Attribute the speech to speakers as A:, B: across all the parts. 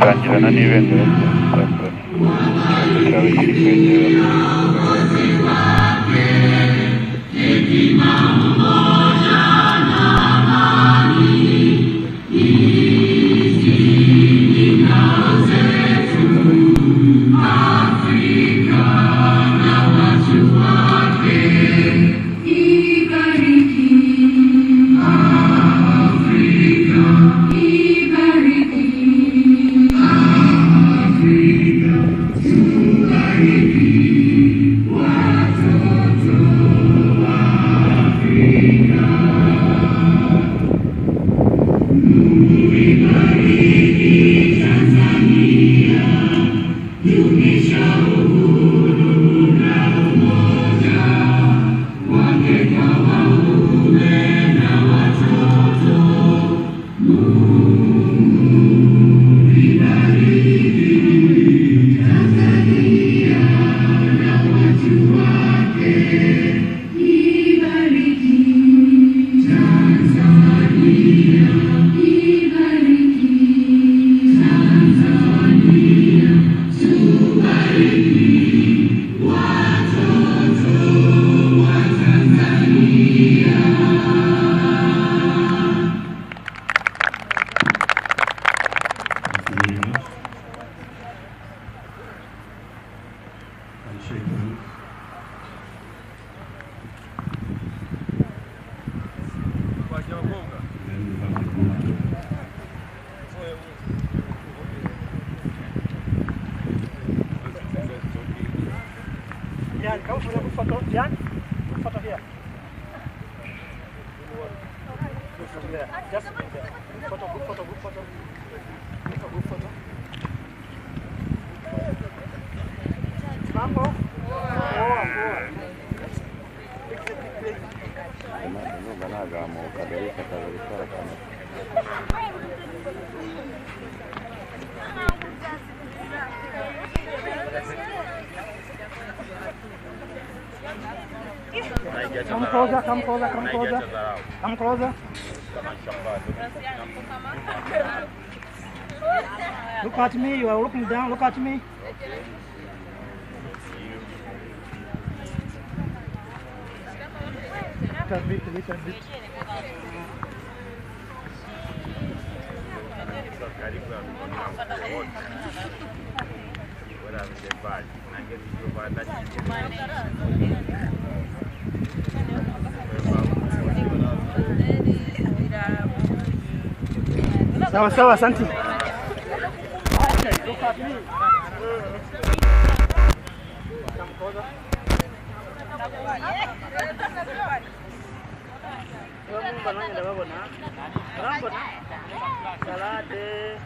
A: gutangirana n'ibendera rya Tanzania cyawe kiri kwegera
B: Come closer, come closer, come closer. Come closer. Look at me, you are looking down, look at me. Little bit, little bit. Sawa sawa, asante. Okay, look at me. Come closer. Salade.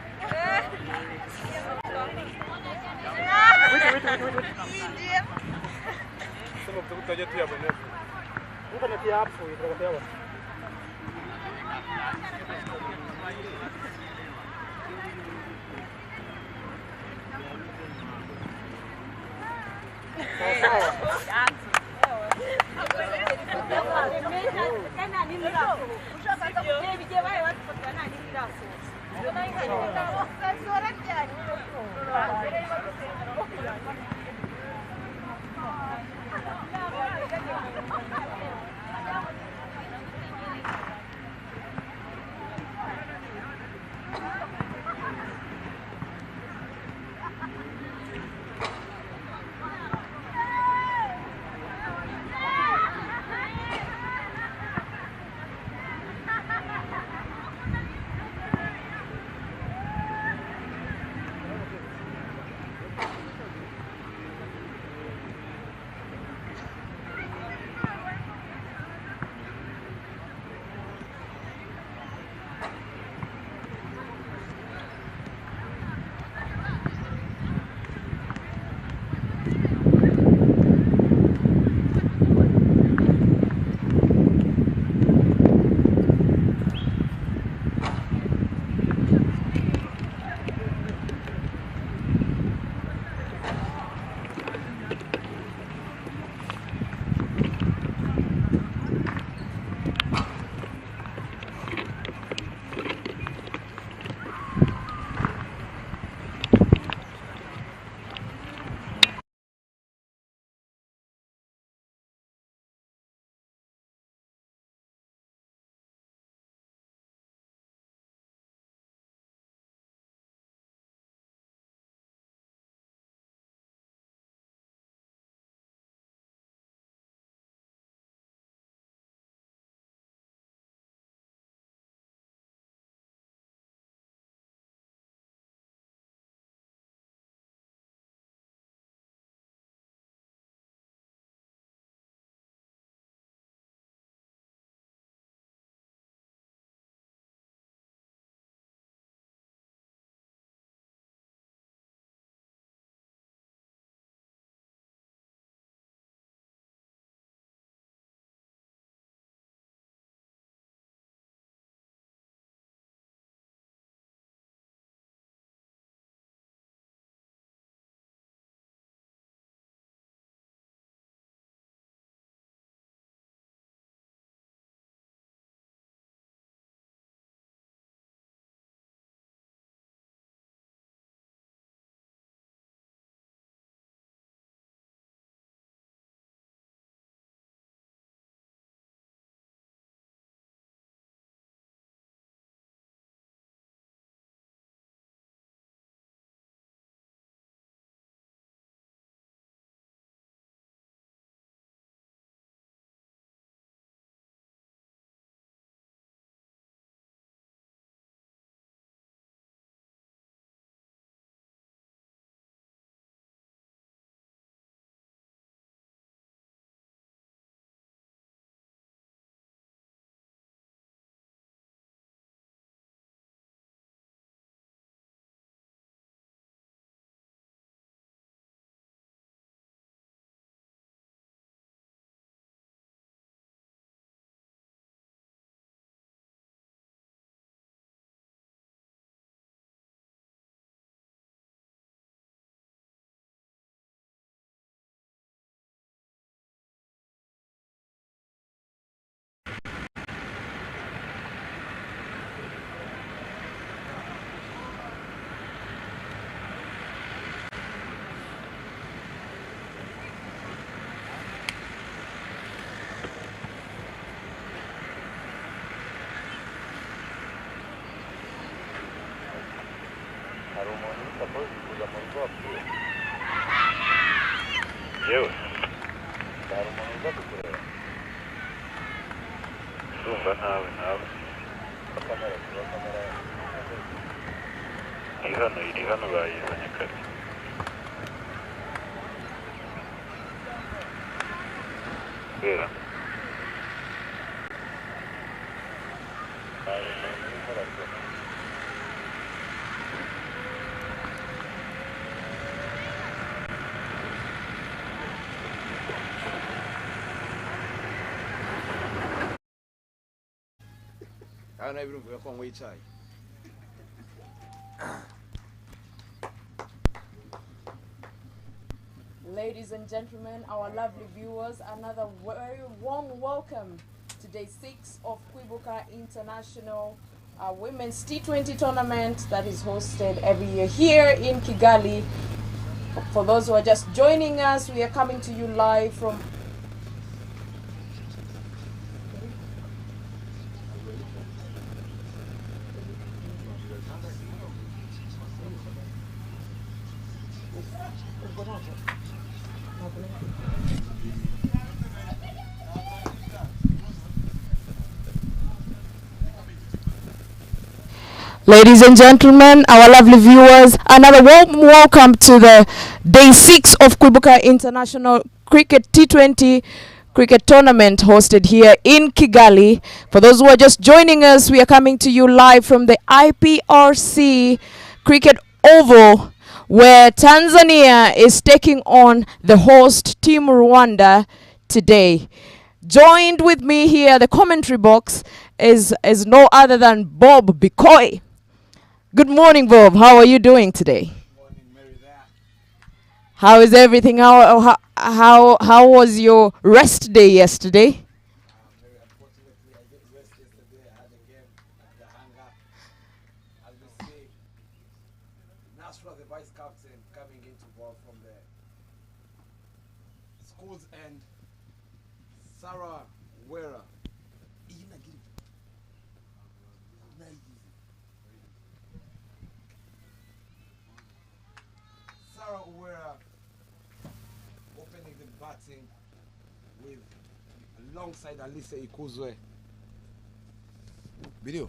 A: hari umuntu supposed kuza mu rugo wapfuye yewe hari umuntu uza kukureba ndumva ntawe kamera iri hano bayizanye kare kubera
C: Ladies and gentlemen, our lovely viewers, another very warm welcome to day 6 of Kwibuka International Women's T20 tournament that is hosted every year here in Kigali. For those who are just joining us, we are coming to you live from Ladies and gentlemen, our lovely viewers, another warm welcome to the day 6 of Kwibuka International Cricket T20 cricket tournament hosted here in Kigali. For those who are just joining us, we are coming to you live from the IPRC Cricket Oval, where Tanzania is taking on the host Team Rwanda today. Joined with me here, the commentary box, is no other than Bob Bikoy. Good morning, Bob. How are you doing today?
B: Good morning, Mary there.
C: How is everything? How was your rest day yesterday?
B: Mary, unfortunately, I didn't rest yesterday. I had a game at the hangar. As we see, Nasra, the vice captain, coming into ball from the schools end. Sarah Wera. Sarah Uwera opening the batting with alongside Alisa Ikuzwe. Video.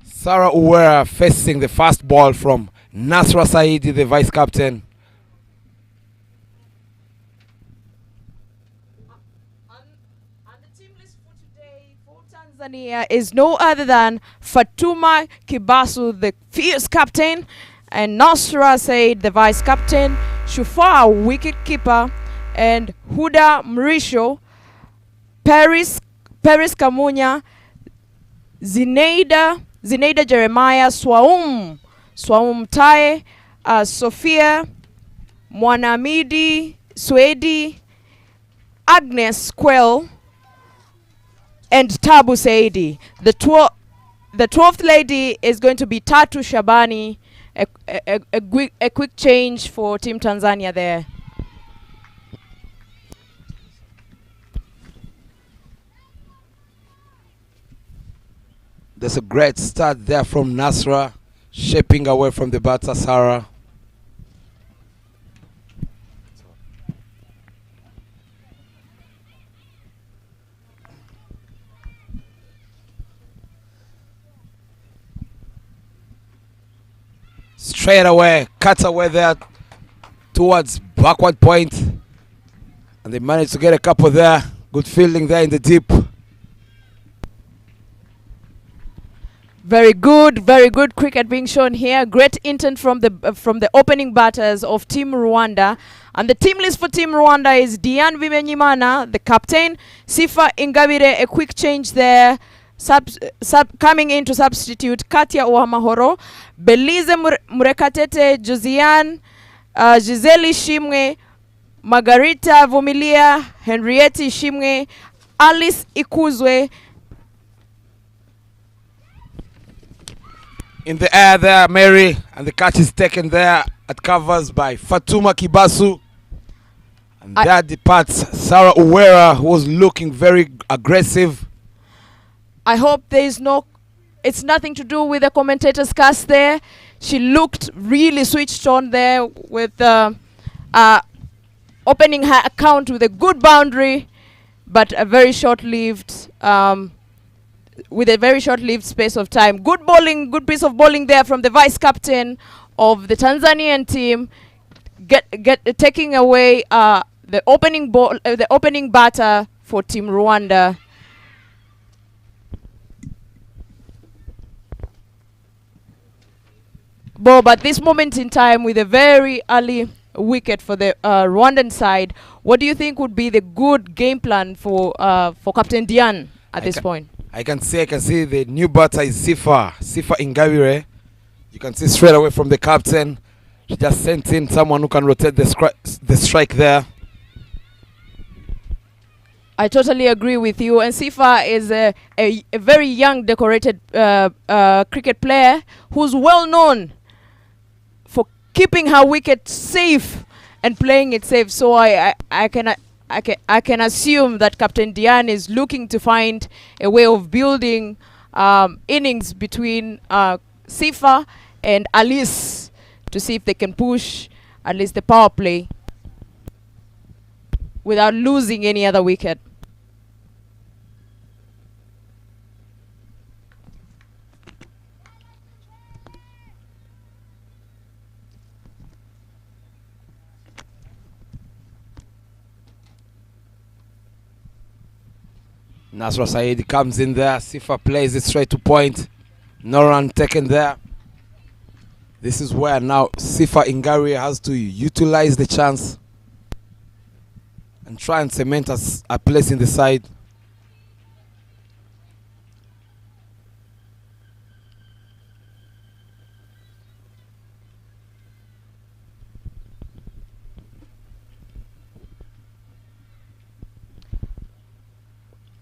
B: Sarah Uwera facing the first ball from Nasra Saidi, the vice captain.
C: Tanzania is no other than Fatuma Kibasu, the fierce captain, and Nasra Said, the vice captain, Shufaa, wicket keeper, and Huda Mrisho, Paris Kamunya, Zineida Jeremiah, Swaum Tae, Sophia Mwanamidi Swedi, Agnes Quell, and Tabu Saidi. The 12th lady is going to be Tatu Shabani, a quick change for Team Tanzania there.
B: There's a great start there from Nasra, shaping away from the batter Sarah. Straight away, cuts away there towards backward point, and they managed to get a couple there. Good fielding there in the deep.
C: Very good cricket being shown here. Great intent from the opening batters of Team Rwanda. And the team list for Team Rwanda is Diane Vimenyimana, the captain, Sifa Ingabire, a quick change there. Coming in to substitute Katia Uwamahoro, Belize Murekatete, Josiane, Gisele Shimwe, Margarita Vumilia, Henriette Shimwe, Alice Ikuzwe.
B: In the air there, Mary, and the catch is taken there at covers by Fatuma Kibasu.
D: And there departs Sarah Uwera, who was looking very aggressive.
C: I hope it's nothing to do with the commentator's cast there. She looked really switched on there with opening her account with a good boundary, but a very short-lived, with a very short-lived space of time. Good bowling, good piece of bowling there from the vice captain of the Tanzanian team, taking away the opening ball, the opening batter for Team Rwanda. Bob, at this moment in time, with a very early wicket for the Rwandan side, what do you think would be the good game plan for Captain Diane at this point?
D: I can see the new batter is Sifa Ingabire. You can see straight away from the captain. She just sent in someone who can rotate the strike there.
C: I totally agree with you. And Sifa is a very young, decorated cricket player who's well known for keeping her wicket safe and playing it safe. So I can assume that Captain Diane is looking to find a way of building innings between Sifa and Alice to see if they can push at least the power play without losing any other wicket.
D: Nasra Said comes in there. Sifa plays it straight to point. No run taken there. This is where now Sifa Ingari has to utilize the chance and try and cement a place in the side.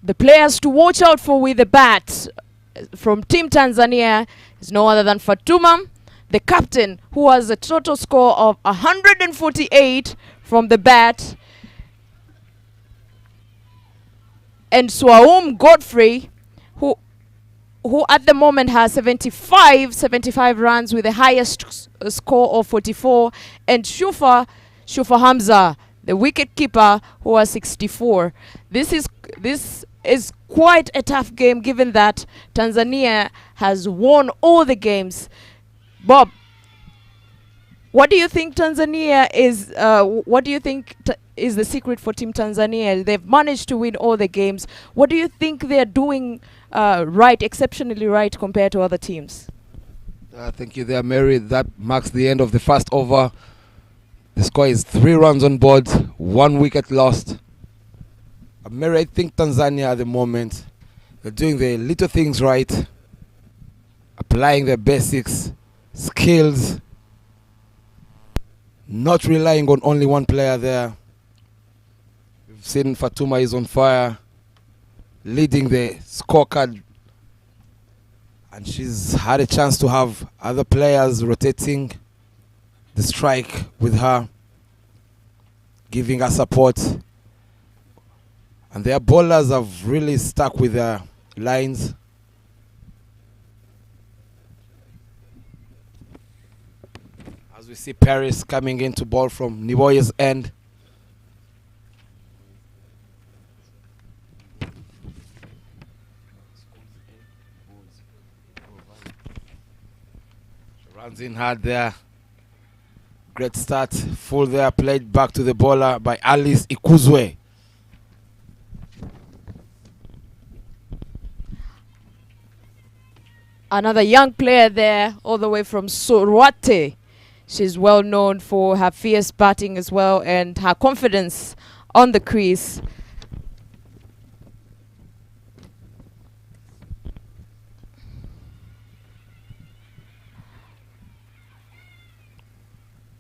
C: The players to watch out for with the bat from Team Tanzania is no other than Fatuma, the captain, who has a total score of 148 from the bat, and Swaum Godfrey, who at the moment has 75 runs with the highest score of 44, and Shufa Hamza, the wicket keeper, who has 64. This is quite a tough game, given that Tanzania has won all the games. Bob, what do you think Tanzania is? What do you think is the secret for Team Tanzania? They've managed to win all the games. What do you think they're doing right, exceptionally right, compared to other teams?
D: Thank you there, Mary. That marks the end of the first over. The score is 3 runs on board, 1 wicket lost. Mary, I think Tanzania at the moment, they're doing the little things right, applying their basics, skills, not relying on only one player there. We've seen Fatuma is on fire, leading the scorecard, and she's had a chance to have other players rotating the strike with her, giving her support. And their bowlers have really stuck with their lines. As we see Paris coming in to bowl from Niboye's end. She runs in hard there. Great start. Full there. Played back to the bowler by Alice Ikuzwe.
C: Another young player there, all the way from Sorwate. She's well known for her fierce batting as well and her confidence on the crease.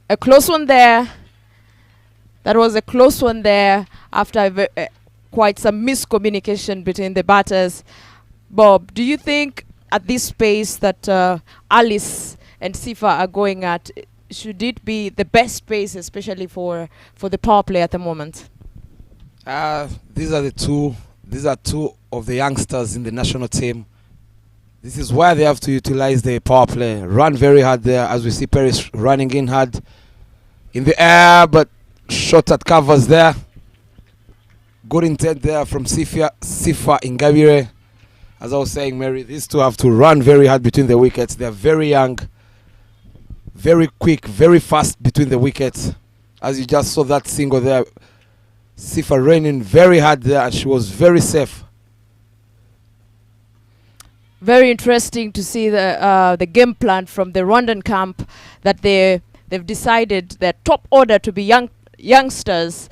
C: A close one there. That was a close one there after quite some miscommunication between the batters. Bob, do you think at this pace that Alice and Sifa are going at, should it be the best pace, especially for the power play at the moment?
D: These are two of the youngsters in the national team. This is why they have to utilize the power play. Run very hard there, as we see Paris running in hard in the air, but shot at covers there. Good intent there from Sifa Ingabire. As I was saying, Mary, these two have to run very hard between the wickets. They're very young, very quick, very fast between the wickets. As you just saw that single there, Sifa running very hard there, and she was very safe.
C: Very interesting to see the game plan from the Rwandan camp, that they've decided their top order to be youngsters.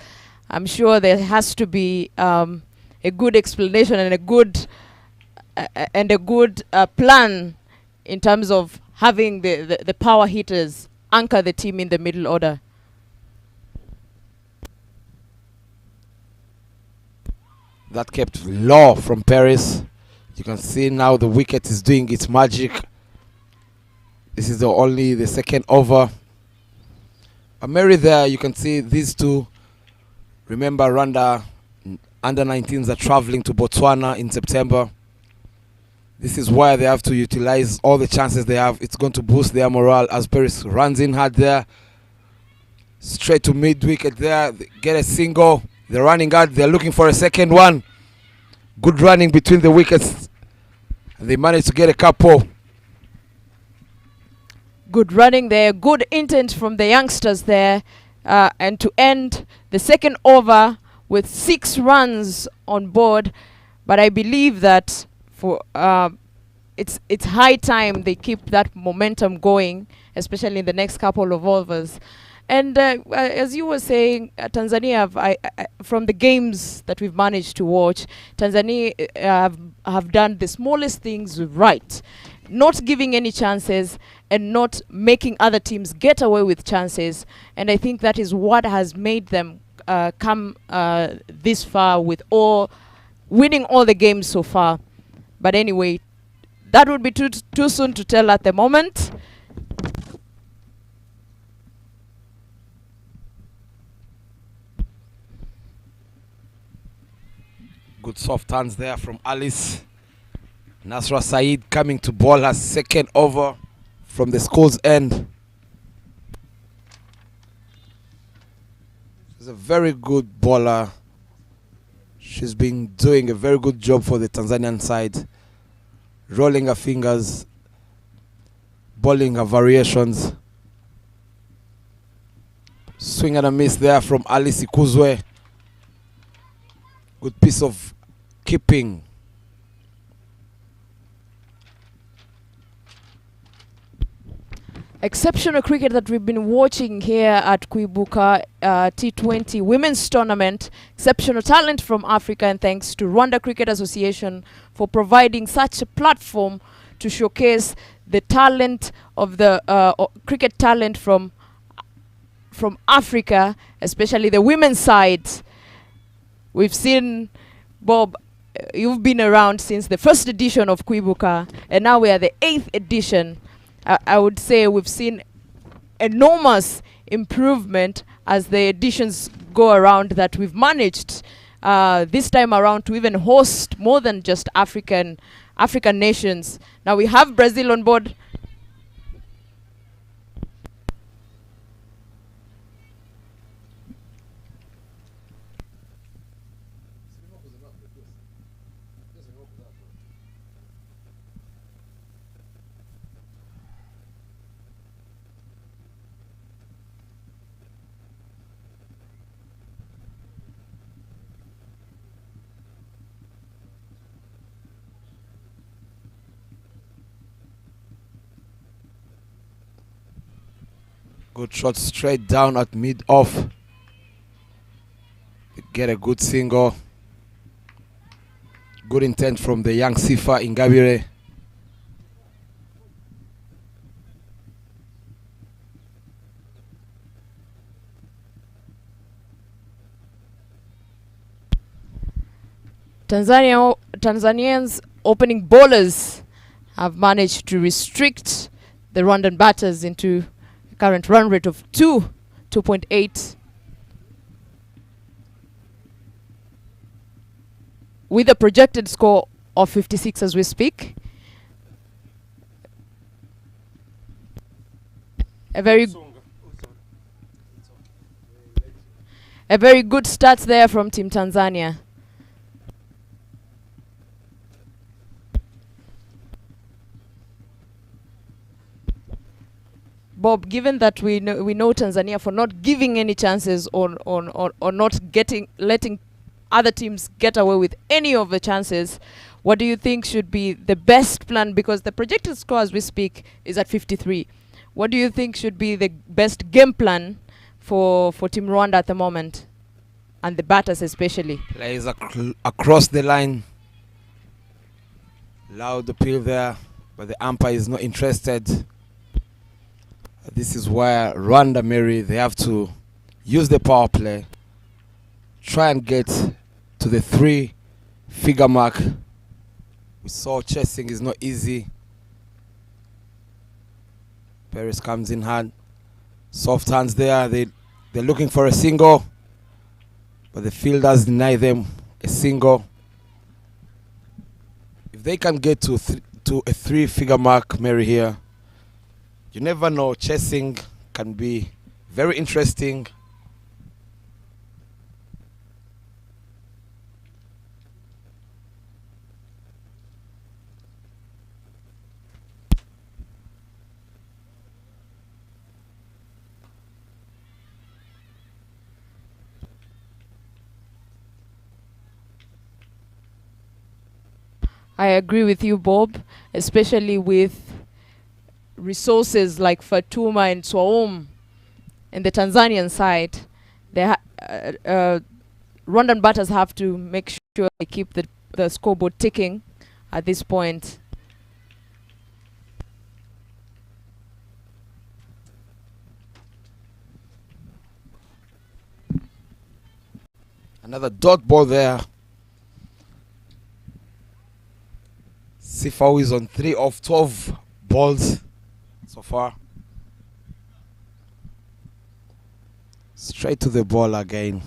C: I'm sure there has to be a good explanation and a good plan in terms of having the power hitters anchor the team in the middle order.
D: That kept low from Paris. You can see now the wicket is doing its magic. This is only the second over. Mary, there you can see these two. Remember, Rwanda under 19s are traveling to Botswana in September. This is why they have to utilize all the chances they have. It's going to boost their morale as Paris runs in hard there. Straight to mid wicket there. They get a single. They're running hard. They're looking for a second one. Good running between the wickets. And they managed to get a couple.
C: Good running there. Good intent from the youngsters there. And to end the second over with 6 runs on board. But I believe that for it's high time they keep that momentum going, especially in the next couple of overs. And as you were saying, Tanzania, from the games that we've managed to watch, Tanzania have done the smallest things right. Not giving any chances and not making other teams get away with chances. And I think that is what has made them come this far with winning all the games so far. But anyway, that would be too soon to tell at the moment.
D: Good soft hands there from Alice. Nasra Said coming to bowl her second over from the school's end. She's a very good bowler. She's been doing a very good job for the Tanzanian side. Rolling her fingers, bowling her variations. Swing and a miss there from Alice Ikuzwe. Good piece of keeping.
C: Exceptional cricket that we've been watching here at Kwibuka T20 Women's Tournament. Exceptional talent from Africa, and thanks to Rwanda Cricket Association for providing such a platform to showcase the talent of the cricket talent from Africa, especially the women's side. We've seen, Bob, you've been around since the first edition of Kwibuka, and now we are the 8th edition. I would say we've seen enormous improvement as the editions go around, that we've managed this time around to even host more than just African nations. Now we have Brazil on board.
D: Good shot straight down at mid-off. Get a good single. Good intent from the young Sifa Ingabire.
C: Tanzanians opening bowlers have managed to restrict the Rwandan batters into Current run rate of 2.8. With a projected score of 56 as we speak. A very good start there from Team Tanzania. Bob, given that we know Tanzania for not giving any chances or not letting other teams get away with any of the chances, what do you think should be the best plan? Because the projected score as we speak is at 53. What do you think should be the best game plan for Team Rwanda at the moment? And the batters especially.
D: Plays across the line. Loud appeal there, but the umpire is not interested. This is where Rwanda, Mary, they have to use the power play. Try and get to the 3-figure mark. We saw chasing is not easy. Paris comes in hand. Soft hands there. They're looking for a single, but the fielders deny them a single. If they can get to a 3-figure mark, Mary, here, you never know. Chasing can be very interesting.
C: I agree with you, Bob, especially with resources like Fatuma and Swaum and the Tanzanian side. Rwandan batters have to make sure they keep the scoreboard ticking at this point.
D: Another dot ball there. Sifau is on 3 of 12 balls so far. Straight to the ball again.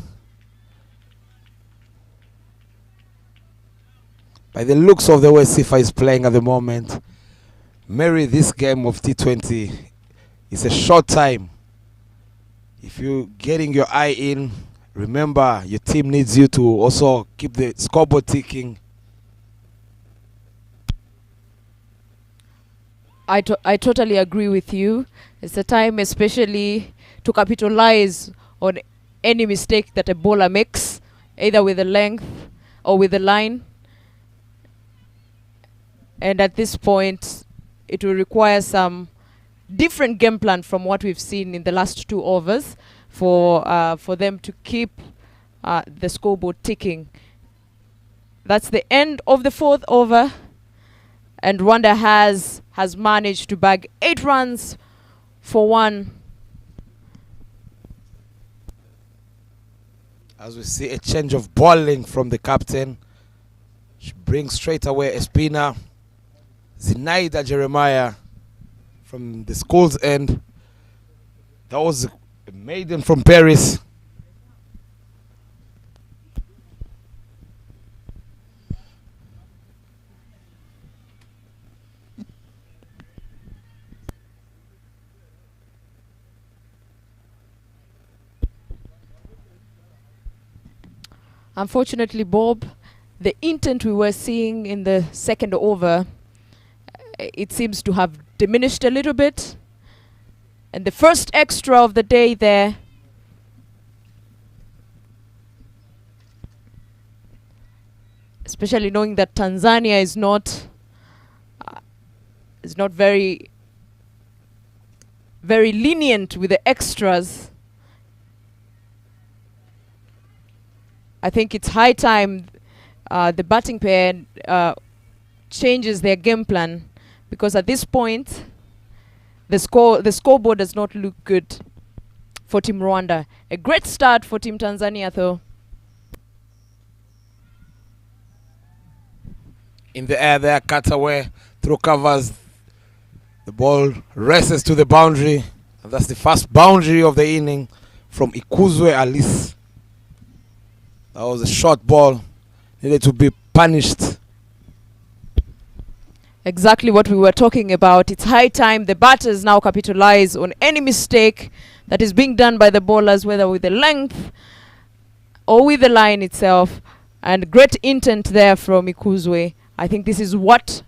D: By the looks of the way Sifa is playing at the moment, Mary, this game of T20 is a short time. If you're getting your eye in, remember your team needs you to also keep the scoreboard ticking.
C: I totally agree with you. It's a time especially to capitalize on any mistake that a bowler makes, either with the length or with the line. And at this point, it will require some different game plan from what we've seen in the last 2 overs for them to keep the scoreboard ticking. That's the end of the 4th over. And Rwanda has managed to bag 8 runs for 1.
D: As we see a change of bowling from the captain. She brings straight away a spinner. Zinaida Jeremiah from the school's end. That was a maiden from Paris.
C: Unfortunately, Bob, the intent we were seeing in the 2nd over, it seems to have diminished a little bit. And the first extra of the day there, especially knowing that Tanzania is not very lenient with the extras. I think it's high time the batting pair changes their game plan, because at this point the scoreboard does not look good for Team Rwanda. A great start for Team Tanzania though.
D: In the air there, cut away through covers. The ball races to the boundary. And that's the first boundary of the inning from Ikuzwe Alice. That was a short ball. Needed to be punished.
C: Exactly what we were talking about. It's high time the batters now capitalize on any mistake that is being done by the bowlers, whether with the length or with the line itself. And great intent there from Ikuzwe. I think this is what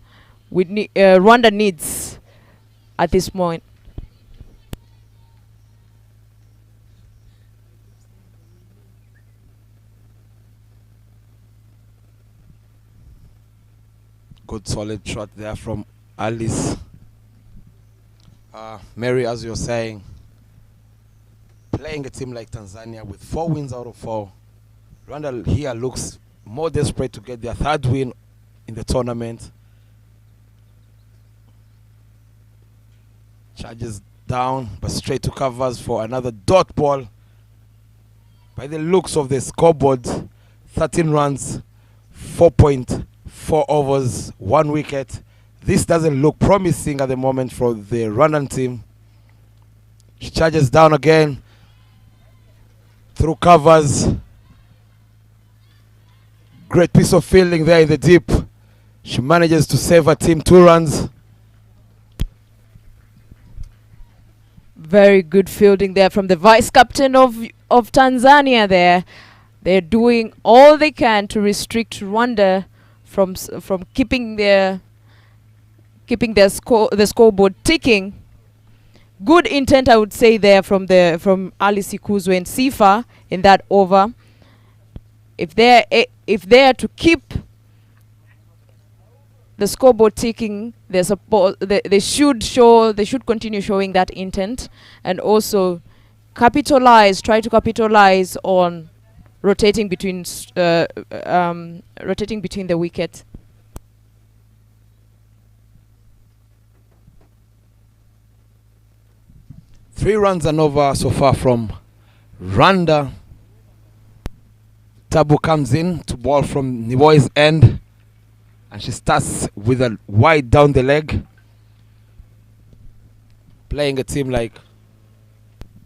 C: Rwanda needs at this point.
D: Good solid shot there from Alice. Mary, as you're saying, playing a team like Tanzania with 4 wins out of 4, Rwanda here looks more desperate to get their 3rd win in the tournament. Charges down, but straight to covers for another dot ball. By the looks of the scoreboard, 13 runs, 4.4 overs, 1 wicket. This doesn't look promising at the moment for the Rwandan team. She charges down again, through covers. Great piece of fielding there in the deep. She manages to save her team 2 runs.
C: Very good fielding there from the vice captain of Tanzania there. They're doing all they can to restrict Rwanda from keeping the scoreboard ticking. Good intent, I would say, there from Alice Ikuzwe and Sifa in that over. If they're to keep the scoreboard ticking, they should continue showing that intent, and also try to capitalize on rotating between the wickets.
D: Three runs and over so far from Rwanda. Tabu comes in to ball from Niboy's end, and she starts with a wide down the leg. Playing a team like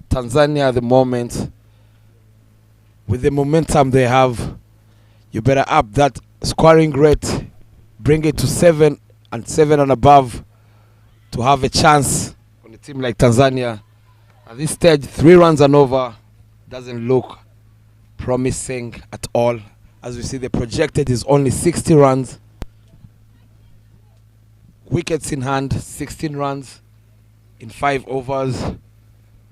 D: Tanzania at the moment, with the momentum they have, you better up that scoring rate, bring it to 7 and above to have a chance on a team like Tanzania. At this stage, 3 runs and over doesn't look promising at all. As we see, the projected is only 60 runs. Wickets in hand, 16 runs in 5 overs.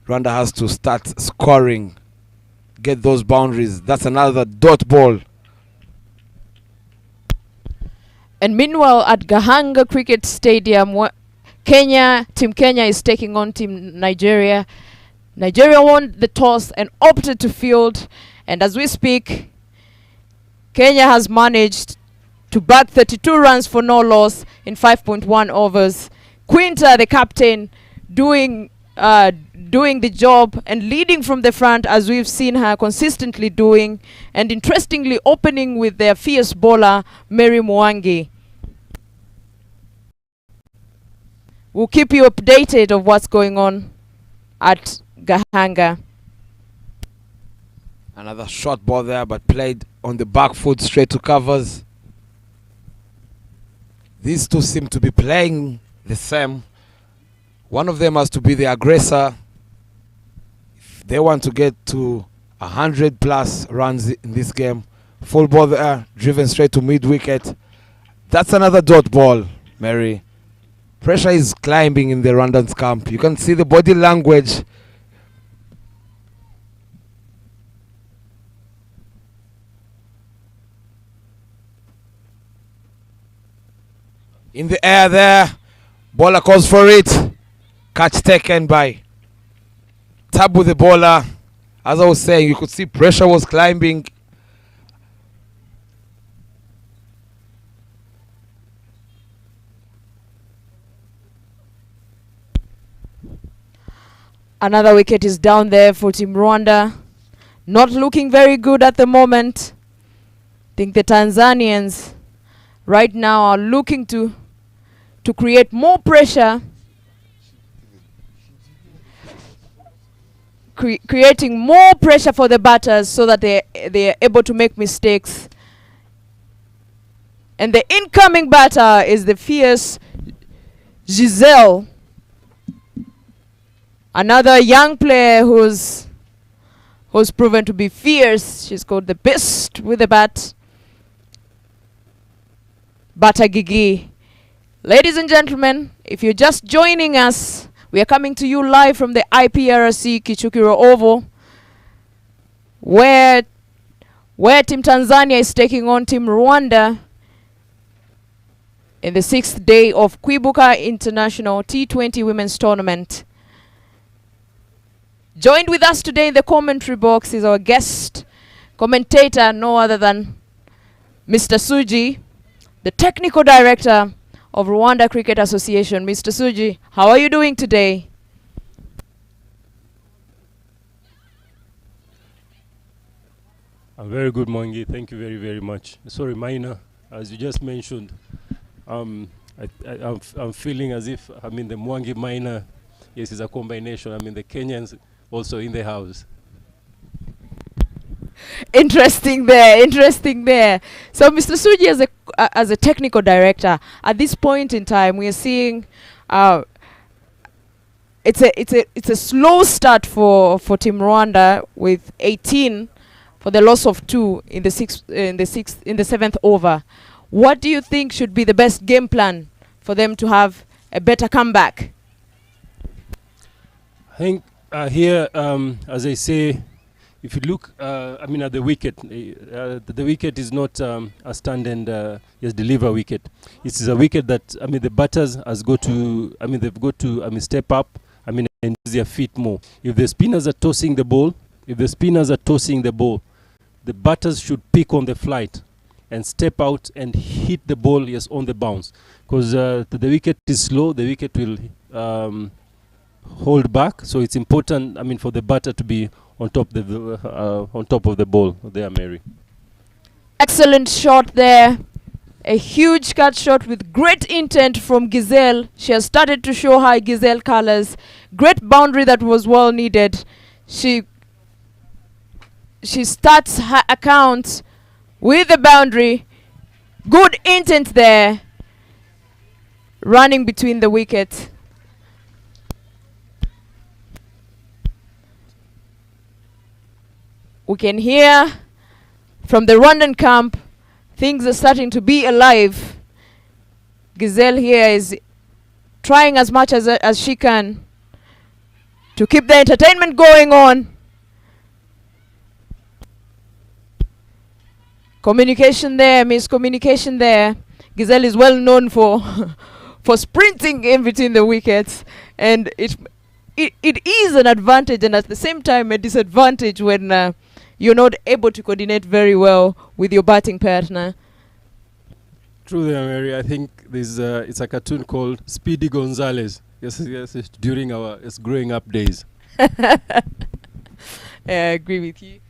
D: Rwanda has to start scoring, get those boundaries. That's another dot ball.
C: And meanwhile, at Gahanga Cricket Stadium, Team Kenya is taking on Team Nigeria. Nigeria won the toss and opted to field. And as we speak, Kenya has managed to bag 32 runs for no loss in 5.1 overs. Quinta, the captain, doing the job and leading from the front, as we've seen her consistently doing, and interestingly opening with their fierce bowler Mary Mwangi. We'll keep you updated of what's going on at Gahanga.
D: Another short ball there, but played on the back foot straight to covers. These two seem to be playing the same. One of them has to be the aggressor. If they want to get to 100 plus runs in this game. Full ball there, driven straight to mid wicket. That's another dot ball, Mary. Pressure is climbing in the Rwandan camp. You can see the body language. In the air there, bowler calls for it. Catch taken by Tabu the bowler. As I was saying, you could see pressure was climbing.
C: Another wicket is down there for Team Rwanda. Not looking very good at the moment. I think the Tanzanians right now are looking to create more pressure. creating more pressure for the batters so that they are able to make mistakes. And the incoming batter is the fierce Giselle, another young player who's proven to be fierce. She's called the best with the bat. Bata Gigi. Ladies and gentlemen, if you're just joining us, we are coming to you live from the IPRC Kichukiro Oval, where Team Tanzania is taking on Team Rwanda in the 6th day of Kwibuka International T20 Women's Tournament. Joined with us today in the commentary box is our guest commentator, no other than Mr. Suji, the technical director of Rwanda Cricket Association. Mr. Suji, how are you doing today?
E: I'm very good, Mwangi. Thank you very, very much. Sorry, Maina, as you just mentioned, I'm feeling as if, the Mwangi Maina, yes, is a combination. The Kenyans also in the house.
C: Interesting there. So, Mr. Suji, as a technical director, at this point in time, we are seeing it's a slow start for Team Rwanda with 18 for the loss of 2 in the 7th over. What do you think should be the best game plan for them to have a better comeback?
E: I think here, as I say, if you look, at the wicket, the wicket is not a stand and deliver wicket. It is a wicket that the batters has got to, they've got to step up, and use their feet more. If the spinners are tossing the ball, the batters should pick on the flight and step out and hit the ball on the bounce, because the wicket is slow. The wicket will hold back, so it's important for the batter to be on top of the ball there, Mary.
C: Excellent shot there, a huge cut shot with great intent from Giselle. She has started to show her Giselle colors. Great boundary that was well needed. She starts her account with the boundary. Good intent there, running between the wickets. We can hear from the Rwandan camp, things are starting to be alive. Giselle here is trying as much as she can to keep the entertainment going on. Communication there, miscommunication there. Giselle is well known for for sprinting in between the wickets, and it is an advantage and at the same time a disadvantage when you're not able to coordinate very well with your batting partner.
E: True there, Mary. I think there's it's a cartoon called Speedy Gonzales. Yes, it's during our growing up days.
C: Yeah, I agree with you.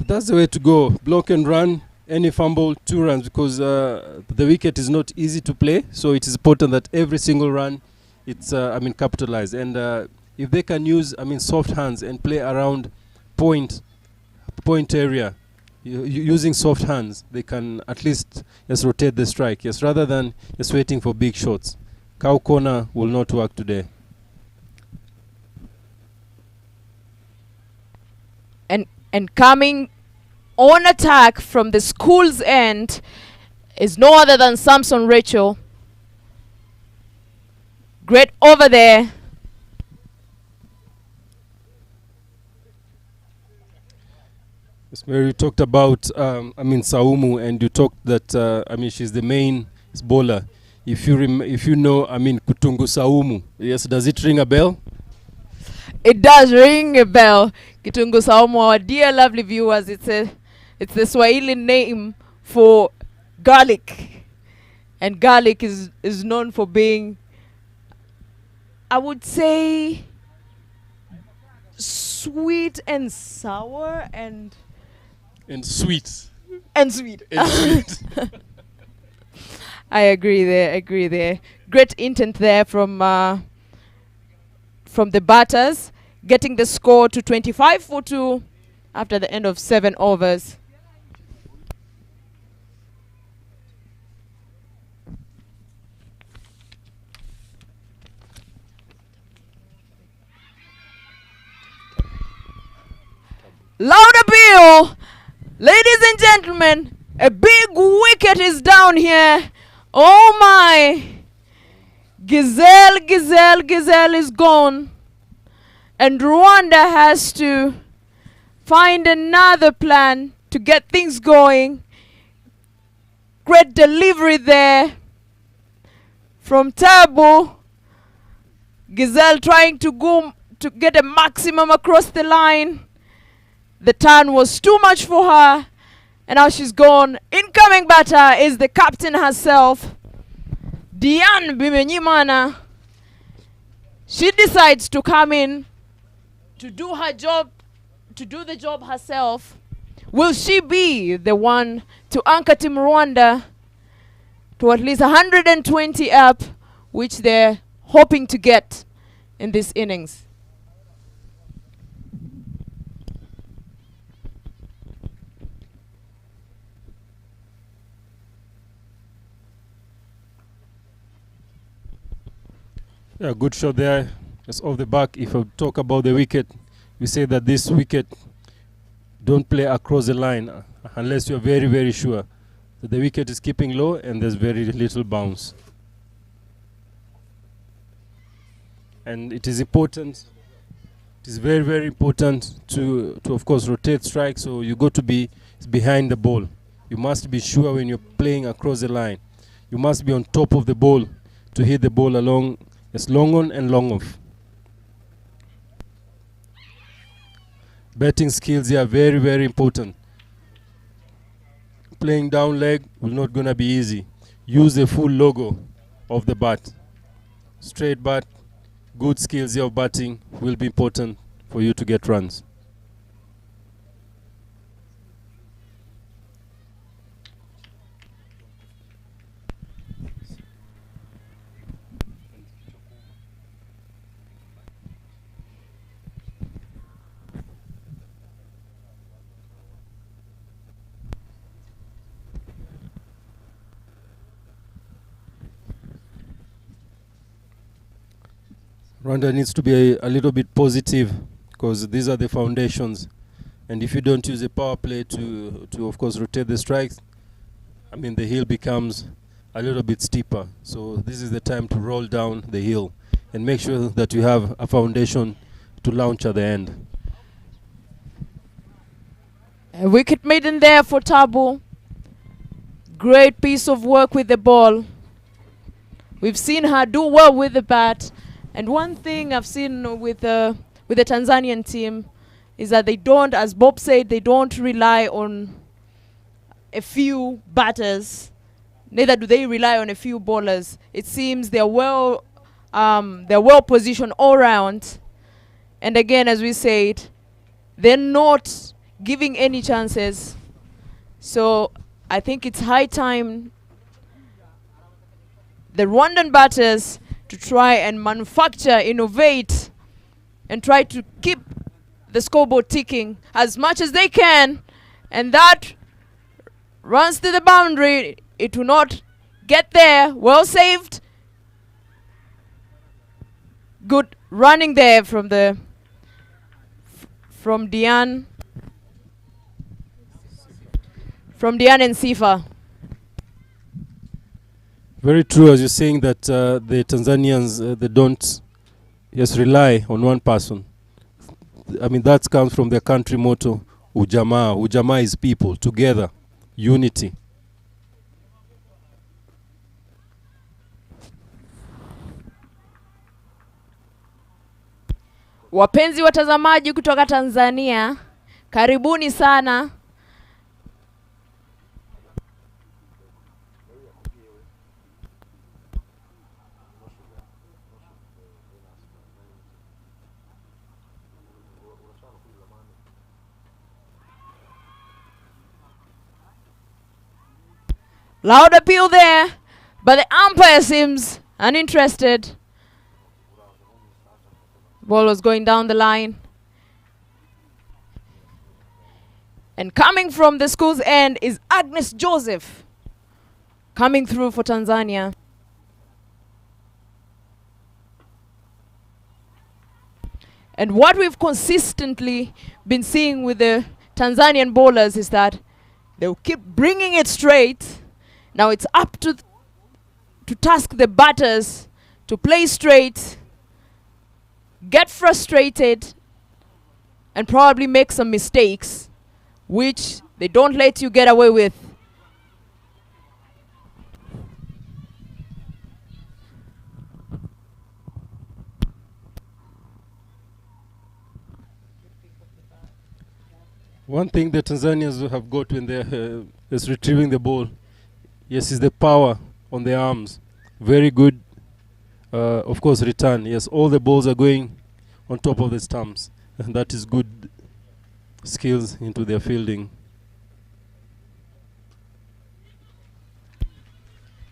E: That's the way to go. Block and run. Any fumble, 2 runs, because the wicket is not easy to play. So it is important that every single run, it's capitalized. And if they can use soft hands and play around point area, using soft hands, they can at least just rotate the strike. Yes, rather than just waiting for big shots. Cow corner will not work today.
C: And coming on attack from the school's end is no other than Samson Rachel. Great over there.
E: Yes, Mary, you talked about Saumu, and you talked that she's the main bowler. If you know Kutungu Saumu, yes, does it ring a bell?
C: It does ring a bell. Kitungu Saumu, our dear lovely viewers, it's the Swahili name for garlic, and garlic is known for being, I would say, sweet and sour and
E: sweet.
C: and sweet.
E: And sweet.
C: I agree there. Great intent there from the batters, getting the score to 25 for 2 after the end of 7 overs. Loud appeal! Ladies and gentlemen, a big wicket is down here. Oh my! Gazelle is gone. And Rwanda has to find another plan to get things going. Great delivery there from Tabu. Gazelle trying to go to get a maximum across the line. The turn was too much for her, and now she's gone. Incoming batter is the captain herself, Diane Bimenyimana. She decides to come in to do her job, to do the job herself. Will she be the one to anchor Team Rwanda to at least 120 up, which they're hoping to get in this innings?
E: Yeah, good shot there. It's off the back. If I talk about the wicket, we say that this wicket don't play across the line unless you're very, very sure that the wicket is keeping low and there's very little bounce. And it is important, it is very, very important to of course rotate strike, so you got to be behind the ball. You must be sure when you're playing across the line. You must be on top of the ball to hit the ball along. It's long on and long off. Batting skills here are very, very important. Playing down leg will not gonna be easy. Use the full logo of the bat. Straight bat, good skills here of batting will be important for you to get runs. Rwanda needs to be a little bit positive because these are the foundations. And if you don't use a power play to of course rotate the strikes, I mean the hill becomes a little bit steeper. So this is the time to roll down the hill and make sure that you have a foundation to launch at the end.
C: A wicket maiden there for Tabu. Great piece of work with the ball. We've seen her do well with the bat. And one thing I've seen with the Tanzanian team is that they don't, as Bob said, they don't rely on a few batters. Neither do they rely on a few bowlers. It seems they're well positioned all round. And again, as we said, they're not giving any chances. So I think it's high time the Rwandan batters to try and manufacture, innovate, and try to keep the scoreboard ticking as much as they can. And that runs to the boundary. It will not get there. Well saved. Good running there from Diane. From Diane and Sifa.
E: Very true, as you're saying that the Tanzanians, they don't just rely on one person. I mean, that comes from their country motto, Ujamaa. Ujamaa is people, together, unity.
C: Wapenzi watazamaji kutoka Tanzania, karibuni sana. Loud appeal there, but the umpire seems uninterested. Ball was going down the line. And coming from the school's end is Agnes Joseph, coming through for Tanzania. And what we've consistently been seeing with the Tanzanian bowlers is that they'll keep bringing it straight. Now it's up to task the batters to play straight, get frustrated, and probably make some mistakes, which they don't let you get away with.
E: One thing the Tanzanians have got when they're is retrieving the ball, yes, is the power on the arms. Very good, of course, return. Yes, all the balls are going on top of the stumps, and that is good skills into their fielding.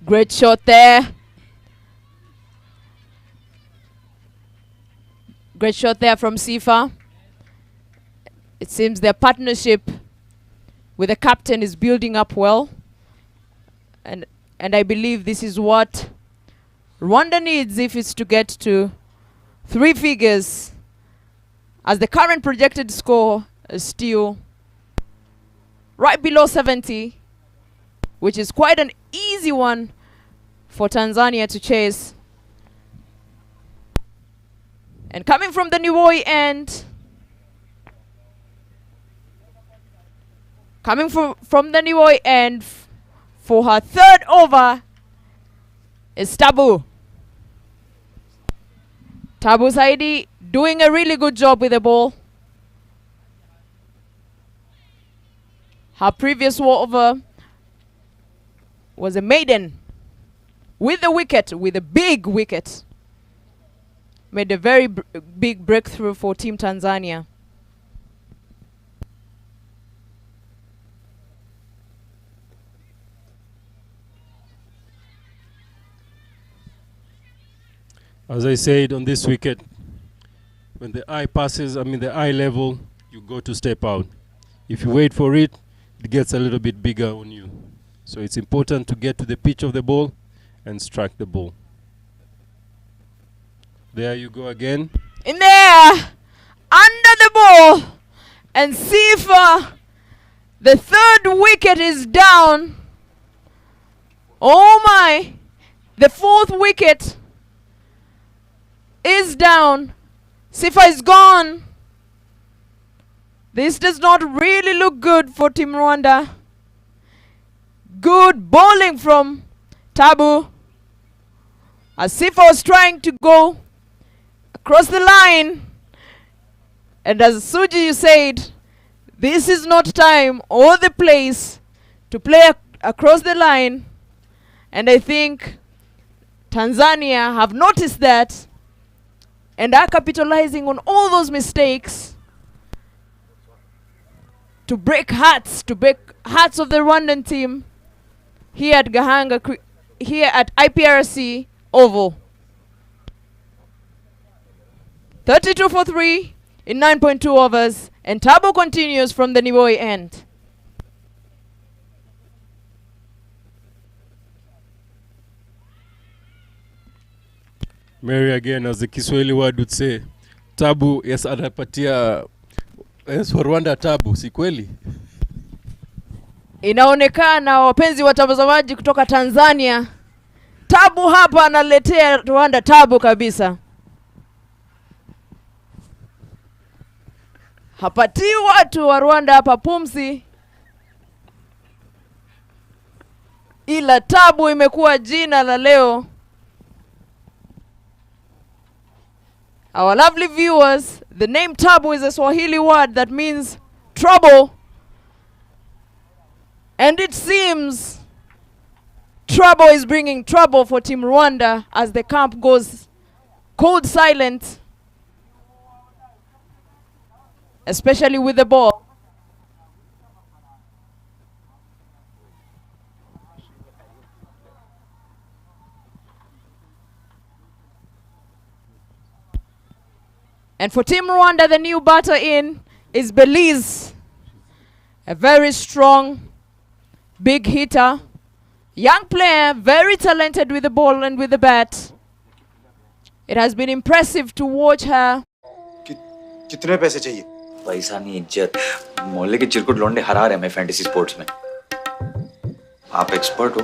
C: Great shot there. Great shot there from Sifa. It seems their partnership with the captain is building up well. And I believe this is what Rwanda needs if it's to get to 3 figures, as the current projected score is still right below 70, which is quite an easy one for Tanzania to chase. And coming from the Niwoi end, coming from the Niwoi end for her 3rd over is Tabu. Tabu Saidi doing a really good job with the ball. Her previous over was a maiden with the wicket, with a big wicket. Made a very big breakthrough for Team Tanzania.
E: As I said, on this wicket, when the eye passes, the eye level, you go to step out. If you wait for it, it gets a little bit bigger on you. So it's important to get to the pitch of the ball and strike the ball. There you go again.
C: In there, under the ball, and Sifa, the 3rd wicket is down. Oh my, the 4th wicket is down. Sifa is gone. This does not really look good for Team Rwanda. Good bowling from Tabu, as Sifa was trying to go across the line. And as Suji, you said, this is not time or the place to play across the line. And I think Tanzania have noticed that and are capitalizing on all those mistakes to break hearts of the Rwandan team here at Gahanga, here at IPRC Oval. 32 for 3 in 9.2 overs, and Tabu continues from the Niwoi end.
E: Mary, again, as the Kiswahili word would say, Tabu, yes, anapatia, yes, for Rwanda Tabu, si kweli?
C: Inaonekana wapenzi watazamaji kutoka Tanzania, Tabu hapa analetea Rwanda tabu kabisa. Hapatii watu wa Rwanda hapa pumzi, ila Tabu imekuwa jina la leo. Our lovely viewers, the name Tabu is a Swahili word that means trouble. And it seems trouble is bringing trouble for Team Rwanda as the camp goes cold silent, especially with the ball. And for Team Rwanda, the new batter in is Belize. A very strong, big hitter. Young player, very talented with the ball and with the bat. It has been impressive to watch her.
F: कितने पैसे चाहिए?
G: पैसा नहीं इज्जत मोहल्ले के चिरकुट लौंडे हरा रहे हैं फैंटेसी स्पोर्ट्स में आप एक्सपर्ट हो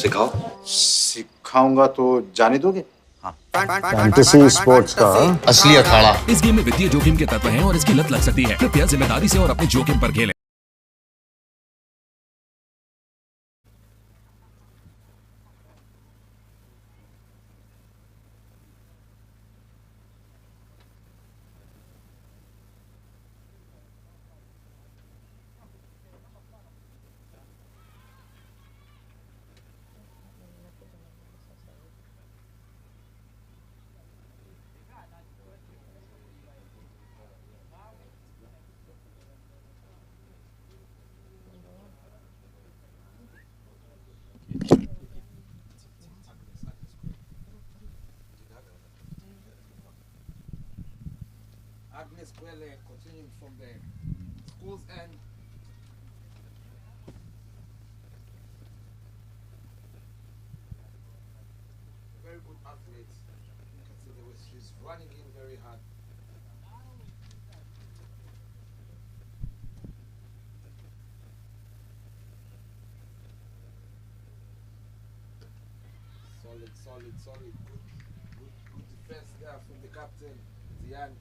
G: सिखाओ
F: सिखाऊंगा तो जाने दोगे?
H: फैंटेसी स्पोर्ट्स का
G: असली अखाड़ा
I: इस गेम में वित्तीय जोखिम के तत्व हैं और इसकी लत लग सकती है कृपया जिम्मेदारी से और अपने जोखिम पर खेलें
B: Agnes Kwele continuing from the school's end. Very good athlete. You can see the way she's running in very hard. Solid. Good defense there from the captain, Diane.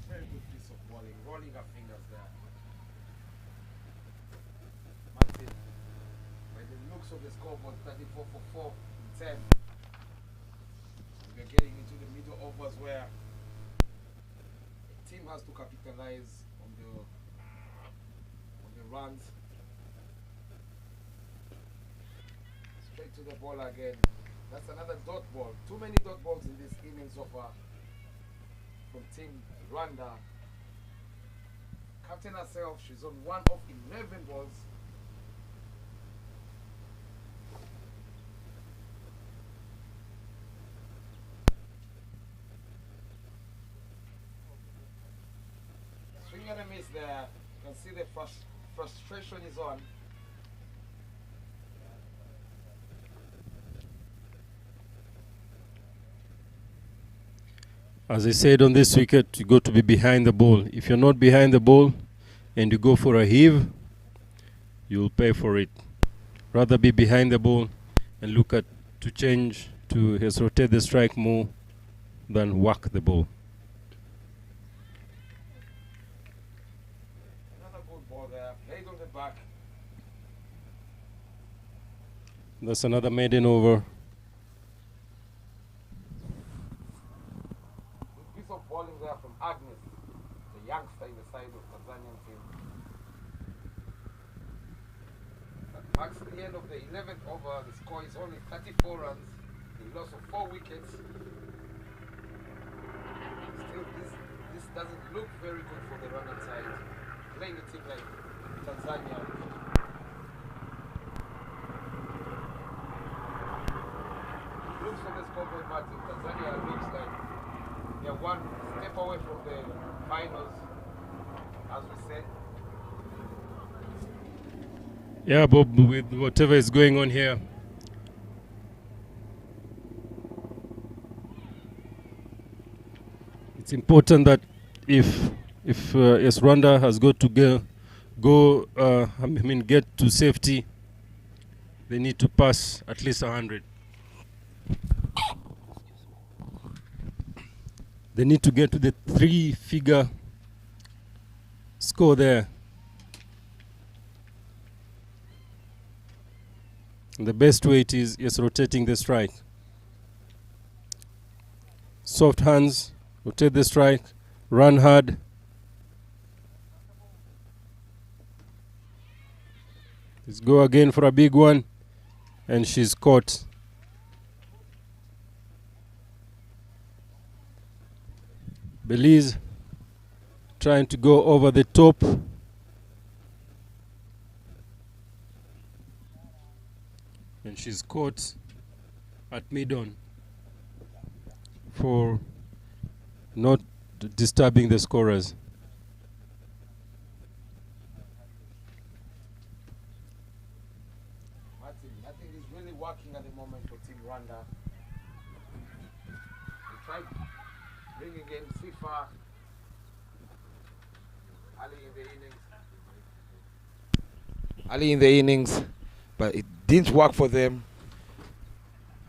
B: Very good piece of bowling, rolling her fingers there. Martin, by the looks of the scoreboard, 34 for 4 in 10. We're getting into the middle overs where the team has to capitalize on the runs. Straight to the ball again. That's another dot ball. Too many dot balls in this inning so far from Team Rwanda. Captain herself, she's on 1 of 11 balls. Swing and a miss there. You can see the frustration is on.
E: As I said, on this wicket, you got to be behind the ball. If you're not behind the ball and you go for a heave, you'll pay for it. Rather be behind the ball and look at to change to rotate the strike more than whack the ball.
B: Another good ball there. Played on the back.
E: That's another maiden over.
B: Piece of bowling there from Agnes, the youngster in the side of Tanzanian team. That marks the end of the 11th over. The score is only 34 runs. The loss of 4 wickets. Still, this doesn't look very good for the Rwandan side. Playing a team like Tanzania. Looks from the scoreboard, Martin. Tanzania looks like they're one step away from the finals, as we said.
E: Yeah, Bob, with whatever is going on here, it's important that if yes, Rwanda has got to get to safety, they need to pass at least 100. They need to get to the 3-figure score there. And the best way it is rotating the strike. Soft hands, rotate the strike, run hard. Let's go again for a big one. and she's caught. Belize trying to go over the top. And she's caught at mid-on for not disturbing the scorers.
D: Nothing is really working at the moment for Team Rwanda. They tried bringing in Sifa early in the innings, but it didn't work for them.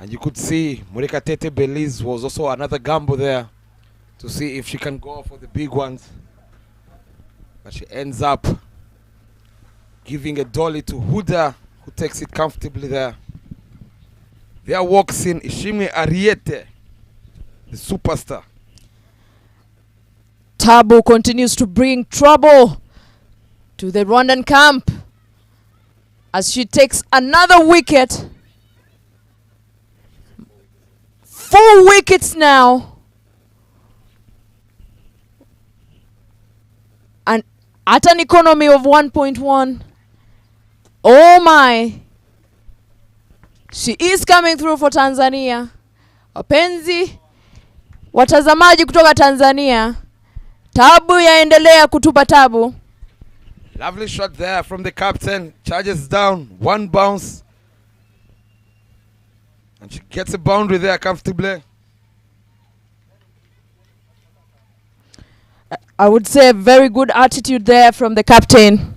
D: And you could see Murekatete Belize was also another gamble there to see if she can go for the big ones. But she ends up giving a dolly to Huda, who takes it comfortably there. There walks in Ishimwe Ariete, the superstar.
C: Tabu continues to bring trouble to the Rwandan camp as she takes another wicket. 4 wickets now. And at an economy of 1.1. Oh my. She is coming through for Tanzania. Wapenzi watazamaji kutoka Tanzania, Tabu yaendelea kutupa tabu.
D: Lovely shot there from the captain. Charges down, 1 bounce. And she gets a boundary there comfortably.
C: I would say a very good attitude there from the captain.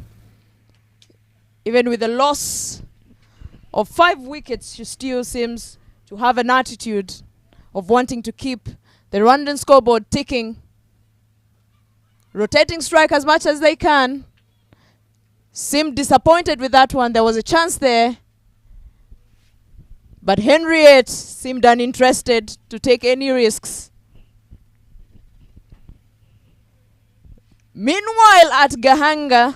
C: Even with the loss of 5 wickets, she still seems to have an attitude of wanting to keep the Rwandan scoreboard ticking. Rotating strike as much as they can. Seemed disappointed with that one. There was a chance there. But Henriette seemed uninterested to take any risks. Meanwhile, at Gahanga,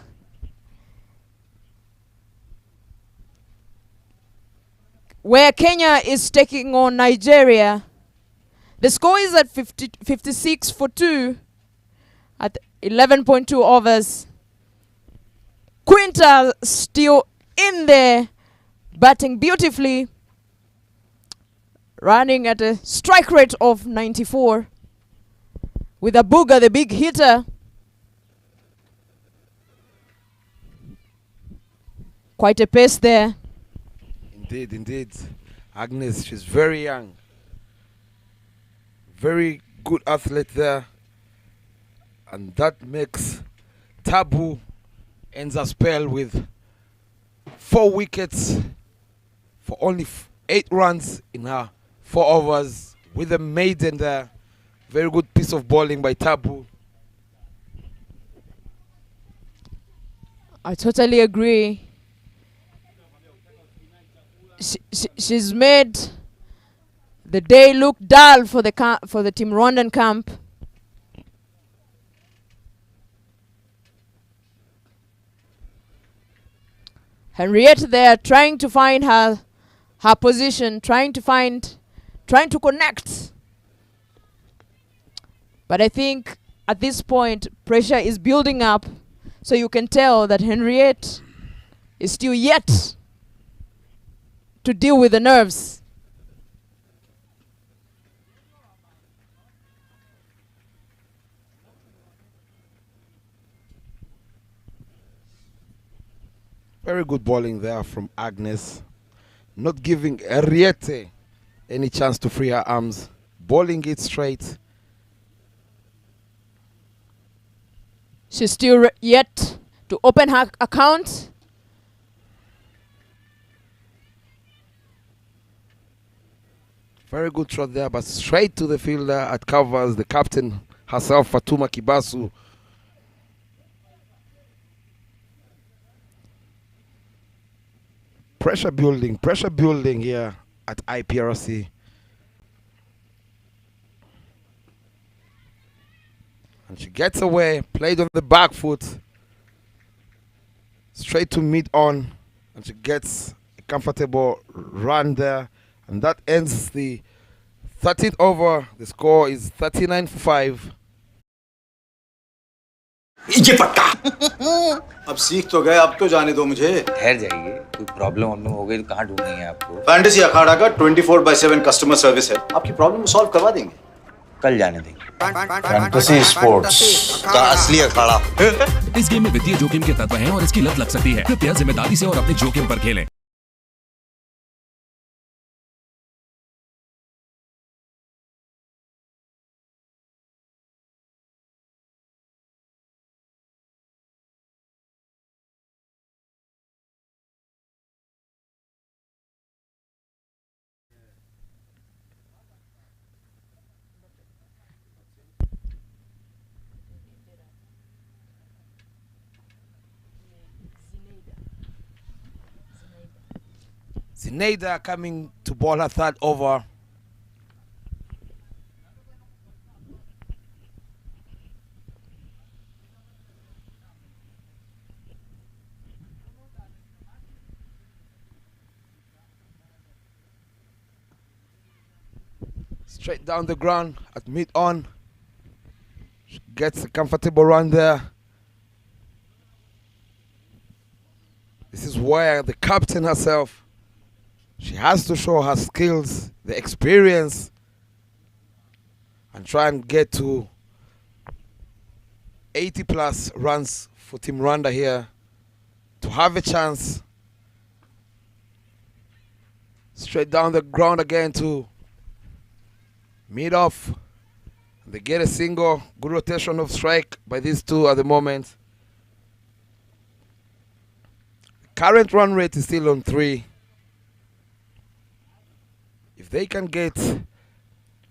C: where Kenya is taking on Nigeria, the score is at 56 for 2 at 11.2 overs. Quinta still in there, batting beautifully, running at a strike rate of 94. With Abuga, the big hitter, quite a pace there.
D: Indeed, indeed. Agnes, she's very young. Very good athlete there. And that makes Tabu ends a spell with 4 wickets for only 8 runs in her 4 overs with a maiden there. Very good piece of bowling by Tabu.
C: I totally agree. She's made the day look dull for the Team Rwandan camp. Henriette there trying to find her position, trying to connect. But I think at this point pressure is building up, so you can tell that Henriette is still yet to deal with the nerves.
D: Very good bowling there from Agnes. Not giving Henriette any chance to free her arms. Bowling it straight.
C: She's still yet to open her account.
D: Very good shot there, but straight to the fielder at covers, the captain herself, Fatuma Kibasu. Pressure building here at IPRC. And she gets away, played on the back foot, straight to mid-on, and she gets a comfortable run there. And that ends the 13th over. The score is 39 for 5.
G: ये पट्टा
F: अब सीख तो गए, अब तो जाने दो मुझे।
G: ठहर जाइए, कोई प्रॉब्लम हो गई तो कहाँ ढूंढेंगे आपको?
F: फैंटेसी अखाड़ा का 24/7 कस्टमर सर्विस है, आपकी प्रॉब्लम सॉल्व करवा देंगे।
G: कल जाने देंगे।
F: फैंटेसी स्पोर्ट्स का असली अखाड़ा।
I: इस गेम में वित्तीय जोखिम के तत्व हैं और इसकी लत लग सकती है। कृपया जिम्मेदारी से और अपने जोखिम पर खेलें।
D: Zineida coming to ball her third over. Straight down the ground at mid-on. She gets a comfortable run there. This is where the captain herself, she has to show her skills, the experience, and try and get to 80 plus runs for Team Rwanda here to have a chance. Straight down the ground again to mid off. They get a single, good rotation of strike by these two at the moment. Current run rate is still on 3. If they can get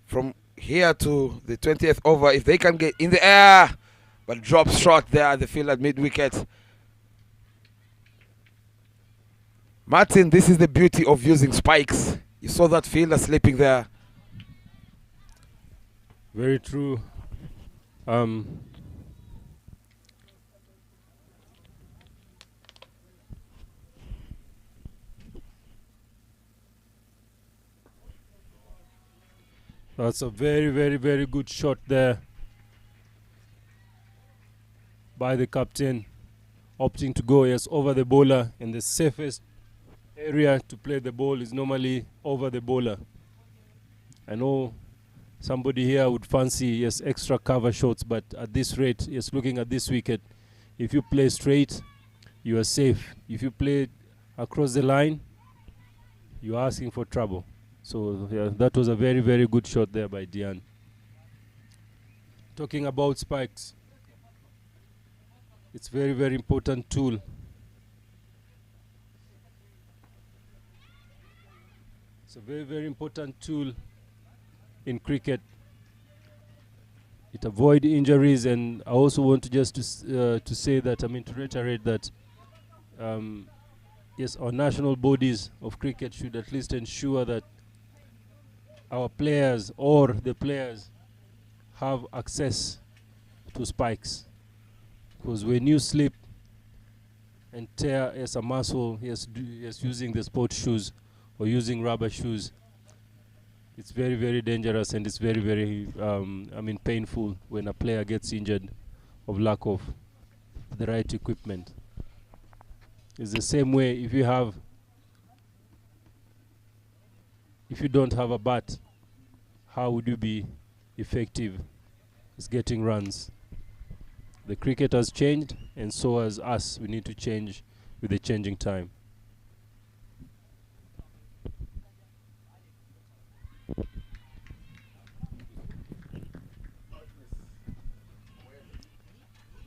D: from here to the 20th over, if they can get in the air, but drop short there at the field at mid-wicket. Martin, this is the beauty of using spikes. You saw that fielder sleeping there.
E: Very true. That's a very, very, very good shot there by the captain, opting to go over the bowler, and the safest area to play the ball is normally over the bowler. I know somebody here would fancy extra cover shots, but at this rate, looking at this wicket, if you play straight, you are safe. If you play across the line, you are asking for trouble. So yeah, that was a very, very good shot there by Diane. Talking about spikes, it's very, very important tool. It's a very, very important tool in cricket. It avoids injuries, and I also want to just to say that, to reiterate that, yes, our national bodies of cricket should at least ensure that our players or the players have access to spikes, because when you slip and tear a muscle, using the sports shoes or using rubber shoes, it's very, very dangerous, and it's very, very painful when a player gets injured of lack of the right equipment. It's the same way if you don't have a bat, how would you be effective is getting runs? The cricket has changed, and so has us. We need to change with the changing time.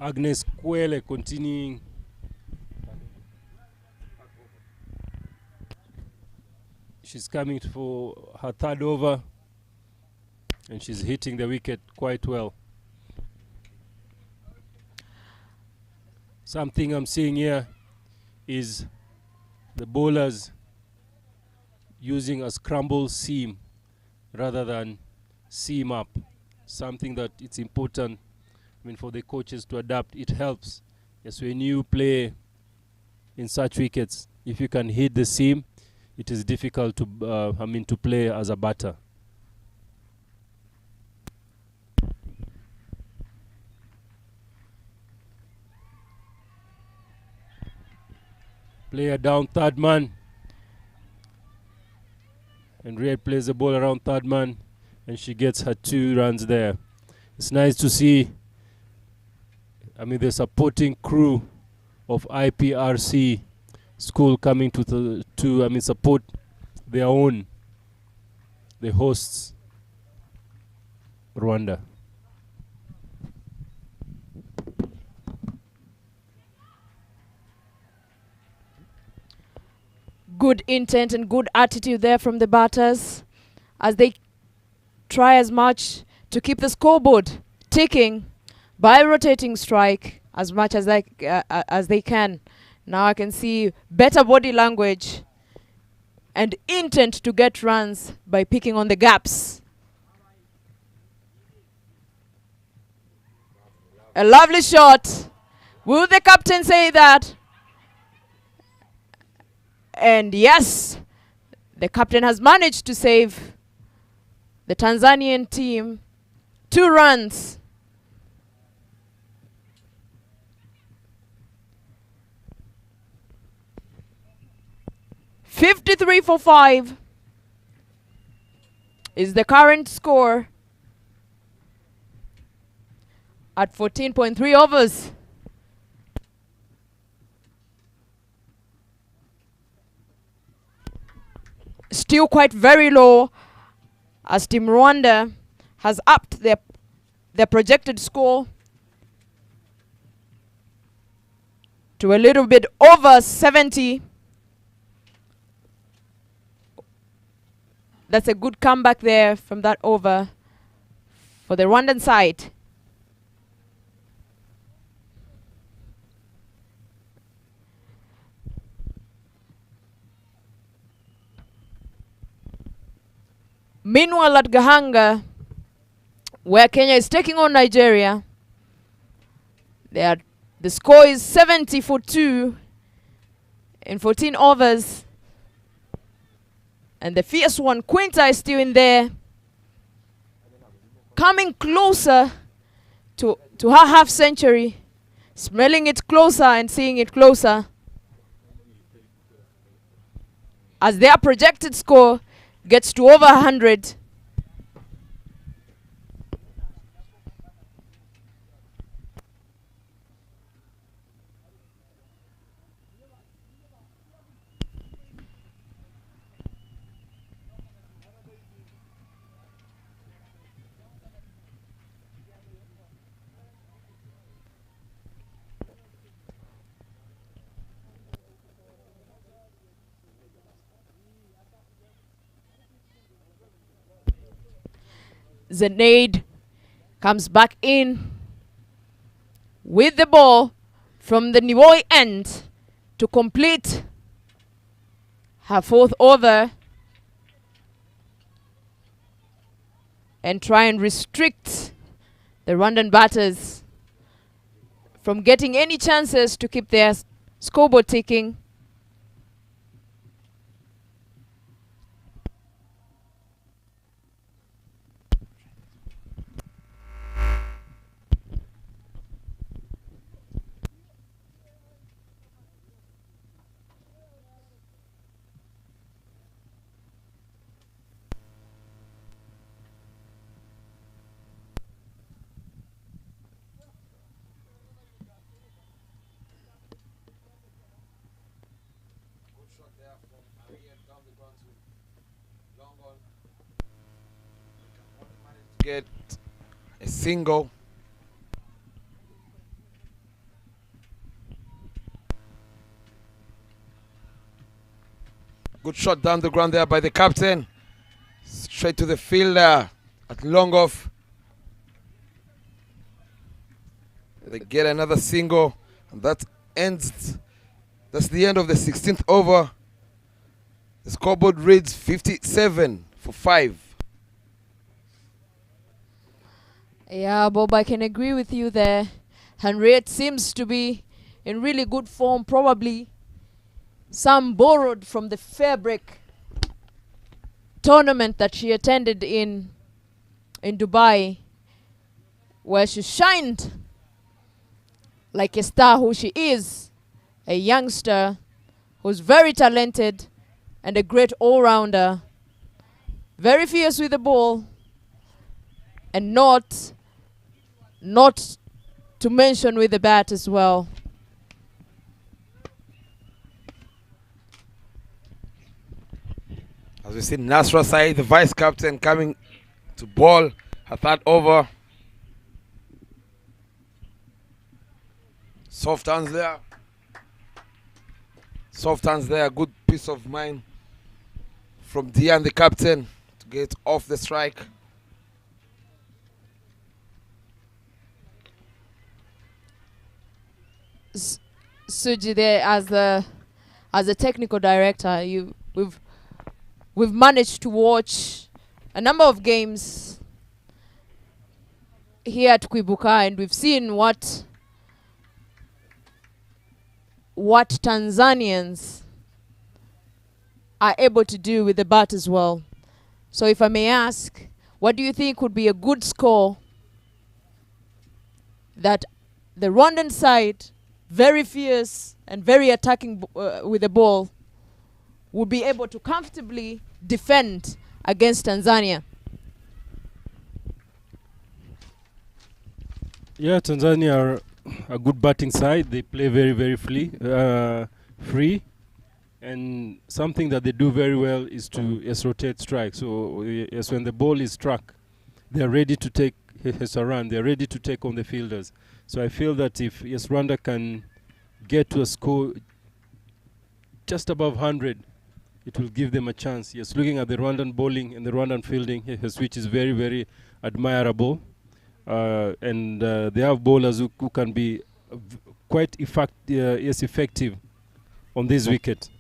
E: Agnes Kwele continuing. She's coming for her third over, and she's hitting the wicket quite well. Something I'm seeing here is the bowlers using a scramble seam rather than seam up. Something that it's important, for the coaches to adapt. It helps. Yes, when you play in such wickets, if you can hit the seam, it is difficult to to play as a batter. Player down third man. And Red plays the ball around third man, and she gets her 2 runs there. It's nice to see, the supporting crew of IPRC school coming to support their own, the hosts, Rwanda.
C: Good intent and good attitude there from the batters as they try as much to keep the scoreboard ticking by rotating strike as much as they can. Now I can see better body language and intent to get runs by picking on the gaps. A lovely shot. Will the captain say that? And yes, the captain has managed to save the Tanzanian team 2 runs. (53 for 5) is the current score at 14.3 overs. Still quite very low as Team Rwanda has upped their projected score to a little bit over 70. That's a good comeback there from that over for the Rwandan side. Meanwhile at Gahanga, where Kenya is taking on Nigeria, the score is 70 for 2 in 14 overs. And the fierce one, Quinta, is still in there, coming closer to her half century, smelling it closer and seeing it closer, as their projected score gets to over 100. Zenaid comes back in with the ball from the Niwoi end to complete her 4th over and try and restrict the Rwandan batters from getting any chances to keep their scoreboard ticking.
D: Get a single. Good shot down the ground there by the captain. Straight to the fielder at long off. They get another single, and that's the end of the 16th over. The scoreboard reads 57 for 5.
C: Yeah, Bob, I can agree with you there. Henriette seems to be in really good form, probably some borrowed from the fabric tournament that she attended in Dubai, where she shined like a star who she is, a youngster who's very talented and a great all-rounder, very fierce with the ball, and not to mention with the bat as well.
D: As we see Nasra Saeed, the vice captain, coming to ball her third over. Soft hands there. Soft hands there. Good piece of mind from Diane, the captain, to get off the strike.
C: Suji, there as a technical director, we've managed to watch a number of games here at Kwibuka, and we've seen what Tanzanians are able to do with the bat as well. So if I may ask, what do you think would be a good score that the Rwandan side, very fierce and very attacking with the ball, would be able to comfortably defend against Tanzania?
E: Yeah, Tanzania are a good batting side. They play very, very free. And something that they do very well is to rotate strikes. So yes, when the ball is struck, they are ready to take a run. They are ready to take on the fielders. So I feel that if Rwanda can get to a score just above 100, it will give them a chance. Yes, looking at the Rwandan bowling and the Rwandan fielding, which is very, very admirable. And they have bowlers who can be quite effective on this wicket.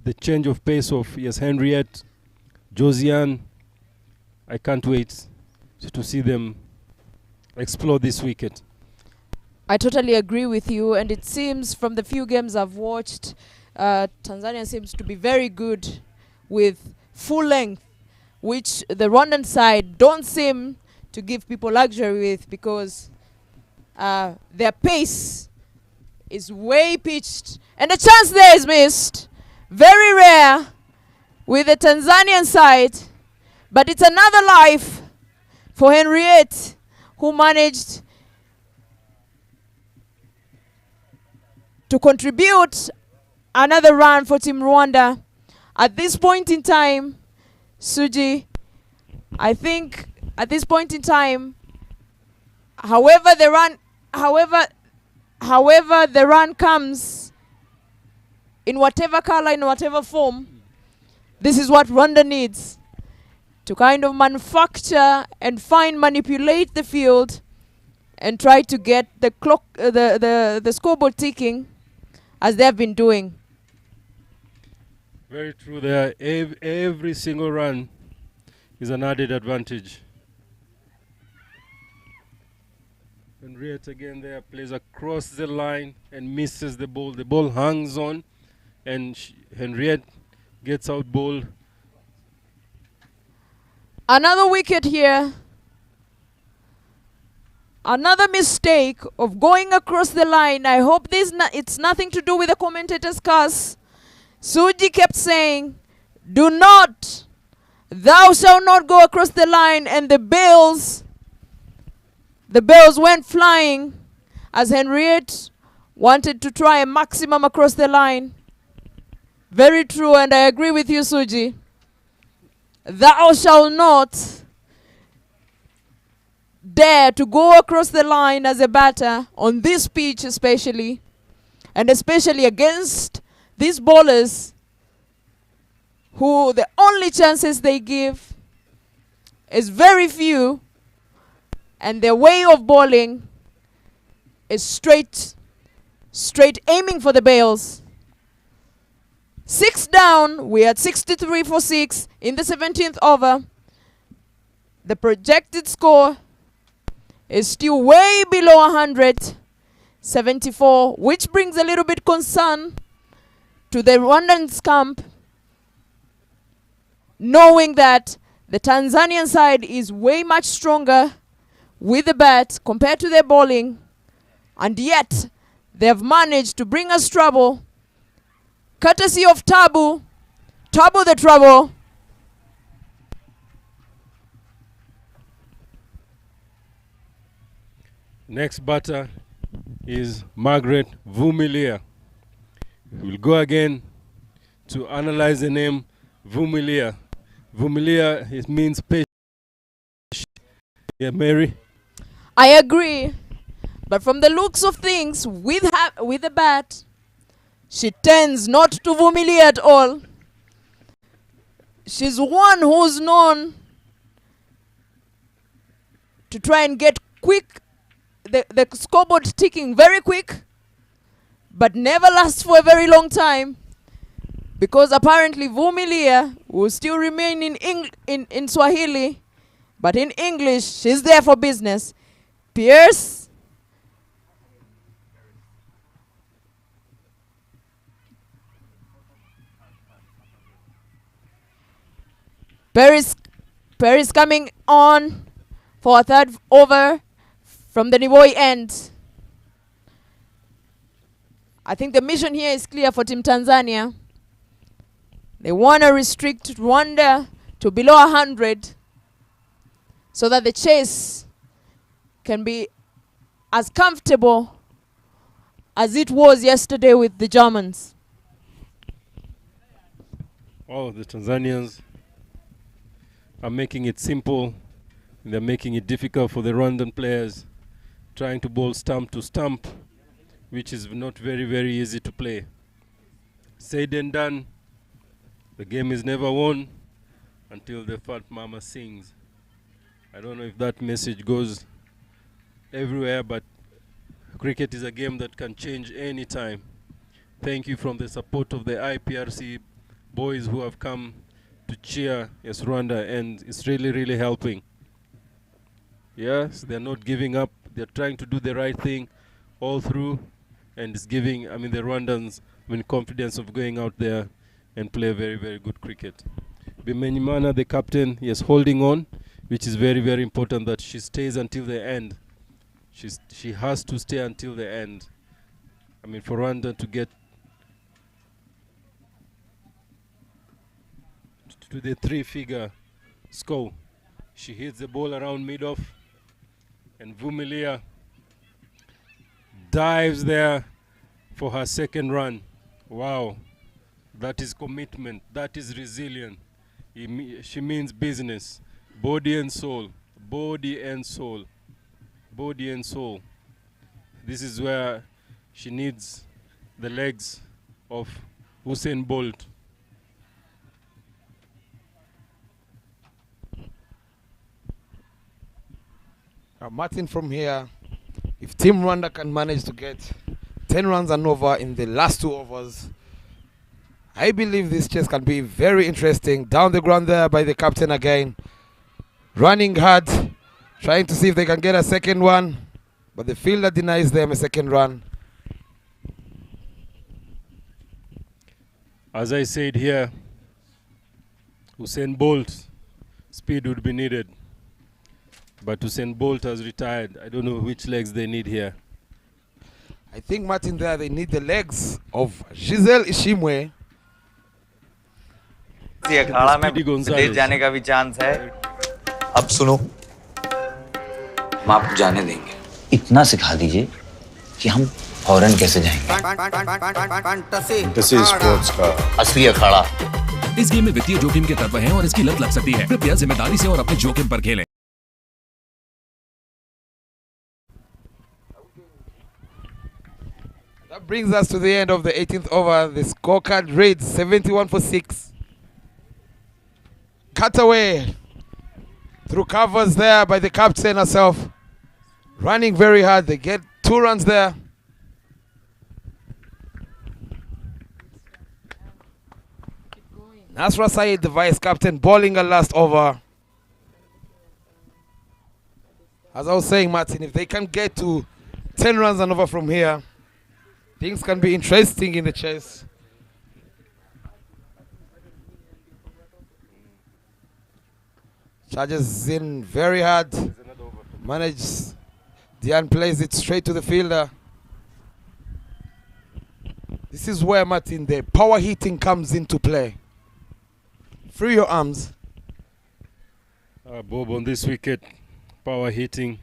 E: The change of pace of Henriette, Josiane, I can't wait to see them explore this wicket.
C: I totally agree with you, and it seems from the few games I've watched, Tanzania seems to be very good with full length, which the Rwandan side don't seem to give people luxury with, because their pace is way pitched, and the chance there is missed. Very rare with the Tanzanian side, but it's another life for Henriette, who managed to contribute another run for Team Rwanda. At this point in time, Suji, I think at this point in time, however the run comes, in whatever color, in whatever form, this is what Rwanda needs to kind of manufacture and manipulate the field and try to get the clock, the scoreboard ticking, as they have been doing.
E: Very true there. Every single run is an added advantage. Henriette again there plays across the line and misses the ball. The ball hangs on, and Henriette gets out ball.
C: Another wicket here. Another mistake of going across the line. I hope it's nothing to do with the commentator's curse. Suji kept saying, "Do not, thou shalt not go across the line," and the bells went flying as Henriette wanted to try a maximum across the line. Very true, and I agree with you, Suji. Thou shalt not dare to go across the line as a batter on this pitch, especially, and especially against these bowlers who the only chances they give is very few, and their way of bowling is straight aiming for the bails. 6 down, we had 63 for 6 in the 17th over. The projected score is still way below 100, 74, which brings a little bit concern to the Rwandan camp, knowing that the Tanzanian side is way much stronger with the bat compared to their bowling, and yet they have managed to bring us trouble, courtesy of Tabu the Trouble.
E: Next batter is Margaret Vumilia. We'll go again to analyze the name Vumilia. Vumilia, it means patient. Yeah, Mary?
C: I agree, but from the looks of things, with the bat, she tends not to Vumilia at all. She's one who's known to try and get quick, the scoreboard ticking very quick, but never lasts for a very long time, because apparently Vumilia will still remain in Swahili, but in English, she's there for business. Pierce. Paris coming on for a third over from the Niboi end. I think the mission here is clear for Team Tanzania. They want to restrict Rwanda to below 100 so that the chase can be as comfortable as it was yesterday with the Germans.
E: Oh, the Tanzanians are making it simple. They're making it difficult for the Rwandan players, trying to bowl stump to stump, which is not very, very easy to play. Said and done, the game is never won until the fat mama sings. I don't know if that message goes everywhere, but cricket is a game that can change any time. Thank you from the support of the IPRC boys who have come to cheer yes Rwanda, and it's really, really helping. Yes, they're not giving up. They're trying to do the right thing all through, and it's giving, the Rwandans, confidence of going out there and play very, very good cricket. Bimenyimana, the captain, is holding on, which is very, very important that she stays until the end. She has to stay until the end. For Rwanda to get to the 3-figure score. She hits the ball around mid-off, and Vumilia dives there for her second run. Wow, that is commitment, that is resilience. She means business, body and soul, body and soul, body and soul. This is where she needs the legs of Usain Bolt.
D: Martin, from here, if Team Rwanda can manage to get 10 runs and over in the last 2 overs, I believe this chase can be very interesting. Down the ground there by the captain again, running hard, trying to see if they can get a second one, but the fielder denies them a second run.
E: As I said here, Usain Bolt, speed would be needed. But Usain Bolt has retired. I don't know which legs they need here.
D: I think, Martin, there they need the legs of Giselle Ishimwe.
G: अखाड़ा में विदेश जाने का भी chance है। अब सुनो, हम आपको जाने देंगे। इतना सिखा दीजिए कि हम फौरन कैसे जाएंगे।
H: फैंटेसी स्पोर्ट्स का
G: असली अखाड़ा।
I: इस गेम में वित्तीय जोखिम के तत्व हैं और इसकी लत लग सकती है। कृपया जिम्मेदारी से और अपने जोखिम पर खेलें।
D: That brings us to the end of the 18th over. The scorecard reads 71 for 6. Cut away through covers there by the captain herself. Running very hard. They get 2 runs there. Nasra Said, the vice captain, bowling a last over. As I was saying, Martin, if they can get to 10 runs and over from here, things can be interesting in the chase. Charges in very hard. Manages. Diane plays it straight to the fielder. This is where, Martin, the power hitting comes into play. Free your arms.
E: Bob, on this wicket, power hitting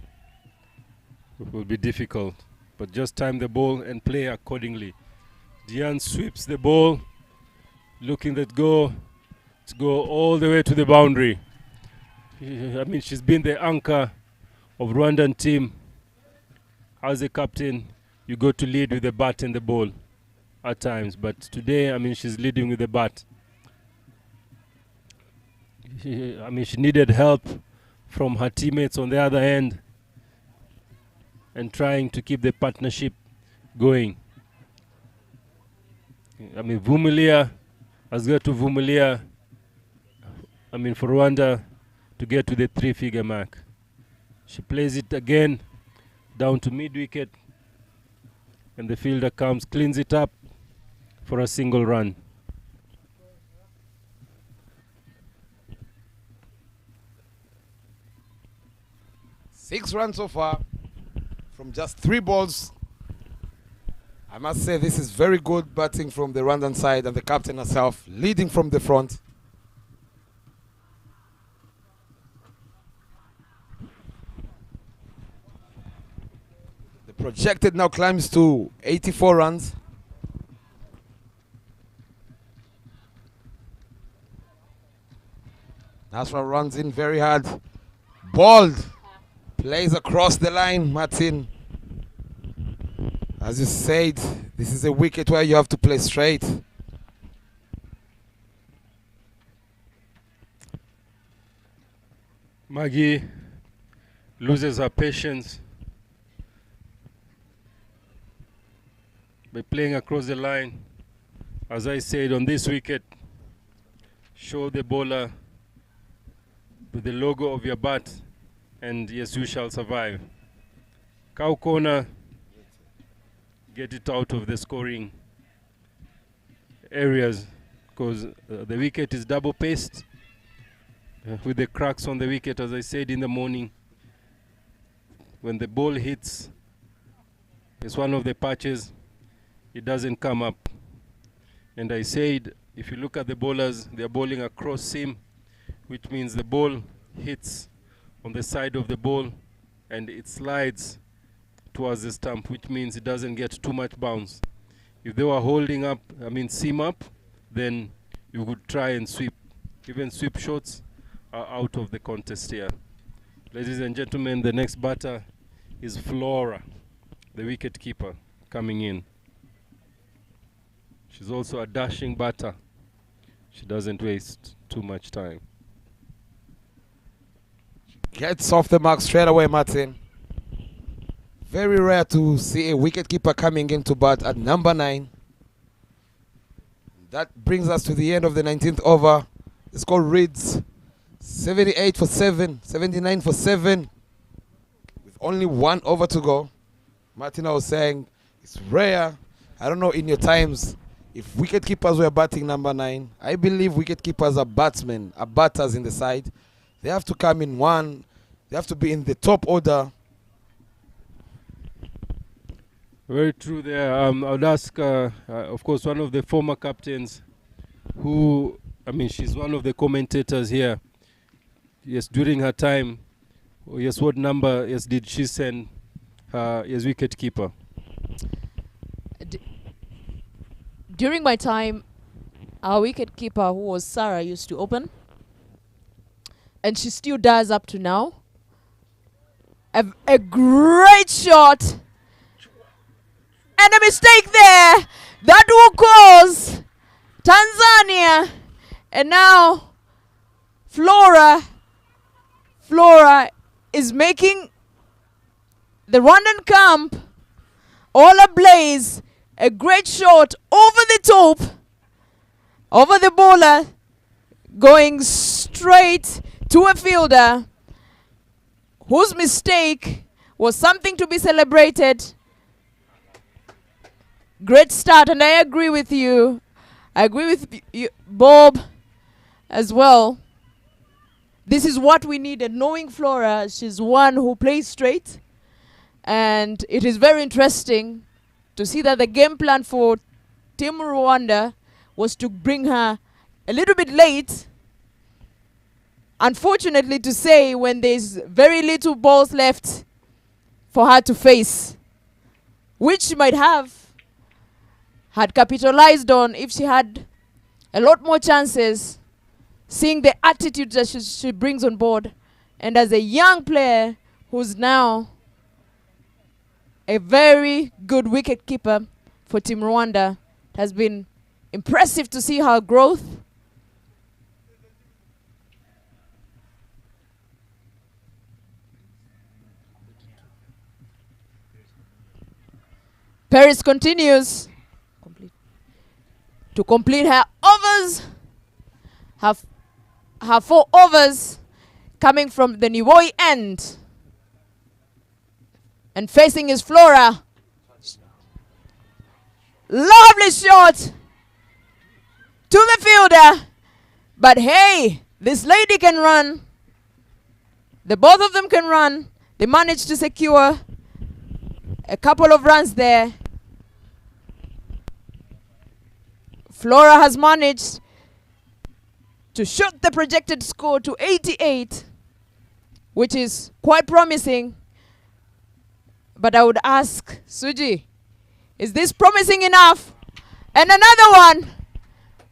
E: will be difficult. But just time the ball and play accordingly. Diane sweeps the ball, looking to go all the way to the boundary. I mean, she's been the anchor of Rwandan team. As a captain, you go to lead with the bat and the ball at times. But today, I mean, she's leading with the bat. I mean, she needed help from her teammates on the other end and trying to keep the partnership going. I mean, Vumilia has got to Vumilia, I mean, for Rwanda to get to the 3-figure mark. She plays it again down to mid-wicket, and the fielder comes, cleans it up for a single run.
D: Six runs so far from just 3 balls. I must say this is very good batting from the Rwandan side, and the captain herself leading from the front. The projected now climbs to 84 runs. Nasra runs in very hard. Balled. Plays across the line, Martin. As you said, this is a wicket where you have to play straight.
E: Maggie loses her patience by playing across the line. As I said, on this wicket, show the bowler with the logo of your bat, and yes, you shall survive. Cow corner, get it out of the scoring areas, because the wicket is double paced with the cracks on the wicket. As I said in the morning, when the ball hits, it's one of the patches, it doesn't come up. And I said, if you look at the bowlers, they're bowling across seam, which means the ball hits on the side of the ball and it slides towards the stump, which means it doesn't get too much bounce. If they were holding up, I mean seam up, then you could try and sweep. Even sweep shots are out of the contest here. Ladies and gentlemen, the next batter is Flora, the wicket keeper, coming in. She's also a dashing batter. She doesn't waste too much time.
D: Gets off the mark straight away, Martin. Very rare to see a wicketkeeper coming into bat at number 9. That brings us to the end of the 19th over. The score reads 78 for 7, 79 for 7, with only 1 over to go. Martin, I was saying, it's rare. I don't know in your times if wicketkeepers were batting number 9. I believe wicketkeepers are batsmen, are batters in the side. They have to come in 1. They have to be in the top order.
E: Very true there. I would ask, of course, one of the former captains who, I mean, she's one of the commentators here. Yes, during her time, yes, what number, yes, did she send her, yes, wicket keeper?
C: During my time, our wicket keeper, who was Sarah, used to open. And she still does up to now. A great shot. And a mistake there. That will cause Tanzania. And now Flora is making the Rwandan camp all ablaze. A great shot over the top, over the bowler, going straight to a fielder whose mistake was something to be celebrated. Great start, and I agree with you. I agree with you, Bob, as well. this is what we needed. Knowing Flora, she's one who plays straight. And it is very interesting to see that the game plan for Team Rwanda was to bring her a little bit late. Unfortunately to say, when there's very little balls left for her to face, which she might have had capitalized on if she had a lot more chances, seeing the attitude that she brings on board. And as a young player who's now a very good wicket keeper for Team Rwanda, it has been impressive to see her growth. Paris continues to complete her overs, her 4 overs coming from the Niwoi end. And facing is Flora. Lovely shot to the fielder. But hey, this lady can run. The both of them can run. They managed to secure a couple of runs there. Flora has managed to shoot the projected score to 88, which is quite promising. But I would ask Suji, is this promising enough? And another one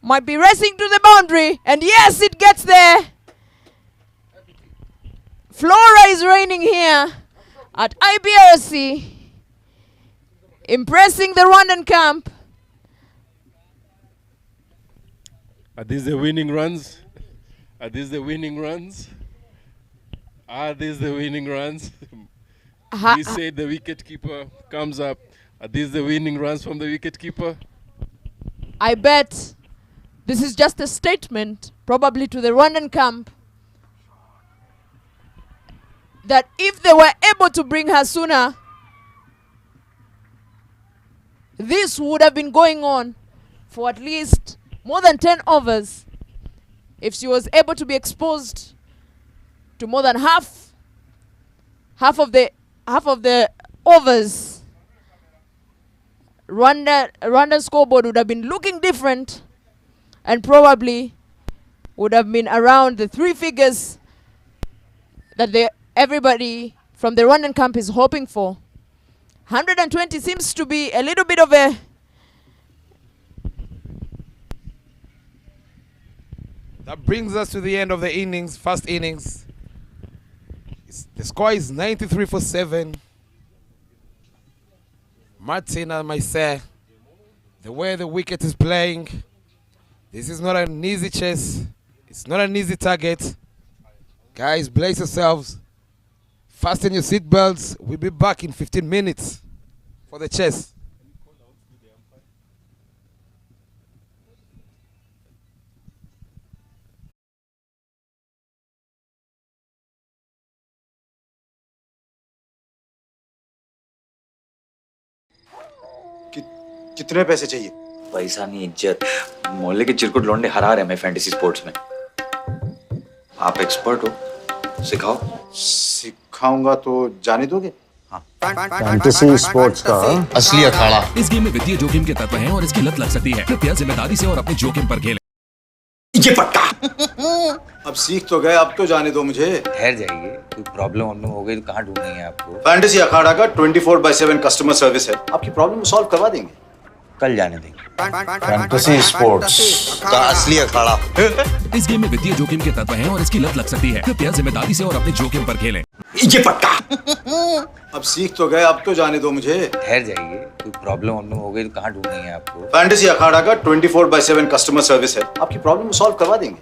C: might be racing to the boundary, and yes, it gets there. Flora is reigning here at IBRC, impressing the Rwandan camp.
E: Are these the winning runs? Are these the winning runs? Are these the winning runs? He said the wicketkeeper comes up. Are these the winning runs from the wicketkeeper?
C: I bet this is just a statement, probably to the Rwandan camp, that if they were able to bring her sooner, this would have been going on for at least more than 10 overs. If she was able to be exposed to more than half of the overs, Rwanda's scoreboard would have been looking different and probably would have been around the 3 figures that everybody from the Rwandan camp is hoping for. 120 seems to be a little bit of a
D: That brings us to the end of the innings, first innings. The score is 93 for 7. Martin and myself, the way the wicket is playing, this is not an easy chase. It's not an easy target. Guys, brace yourselves. Fasten your seatbelts. We'll be back in 15 minutes for the chase.
F: कितने पैसे चाहिए?
G: पैसा नहीं, इज्जत। मोहल्ले के चिरकुट लौंडे हरा रहे हैं फैंटेसी स्पोर्ट्स में। आप एक्सपर्ट हो, सिखाओ।
F: सिखाऊंगा तो जाने दोगे?
G: हाँ।
H: फैंटेसी स्पोर्ट्स का
I: असली अखाड़ा। इस गेम में वित्तीय जोखिम के तत्व हैं और इसकी लत लग सकती है। कृपया जिम्मेदारी से और अपने जोखिम पर खेलें।
F: ये पक्का। अब सीख तो गए, अब तो जाने दो मुझे।
G: ठहर जाइए, कोई प्रॉब्लम हो गई तो कहाँ ढूंढेंगे आपको?
F: फैंटेसी अखाड़ा का 24/7 कस्टमर सर्विस है, आपकी प्रॉब्लम सॉल्व करवा देंगे।
G: कल जाने देंगे।
H: फैंटेसी स्पोर्ट्स का असली अखाड़ा।
I: इस गेम में वित्तीय जोखिम के तत्व हैं और इसकी लत लग सकती है। कृपया जिम्मेदारी से और अपने जोखिम पर खेलें।
F: ये पक्का। अब सीख तो गए, अब तो जाने दो मुझे।
G: ठहर जाइए, कोई प्रॉब्लम हो गई तो कहाँ ढूंढेंगे आपको?
F: फैंटेसी अखाड़ा का 24/7 कस्टमर सर्विस है, आपकी प्रॉब्लम सॉल्व करवा देंगे।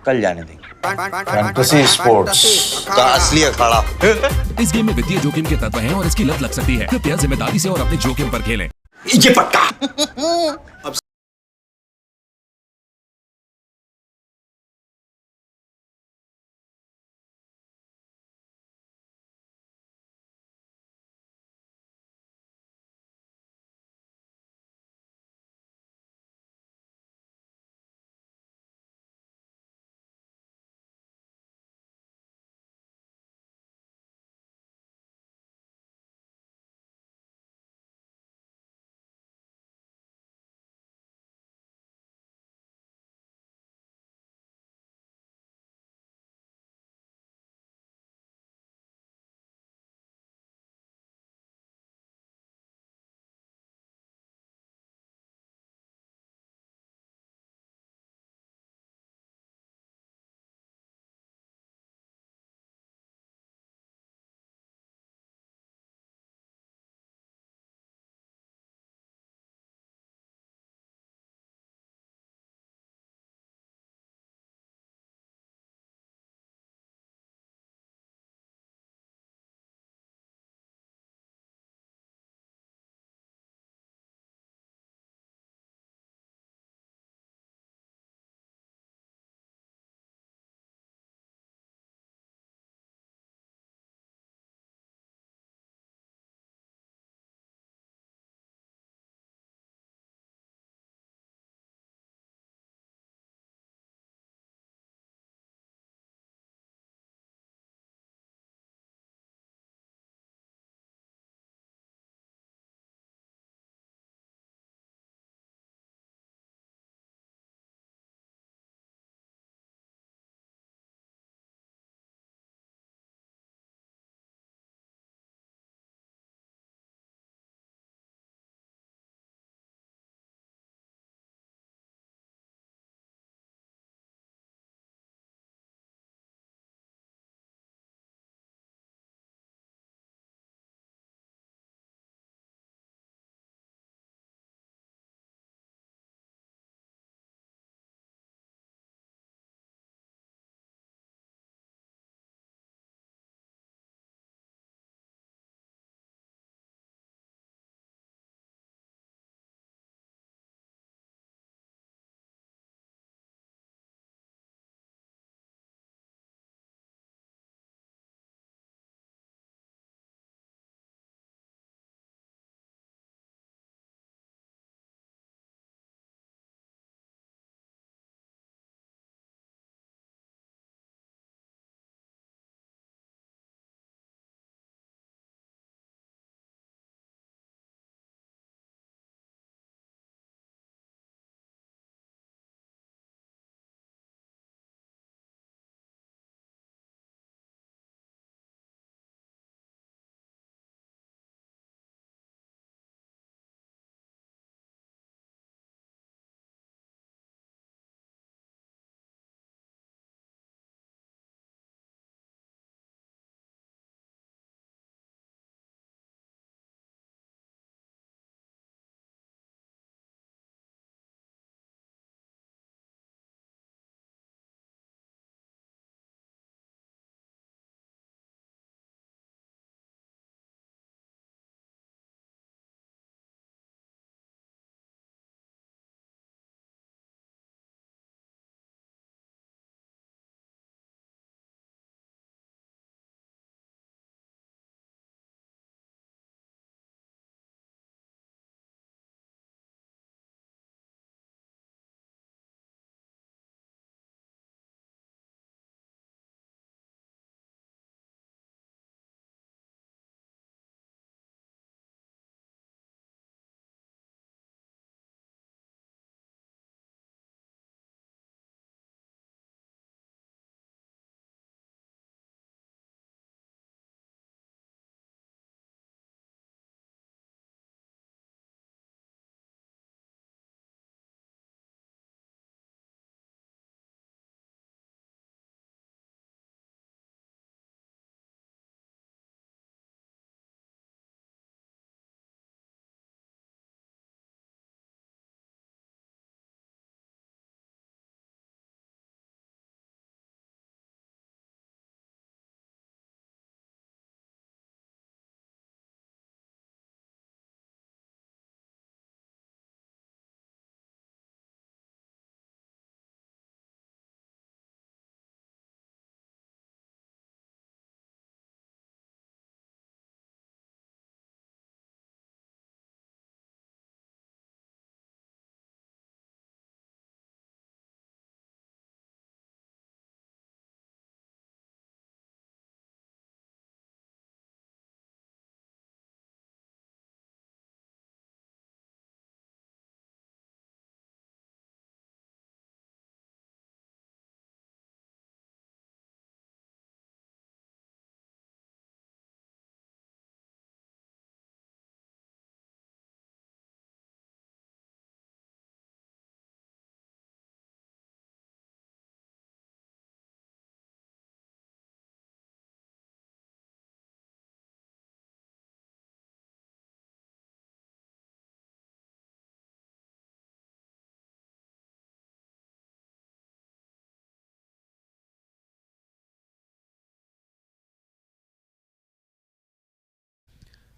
G: कल जाने देंगे।
H: फैंटेसी स्पोर्ट्स का असली अखाड़ा।
I: इस गेम में वित्तीय जोखिम के तत्व हैं और इसकी लत लग सकती है। कृपया जिम्मेदारी से और अपने जोखिम पर खेलें।
F: ये पक्का। अब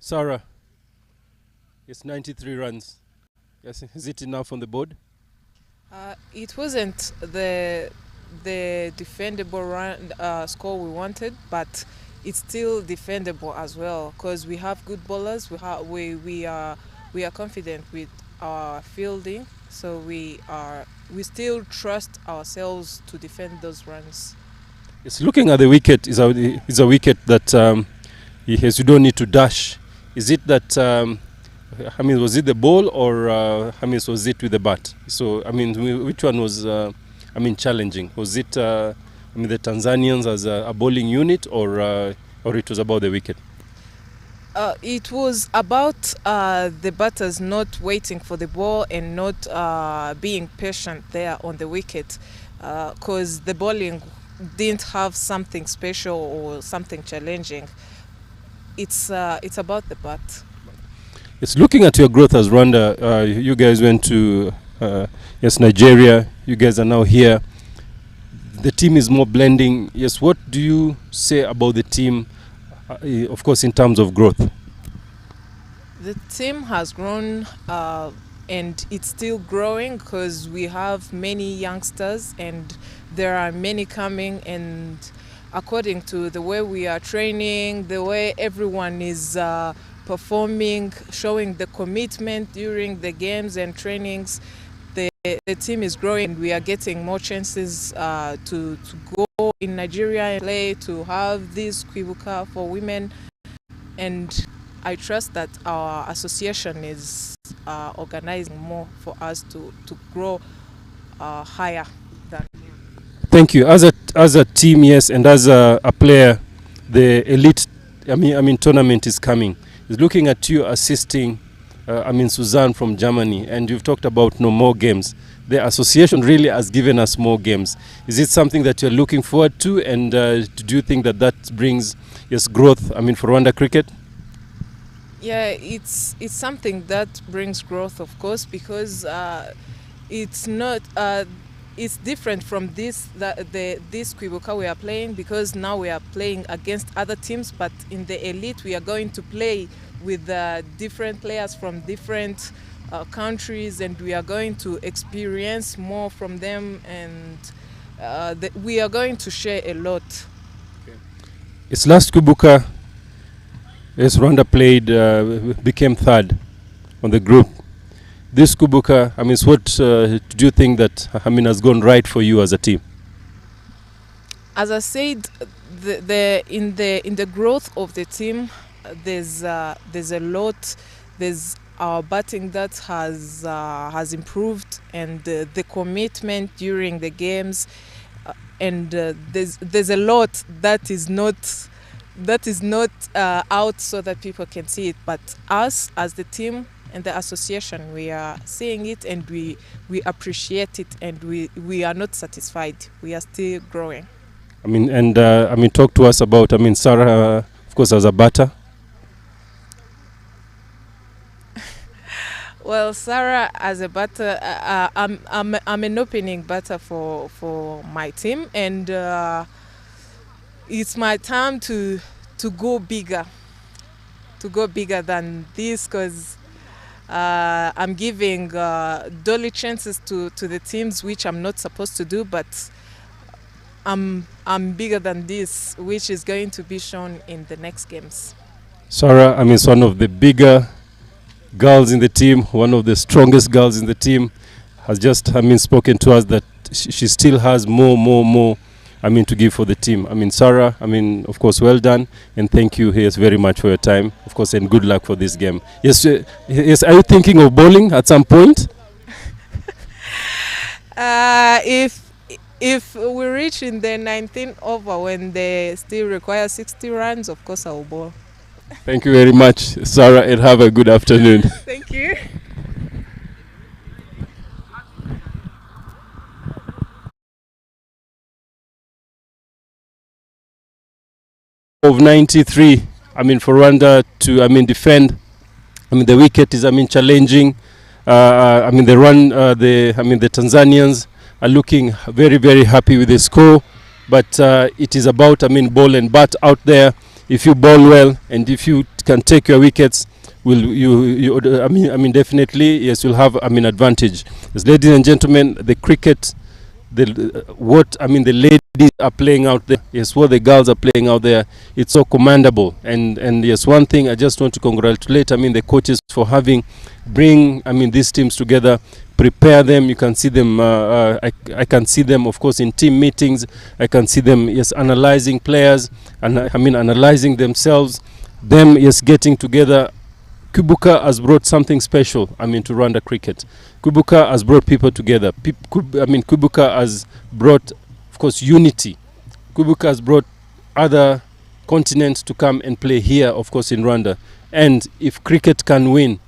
E: Sarah, it's 93 runs. Yes, is it enough on the board?
C: It wasn't the defendable run score we wanted, but it's still defendable as well because we have good bowlers. We are confident with our fielding, so we still trust ourselves to defend those runs.
E: Yes, looking at the wicket is a wicket that yes, you don't need to dash. Is it that was it the ball or was it with the bat? So which one was challenging? Was it the Tanzanians as a bowling unit or it was about the wicket?
C: It was about the batters not waiting for the ball and not being patient there on the wicket, because the bowling didn't have something special or something challenging. It's about the bat.
E: It's looking at your growth as Rwanda. You guys went to Nigeria. You guys are now here. The team is more blending. Yes, what do you say about the team? Of course, in terms of growth.
C: The team has grown and it's still growing because we have many youngsters and there are many coming, and according to the way we are training, the way everyone is performing, showing the commitment during the games and trainings, the team is growing. We are getting more chances to go in Nigeria and play, to have this Kwibuka for women, and I trust that our association is organizing more for us to grow higher than.
E: Thank you. As a team, yes, and as a player, the elite tournament is coming. Is looking at you assisting Suzanne from Germany, and you've talked about no more games. The association really has given us more games. Is it something that you're looking forward to, and do you think that brings growth for Rwanda cricket?
C: Yeah, it's something that brings growth, of course, because it's not it's different from this Kwibuka we are playing, because now we are playing against other teams, but in the elite we are going to play with different players from different countries, and we are going to experience more from them, and we are going to share a lot.
E: Okay. It's last Kwibuka, yes, Rwanda played, became third on the group. This Kwibuka, what do you think that has gone right for you as a team?
C: As I said, in the growth of the team, there's a lot. There's our batting that has improved, and the commitment during the games, and there's a lot that is not out so that people can see it. But us as the team and the association, we are seeing it, and we appreciate it, and we are not satisfied. We are still growing.
E: Talk to us about Sarah, of course, as a batter.
C: Well, Sarah as a batter, I'm an opening batter for my team, and it's my time to go bigger than this, because I'm giving dolly chances to the teams, which I'm not supposed to do, but I'm bigger than this, which is going to be shown in the next games.
E: Sarah, is one of the bigger girls in the team, one of the strongest girls in the team, has just spoken to us that she still has more to give for the team. Sarah, of course, well done, and thank you very much for your time, of course, and good luck for this game. Yes, are you thinking of bowling at some point?
C: If we reach in the 19th over, when they still require 60 runs, of course I will bowl.
E: Thank you very much, Sarah, and have a good afternoon.
C: Thank you.
E: Of 93, for Rwanda to defend, the wicket is challenging. The run, the Tanzanians are looking very, very happy with the score, but it is about ball and bat out there. if you bowl well and if you can take your wickets, definitely yes, you'll have advantage. Yes, ladies and gentlemen, the cricket, the ladies are playing out there. Yes, what the girls are playing out there, it's so commendable. And yes, one thing I just want to congratulate the coaches for bring these teams together, prepare them. You can see them. I can see them, of course, in team meetings. I can see them analyzing players and analyzing themselves. Them getting together. Kwibuka has brought something special, to Rwanda cricket. Kwibuka has brought people together. Kwibuka has brought, of course, unity. Kwibuka has brought other continents to come and play here, of course, in Rwanda. And if cricket can win,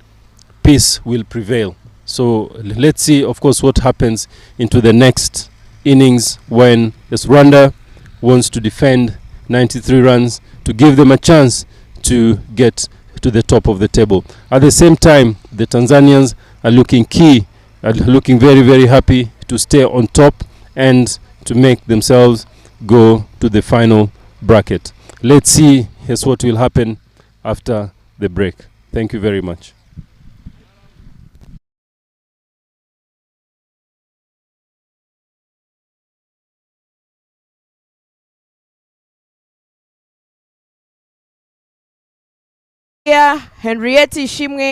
E: peace will prevail. So let's see, of course, what happens into the next innings when Rwanda wants to defend 93 runs to give them a chance to get to the top of the table. At the same time, the Tanzanians are looking very, very happy to stay on top and to make themselves go to the final bracket. Let's see what will happen after the break. Thank you very much.
C: Henriette Ishimwe.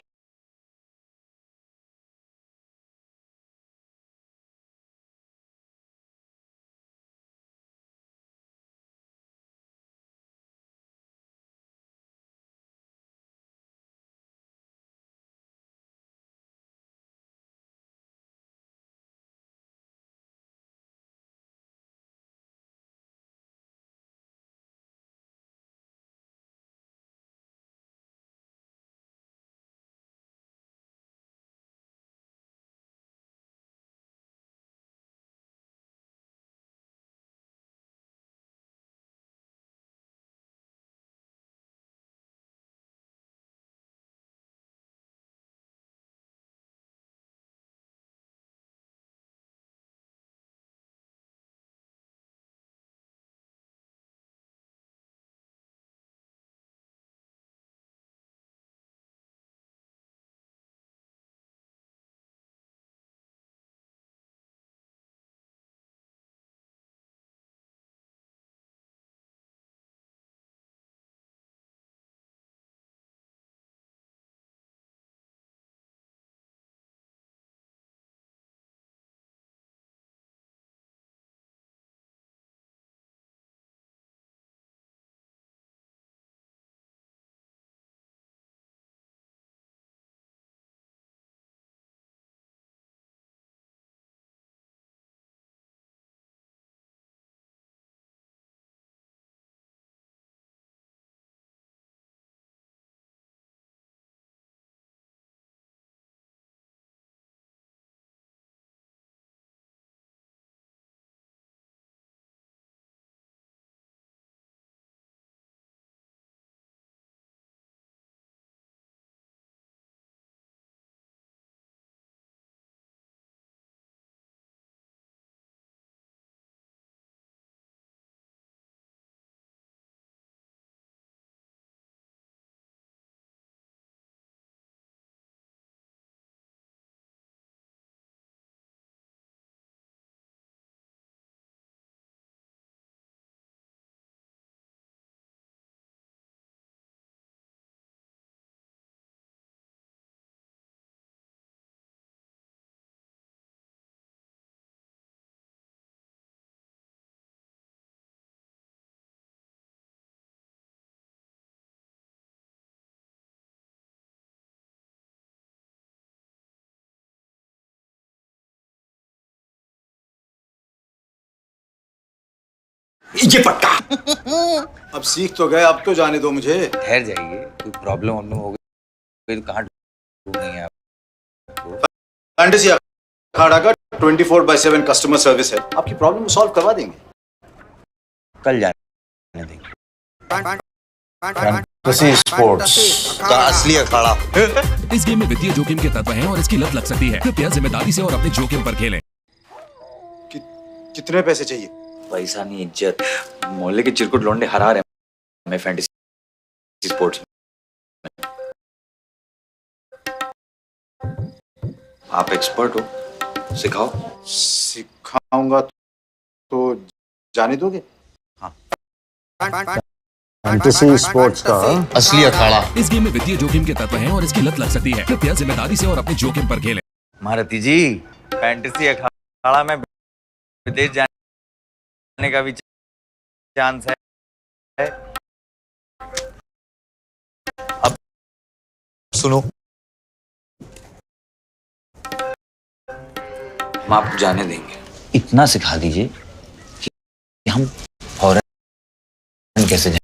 F: ये पक्का अब सीख तो गए, अब तो जाने दो मुझे।
G: ठहर जाइए, कोई प्रॉब्लम हो गई तो कहाँ ढूंढेंगे आपको?
F: फैंटेसी अखाड़ा का 24/7 कस्टमर सर्विस है, आपकी प्रॉब्लम सॉल्व करवा देंगे।
G: कल जाने देंगे।
H: फैंटेसी स्पोर्ट्स का असली अखाड़ा।
I: इस गेम में वित्तीय जोखिम के तत्व हैं और इसकी लत लग सकती है। कृपया जिम्मेदारी से और अपने जोखिम पर खेलें।
F: कितने पैसे चाहिए?
G: पैसा नहीं, इज्जत। मोहल्ले के चिरकुट लौंडे हरा रहे हैं मैं फैंटेसी स्पोर्ट्स आप एक्सपर्ट हो, सिखाओ।
F: सिखाऊंगा तो जाने दोगे?
G: हाँ।
H: फैंटेसी स्पोर्ट्स का असली अखाड़ा।
I: इस गेम में वित्तीय जोखिम के तत्व हैं और इसकी लत लग सकती है। कृपया जिम्मेदारी से और अपने जोखिम पर खेलें।
G: महारथी जी, फैंटेसी अखाड़ा में विदेश जाने का भी चांस है। अब सुनो, हम आपको जाने देंगे। इतना सिखा दीजिए कि हम फॉरेन कैसे जाएं।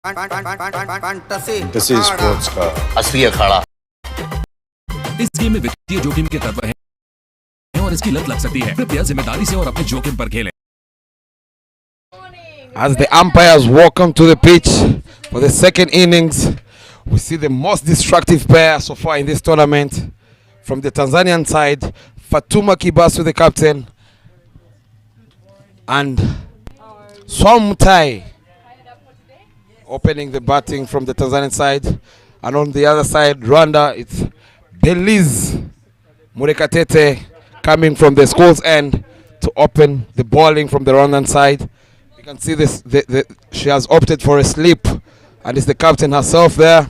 H: फैंटेसी स्पोर्ट्स का
G: असली अखाड़ा।
I: इस गेम में वित्तीय जोखिम के तत्व हैं और इसकी लत लग सकती है। कृपया जिम्मेदारी से और अपने जोखिम पर खेलें।
D: As the umpires welcome to the pitch for the second innings, we see the most destructive player so far in this tournament. From the Tanzanian side, Fatuma Kibasu, the captain, and Swamtai opening the batting from the Tanzanian side. And on the other side, Rwanda, it's Belize Murekatete coming from the school's end to open the bowling from the Rwandan side. You can see this. She has opted for a sleep, and it's the captain herself there.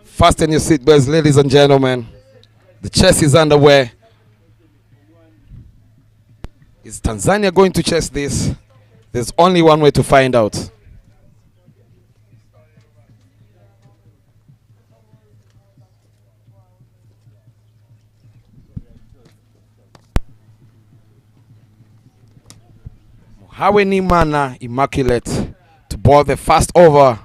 D: Fasten your seatbelts, ladies and gentlemen. The chase is underway. Is Tanzania going to chase this? There's only one way to find out. Haweni Mana Immaculate to bowl the first over.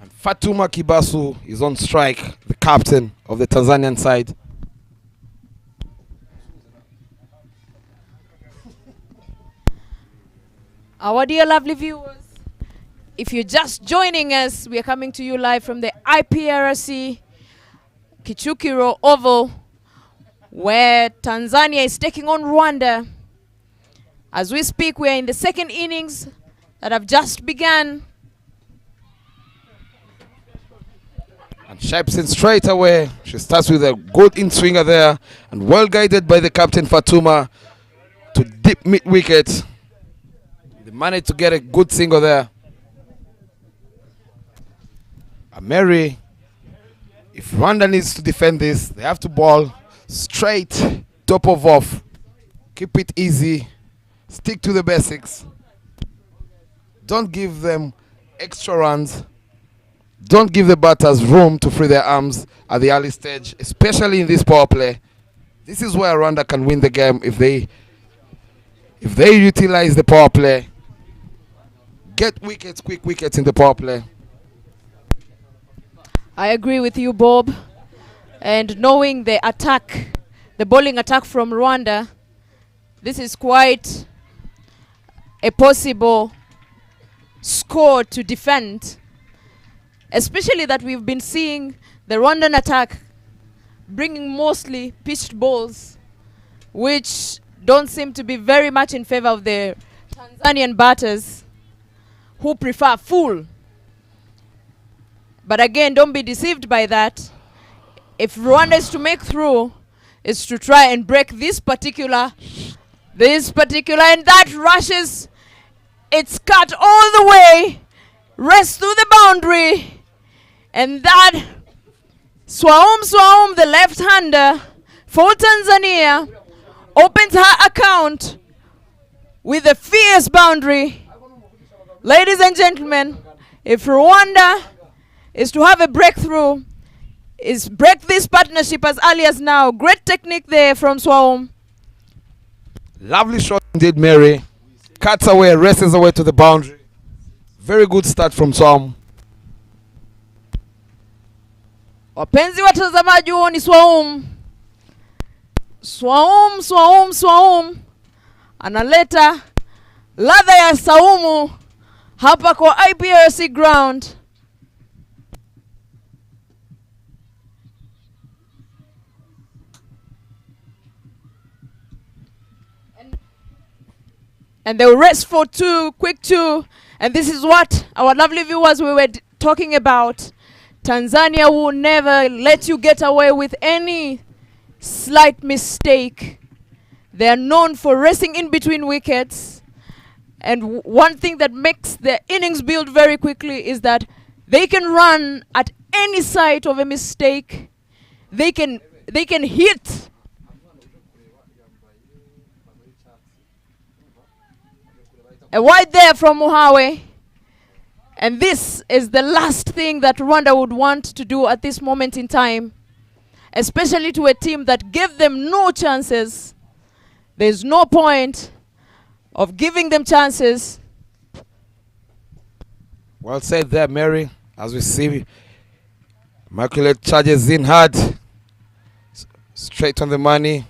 D: And Fatuma Kibasu is on strike, the captain of the Tanzanian side.
C: Our dear lovely viewers, if you're just joining us, we are coming to you live from the IPRC Kichukiro Oval, where Tanzania is taking on Rwanda. As we speak, we are in the second innings that have just begun.
D: And shapes in straight away. She starts with a good in-swinger there, and well guided by the captain Fatuma to deep mid-wicket. They managed to get a good single there. And Mary, if Rwanda needs to defend this, they have to bowl straight, top of off. Keep it easy. Stick to the basics. Don't give them extra runs. Don't give the batters room to free their arms at the early stage, especially in this power play. This is where Rwanda can win the game if they utilize the power play. Get wickets, quick wickets in the power play.
C: I agree with you, Bob. And knowing the attack, the bowling attack from Rwanda, this is quite a possible score to defend, especially that we've been seeing the Rwandan attack bringing mostly pitched balls, which don't seem to be very much in favor of the Tanzanian batters who prefer full. But again, don't be deceived by that. If Rwanda is to make through, is to try and break this particular, and that rushes. It's cut all the way, rests through the boundary, and that Swaum, the left-hander for Tanzania, opens her account with a fierce boundary. Ladies and gentlemen, if Rwanda is to have a breakthrough, is break this partnership as early as now. Great technique there from Swaum.
D: Lovely shot indeed, Mary. Cuts away, races away to the boundary. Very good start from Swam.
C: Wapenzi watazamaji, huo ni Swaum. Swaum analeta ladha ya saumu hapa kwa IPRC ground. And they'll rest for two, quick two. And this is what our lovely viewers we were talking about. Tanzania will never let you get away with any slight mistake. They are known for racing in between wickets. And one thing that makes their innings build very quickly is that they can run at any site of a mistake. They can hit. A wide there from Muhawe. And this is the last thing that Rwanda would want to do at this moment in time, especially to a team that gave them no chances. There's no point of giving them chances.
D: Well said there, Mary. As we see, Immaculate charges in hard. Straight on the money.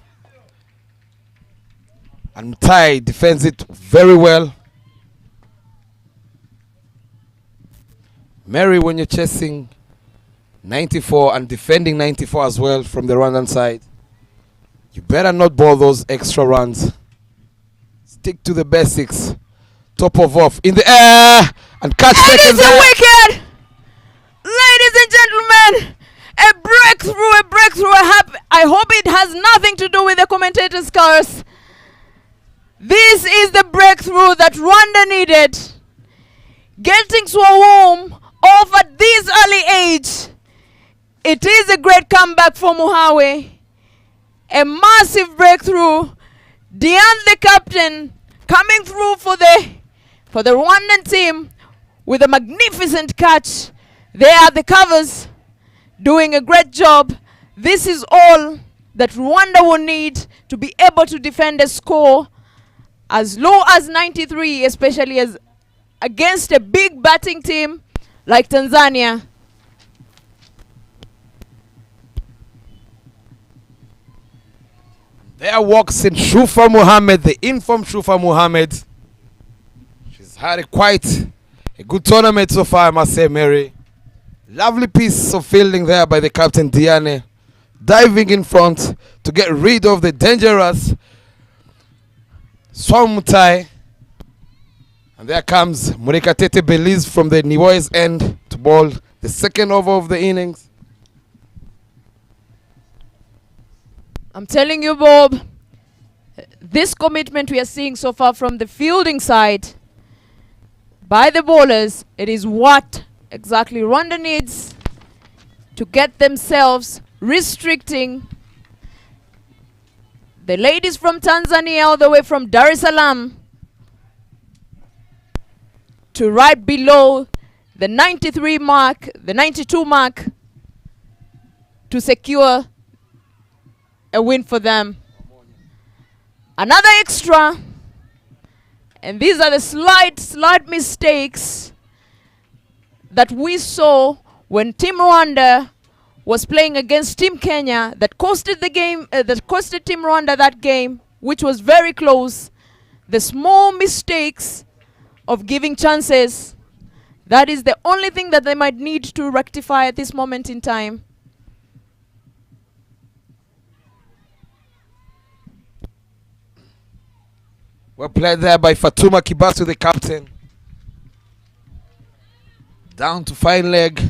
D: And Tai defends it very well. Mary, when you're chasing 94 and defending 94 as well from the Rwandan side, you better not ball those extra runs. Stick to the basics. Top of off in the air and catch seconds.
C: It is a wicket! Ladies and gentlemen, a breakthrough. I hope it has nothing to do with the commentator's curse. This is the breakthrough that Rwanda needed. Getting so warm off at this early age. It is a great comeback for Muhawe. A massive breakthrough. Diane, the captain, coming through for the Rwandan team with a magnificent catch. They are the covers, doing a great job. This is all that Rwanda will need to be able to defend a score as low as 93, especially as against a big batting team like Tanzania.
D: There walks in Shufa Muhammad, the informed Shufa Muhammad. She's had quite a good tournament so far, I must say, Mary. Lovely piece of fielding there by the captain Diane, diving in front to get rid of the dangerous Swamutai. And there comes Murekatete Belize from the Niwoy's end to bowl the second over of the innings.
C: I'm telling you, Bob, this commitment we are seeing so far from the fielding side by the bowlers, it is what exactly Rwanda needs to get themselves restricting the ladies from Tanzania all the way from Dar es Salaam to right below the 93 mark, the 92 mark, to secure a win for them. Another extra. And these are the slight mistakes that we saw when Team Rwanda was playing against Team Kenya that costed the game, that costed Team Rwanda that game, which was very close. The small mistakes of giving chances, that is the only thing that they might need to rectify at this moment in time.
D: Well played there by Fatuma Kibasu, the captain. Down to fine leg.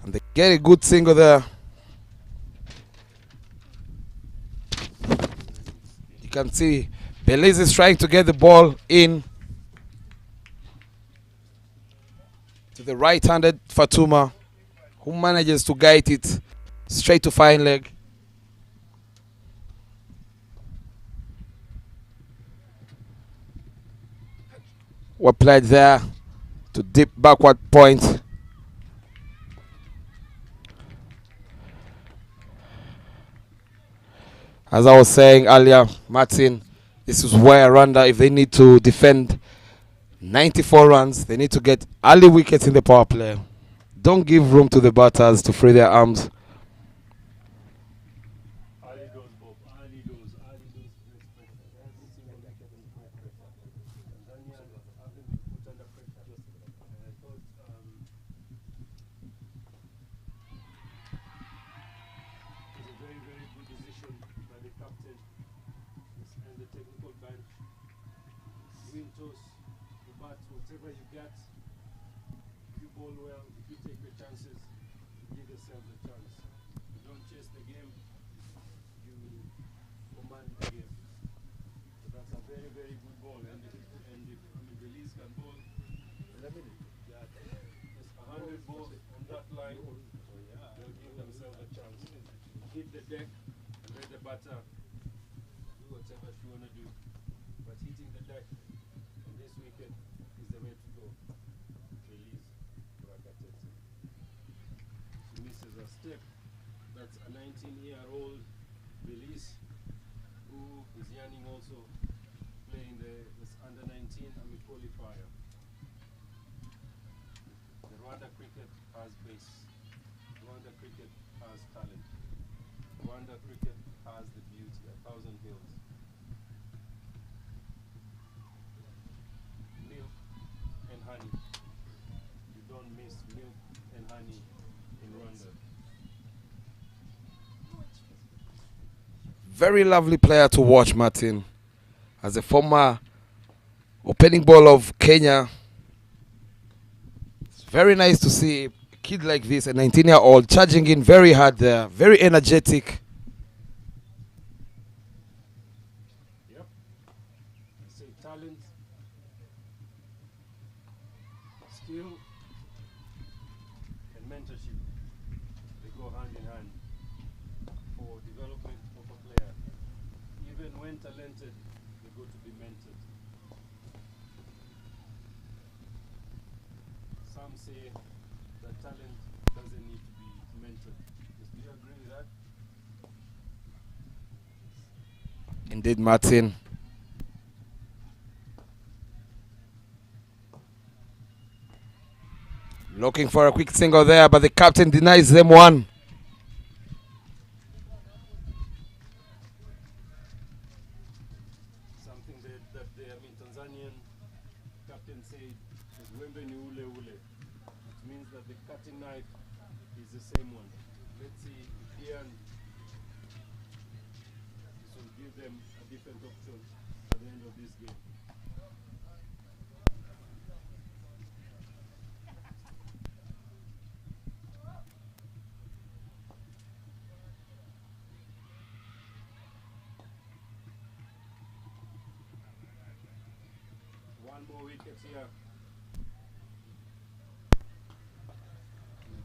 D: And they get a good single there. You can see Belize is trying to get the ball in to the right-handed Fatuma, who manages to guide it straight to fine leg. Well played there to deep backward point. As I was saying earlier, Martin, this is where Rwanda, if they need to defend 94 runs, they need to get early wickets in the power play. Don't give room to the batters to free their arms.
E: whatever you get, if you bowl well, if you take the chances, give yourself the chance. You don't chase the game, you command the game. So that's a very, very good ball. And if Belize can bowl, just 100 balls on that line, they'll give themselves a chance. Hit the deck and let the batter do whatever she want to do. But hitting the deck on this wicket is the way to go. Belize, Rakatete. She misses a step. That's a 19-year-old Belize who is yearning also playing this under-19 Ami qualifier. The Rwanda cricket has base. Rwanda cricket has talent. Rwanda cricket has the beauty, 1,000 hills. Milk and honey. You don't miss milk and honey in Rwanda.
D: Very lovely player to watch, Martin. As a former opening ball of Kenya, it's very nice to see a kid like this, a 19-year-old, charging in very hard there, very energetic.
E: Yep. I say talent, skill, and mentorship. They go hand in hand for development of a player. Even when talented, they go to be mentored. Some say that talent doesn't need to be mentored. Do you agree with that?
D: Indeed, Martin. Looking for a quick single there, but the captain denies them one.
E: Something that Tanzanian captain said is wembe ni ule ule. It means that the cutting knife is the same one. Let's see if Ian, this will give them a different option at the end of this game. One more wicket here.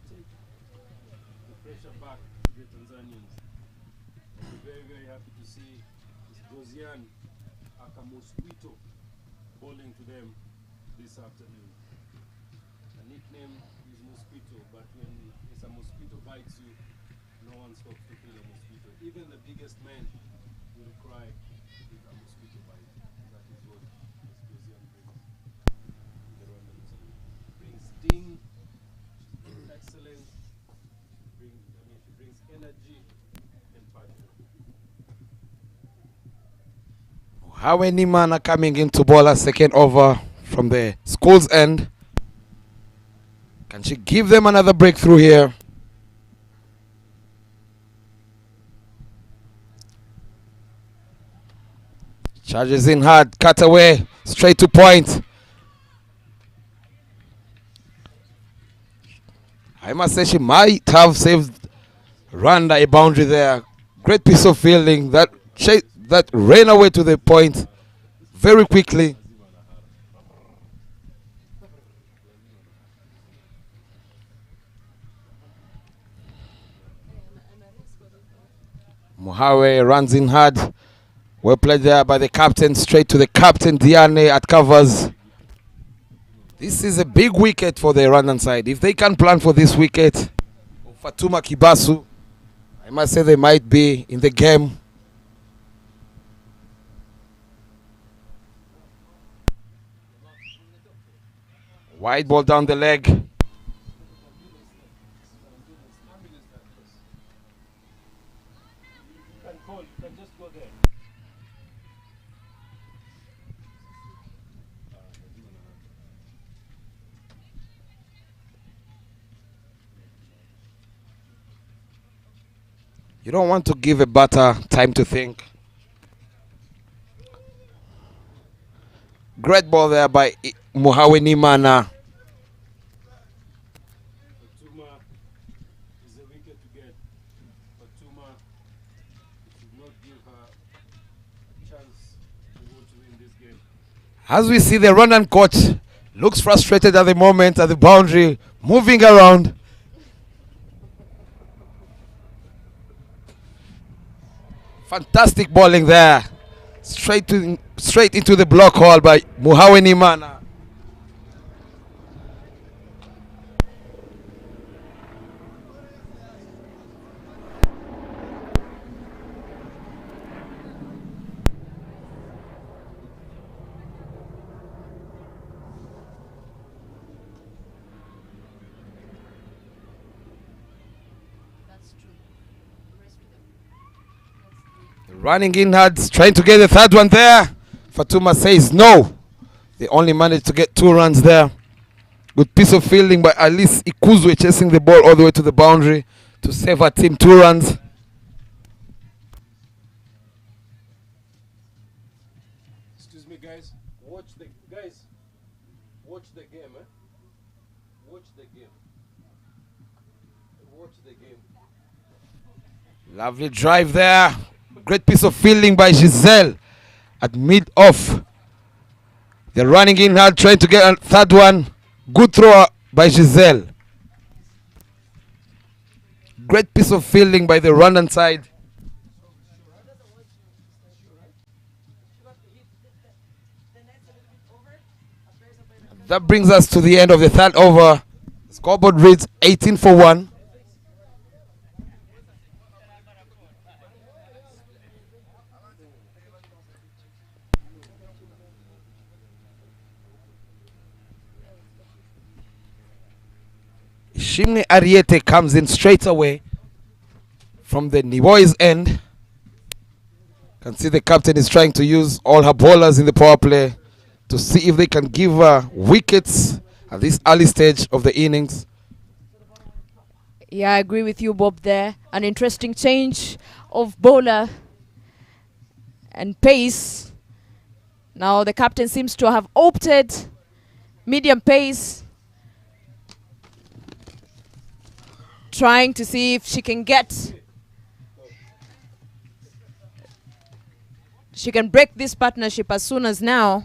E: Take the pressure back to the Tanzanians. We're very, very happy to see this Gozian Akamosquito bowling to them this afternoon. The nickname is Mosquito, but when a mosquito bites you, no one stops to kill a mosquito. Even the biggest man will cry if a mosquito bites. That is what this Gozian brings. The Rwandan team brings sting, excellence, she brings energy and passion.
D: How many men are coming into ball a second over from the school's end? Can she give them another breakthrough here? Charges in hard, cut away, straight to point. I must say she might have saved Rwanda a boundary there. Great piece of fielding that ran away to the point very quickly. Muhawe runs in hard. Well played there by the captain, straight to the captain, Diane at covers. This is a big wicket for the Rwandan side. If they can plan for this wicket, Fatuma Kibasu, I must say they might be in the game. Wide ball down the leg.
E: You can just go there.
D: You don't want to give a batter time to think. Great ball there by Muhawe Nimana.
E: Fatuma is a wicket to get. Fatuma should not give her a chance to win this game.
D: As we see, the Rwandan coach looks frustrated at the moment at the boundary, moving around. Fantastic bowling there. Straight into the block hole by Muhawe Nimana. Running in hard, trying to get the third one there. Fatuma says no. They only managed to get 2 runs there. Good piece of fielding by Alice Ikuzwe, chasing the ball all the way to the boundary to save her team 2 runs.
E: Excuse me, guys. Watch the game, eh? Watch the game. Watch the game.
D: Lovely drive there. Great piece of fielding by Giselle at mid-off. They're running in hard, trying to get a third one. Good throw by Giselle. Great piece of fielding by the Rwandan side. That brings us to the end of the third over. Scoreboard reads 18 for 1. Shimne Ariete comes in straight away from the Niboy's end. Can see the captain is trying to use all her bowlers in the power play to see if they can give her wickets at this early stage of the innings.
C: Yeah, I agree with you, Bob, there. An interesting change of bowler and pace. Now the captain seems to have opted medium pace, trying to see if she can break this partnership as soon as now.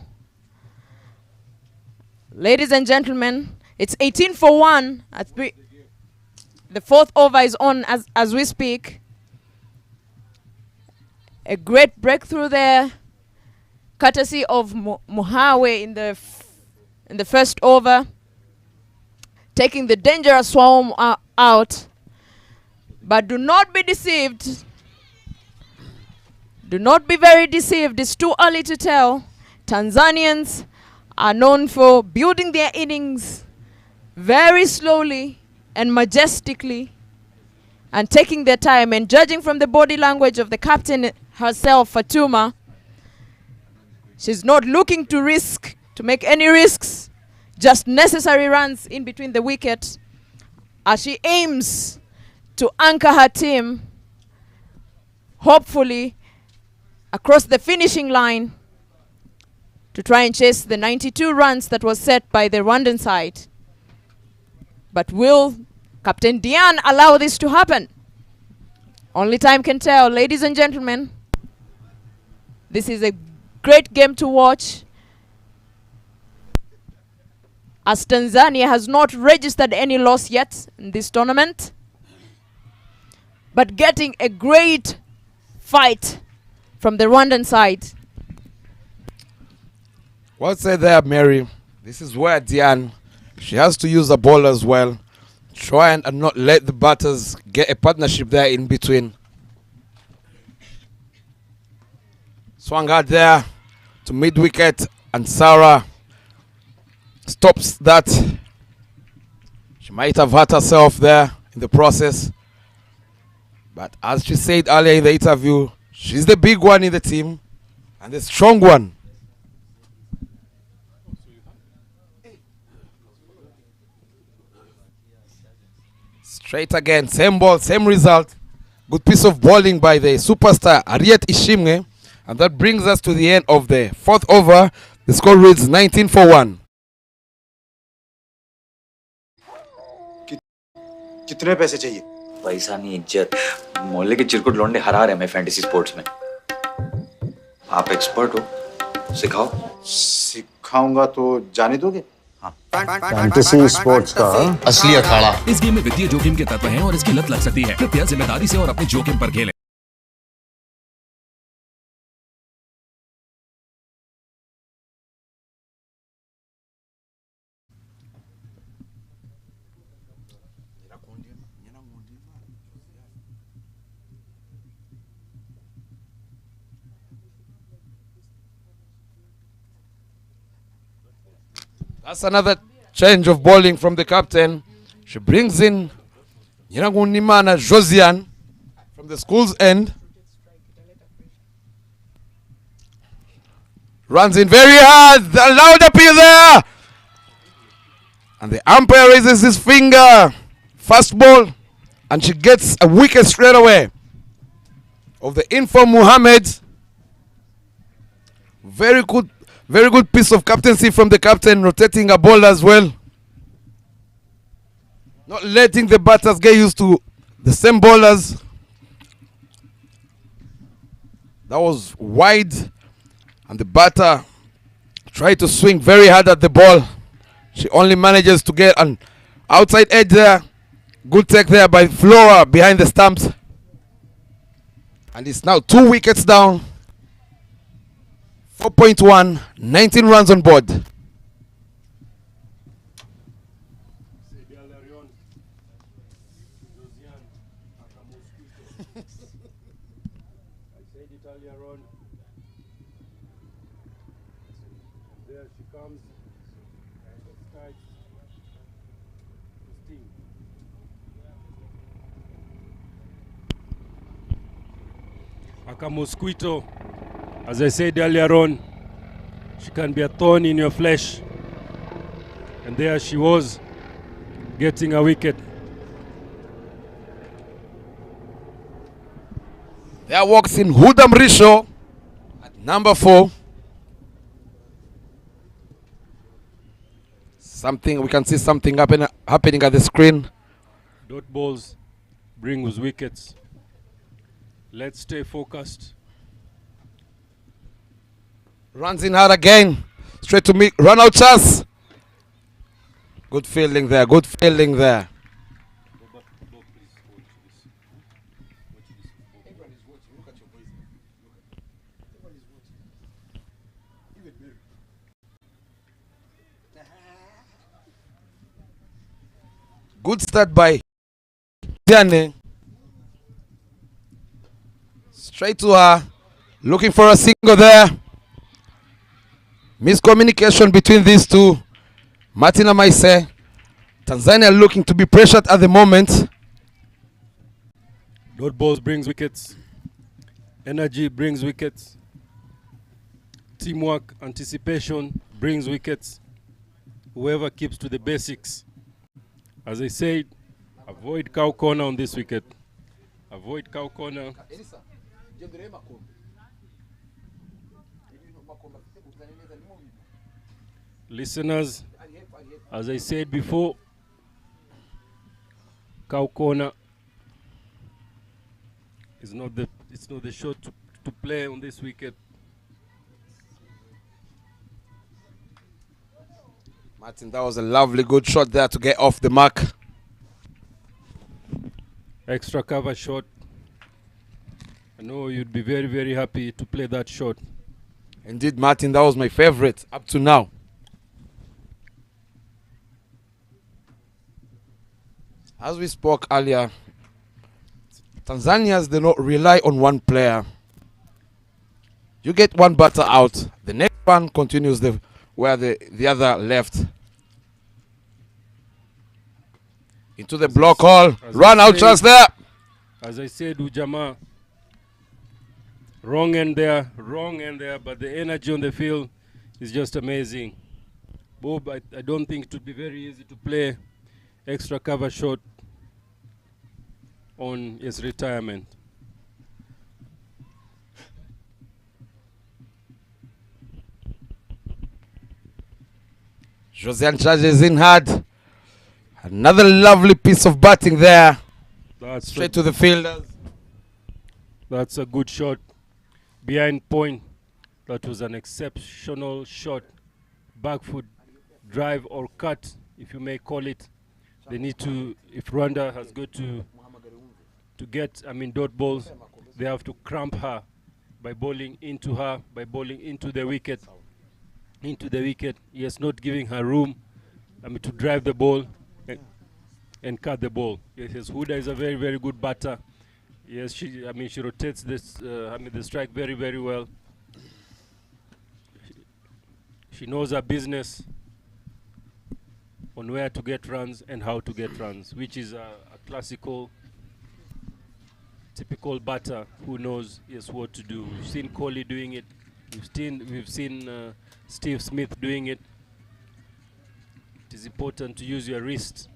C: Ladies and gentlemen, it's 18 for 1 at 3. The 4th over is on as we speak. A great breakthrough there, courtesy of Muhawe in the first over, taking the dangerous swarm out. But do not be deceived. Do not be very deceived. It's too early to tell. Tanzanians are known for building their innings very slowly and majestically and taking their time. And judging from the body language of the captain herself, Fatuma, she's not looking to make any risks, just necessary runs in between the wickets as she aims to anchor her team, hopefully across the finishing line, to try and chase the 92 runs that was set by the Rwandan side. But will Captain Diane allow this to happen? Only time can tell. Ladies and gentlemen, this is a great game to watch, as Tanzania has not registered any loss yet in this tournament, but getting a great fight from the Rwandan side.
D: Well said there, Mary. This is where Diane, she has to use the ball as well. Try and not let the batters get a partnership there in between. Swung out there to mid-wicket, and Sarah stops that. She might have hurt herself there in the process. But as she said earlier in the interview, she's the big one in the team and the strong one. Straight again, same ball, same result. Good piece of bowling by the superstar Ariet Ishimwe. And that brings us to the end of the 4th over. The score reads 19 for 1.
F: कितने पैसे चाहिए?
G: पैसा नहीं, इज्जत। मोहल्ले के चिरकुट लौंडे हरा रहे हैं फैंटेसी स्पोर्ट्स में। आप एक्सपर्ट हो, सिखाओ।
F: सिखाऊंगा तो जाने दोगे?
G: हाँ।
H: फैंटेसी स्पोर्ट्स का असली अखाड़ा।
I: इस गेम में वित्तीय जोखिम के तत्व हैं और इसकी लत लग सकती है। कृपया जिम्मेदारी से और अपने जोखिम पर खेलें।
D: That's another change of bowling from the captain. She brings in Nyiragunimana Josiane from the school's end. Runs in very hard. The loud appeal there. And the umpire raises his finger. Fast ball. And she gets a wicket straight away. Of the inform Muhammad. Very good piece of captaincy from the captain, rotating a ball as well. Not letting the batters get used to the same bowlers. That was wide. And the batter tried to swing very hard at the ball. She only manages to get an outside edge there. Good take there by Flora behind the stumps. And it's now 2 wickets down. 4.1, 19 runs on board.
E: There she comes. Aka mosquito, as I said earlier on, she can be a thorn in your flesh. And there she was, getting a wicket.
D: There walks in Hudam Risho at number 4. We can see something happening at the screen.
E: Dot balls bring us wickets. Let's stay focused.
D: Runs in hard again. Straight to me. Run out chance. Good fielding there. Good fielding there. Good start by Diane. Straight to her. Looking for a single there. Miscommunication between these two. Martina Maise. Tanzania looking to be pressured at the moment.
E: Dot balls brings wickets. Energy brings wickets. Teamwork, anticipation brings wickets. Whoever keeps to the basics. As I said, avoid cow corner on this wicket. Avoid cow corner. Listeners, as I said before, cow corner is not the shot to play on this wicket.
D: Martin, that was a lovely good shot there to get off the mark.
E: Extra cover shot. I know you'd be very, very happy to play that shot.
D: Indeed, Martin, that was my favorite up to now. As we spoke earlier, Tanzanians do not rely on one player. You get one batter out, the next one continues where the other left. Into the block hole. Run out chance there.
E: As I said, Ujama, wrong end there, but the energy on the field is just amazing. Bob, I don't think it would be very easy to play extra cover shot on his retirement.
D: Josiane charges in hard. Another lovely piece of batting there.
E: That's
D: Straight to the fielders.
E: That's a good shot. Behind point. That was an exceptional shot. Back foot drive or cut, if you may call it. They need to, if Rwanda has got to get, dot balls, they have to cramp her by bowling into her, by bowling into the wicket. Yes, not giving her room, to drive the ball and cut the ball. Yes, Huda is a very, very good batter. Yes, she rotates this, the strike very, very well. She knows her business on where to get runs and how to get runs, which is a classical, typical batter who knows what to do. We've seen Kohli doing it. We've seen Steve Smith doing it. It is important to use your wrist,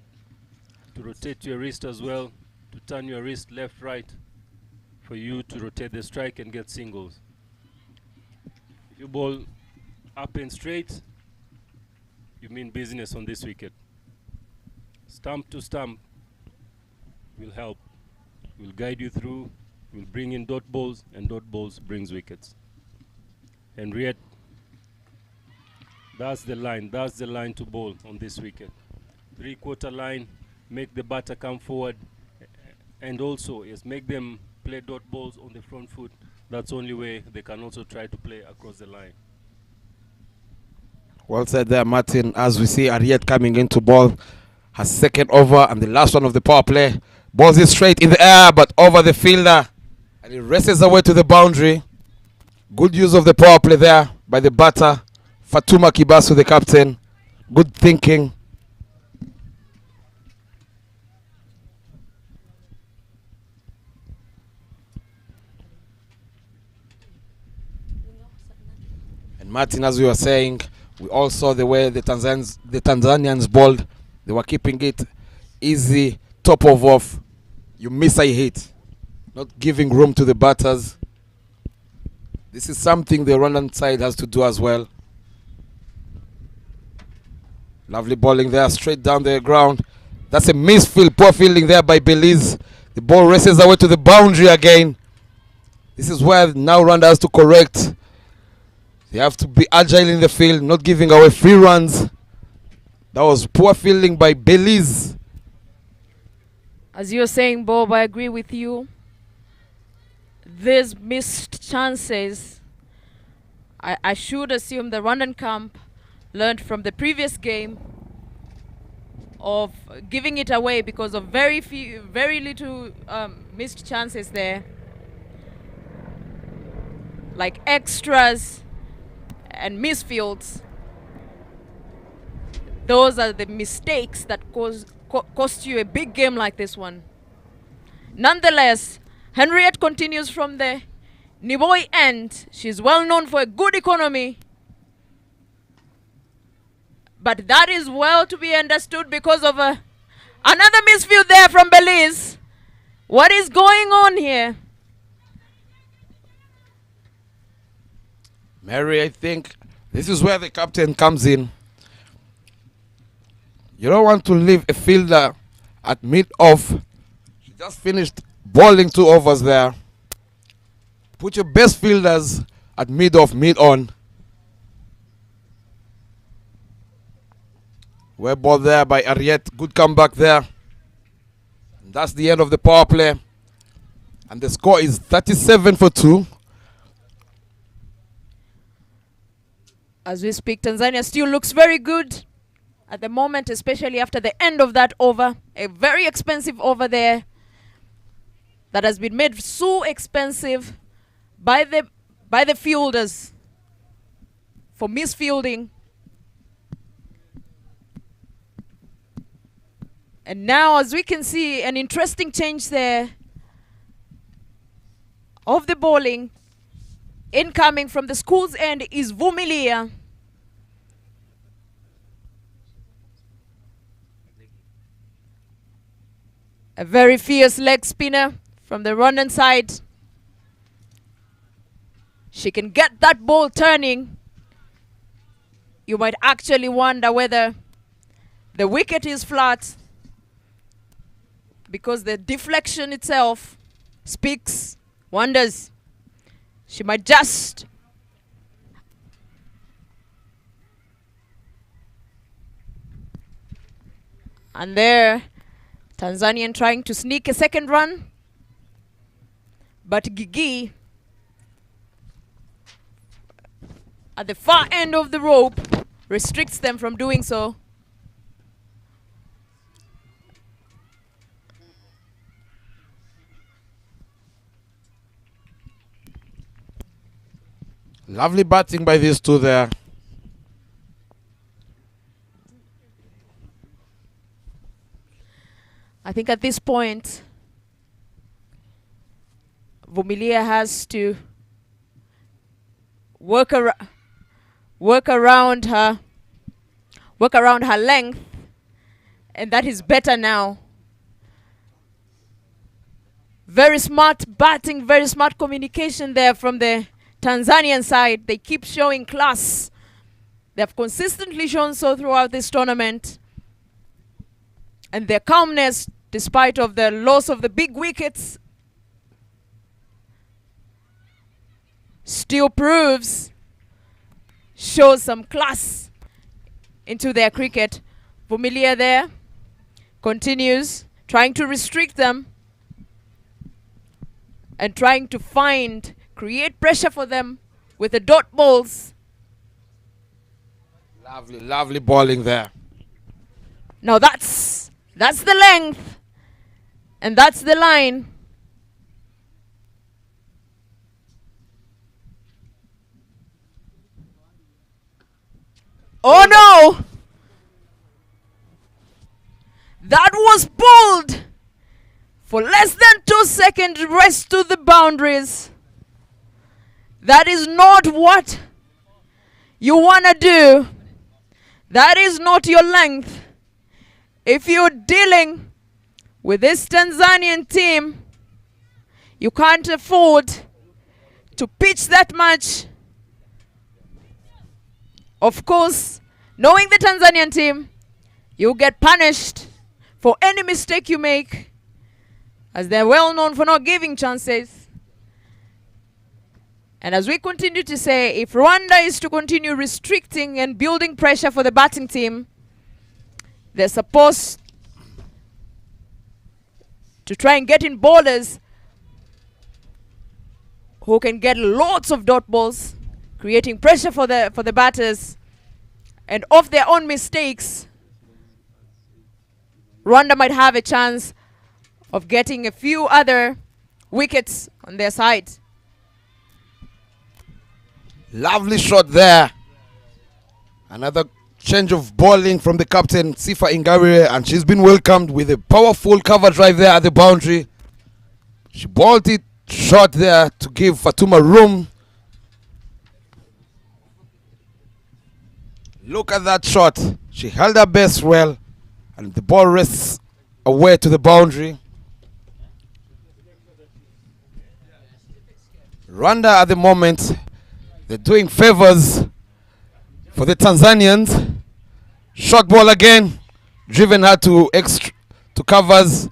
E: to rotate your wrist as well, to turn your wrist left, right, for you to rotate the strike and get singles. If you bowl up and straight, you mean business on this wicket. Stump to stump will help, will guide you through, will bring in dot balls, and dot balls brings wickets. Henriette, that's the line to bowl on this wicket. 3/4 line, make the batter come forward, and also make them play dot balls on the front foot. That's the only way they can also try to play across the line.
D: Well said there, Martin. As we see Ariette coming into ball, her second over and the last one of the power play. Balls it straight in the air, but over the fielder, and it races away to the boundary. Good use of the power play there by the batter, Fatuma Kibasu, the captain. Good thinking. And Martin, as we were saying, we all saw the way the Tanzanians bowled. They were keeping it easy, top of off. You miss a hit, not giving room to the batters. This is something the Rwandan side has to do as well. Lovely bowling there, straight down the ground. That's a misfield, poor fielding there by Belize. The ball races away to the boundary again. This is where now Rwanda has to correct. They have to be agile in the field, not giving away free runs. That was poor fielding by Belize.
C: As you're saying, Bob, I agree with you. These missed chances, I should assume the Rwandan camp learned from the previous game of giving it away because of very little missed chances there. Like extras and misfields. Those are the mistakes that cost you a big game like this one. Nonetheless, Henriette continues from the Niboi end. She's well known for a good economy. But that is well to be understood because of another misfield there from Belize. What is going on here?
D: Mary, I think this is where the captain comes in. You don't want to leave a fielder at mid-off. She just finished bowling 2 overs there. Put your best fielders at mid-off, mid-on. Well ball there by Ariette. Good comeback there. And that's the end of the power play. And the score is 37 for 2.
C: As we speak, Tanzania still looks very good at the moment, especially after the end of that over. A very expensive over there that has been made so expensive by the fielders for misfielding. And now, as we can see, an interesting change there of the bowling. Incoming from the school's end is Vumilia. A very fierce leg spinner from the Rwandan side. She can get that ball turning. You might actually wonder whether The wicket is flat because the deflection itself speaks wonders. She might just and there Tanzanian trying to sneak a second run, but Gigi at the far end of the rope restricts them from doing so.
D: Lovely batting by these two there.
C: I think at this point, Vumilia has to work around her length, and that is better now. Very smart batting, very smart communication there from the Tanzanian side. They keep showing class. They have consistently shown so throughout this tournament. And their calmness, despite of the loss of the big wickets, still shows some class into their cricket. Vumilia there continues trying to restrict them and trying to create pressure for them with the dot balls.
D: Lovely, lovely bowling there.
C: Now that's the length, and that's the line. Oh no! That was bowled for less than 2 seconds, rest to the boundaries. That is not what you want to do. That is not your length. If you're dealing with this Tanzanian team, you can't afford to pitch that much. Of course, knowing the Tanzanian team, you get punished for any mistake you make, as they're well known for not giving chances. And as we continue to say, if Rwanda is to continue restricting and building pressure for the batting team, they're supposed to try and get in bowlers who can get lots of dot balls, creating pressure for the batters. And of their own mistakes, Rwanda might have a chance of getting a few other wickets on their side.
D: Lovely shot there. Another change of bowling from the captain, Sifa Ingabire, and she's been welcomed with a powerful cover drive there at the boundary. She bowled it short there to give Fatuma room. Look at that shot. She held her base well, and the ball rests away to the boundary. Rwanda at the moment, they're doing favors for the Tanzanians. Short ball again, driven her to covers.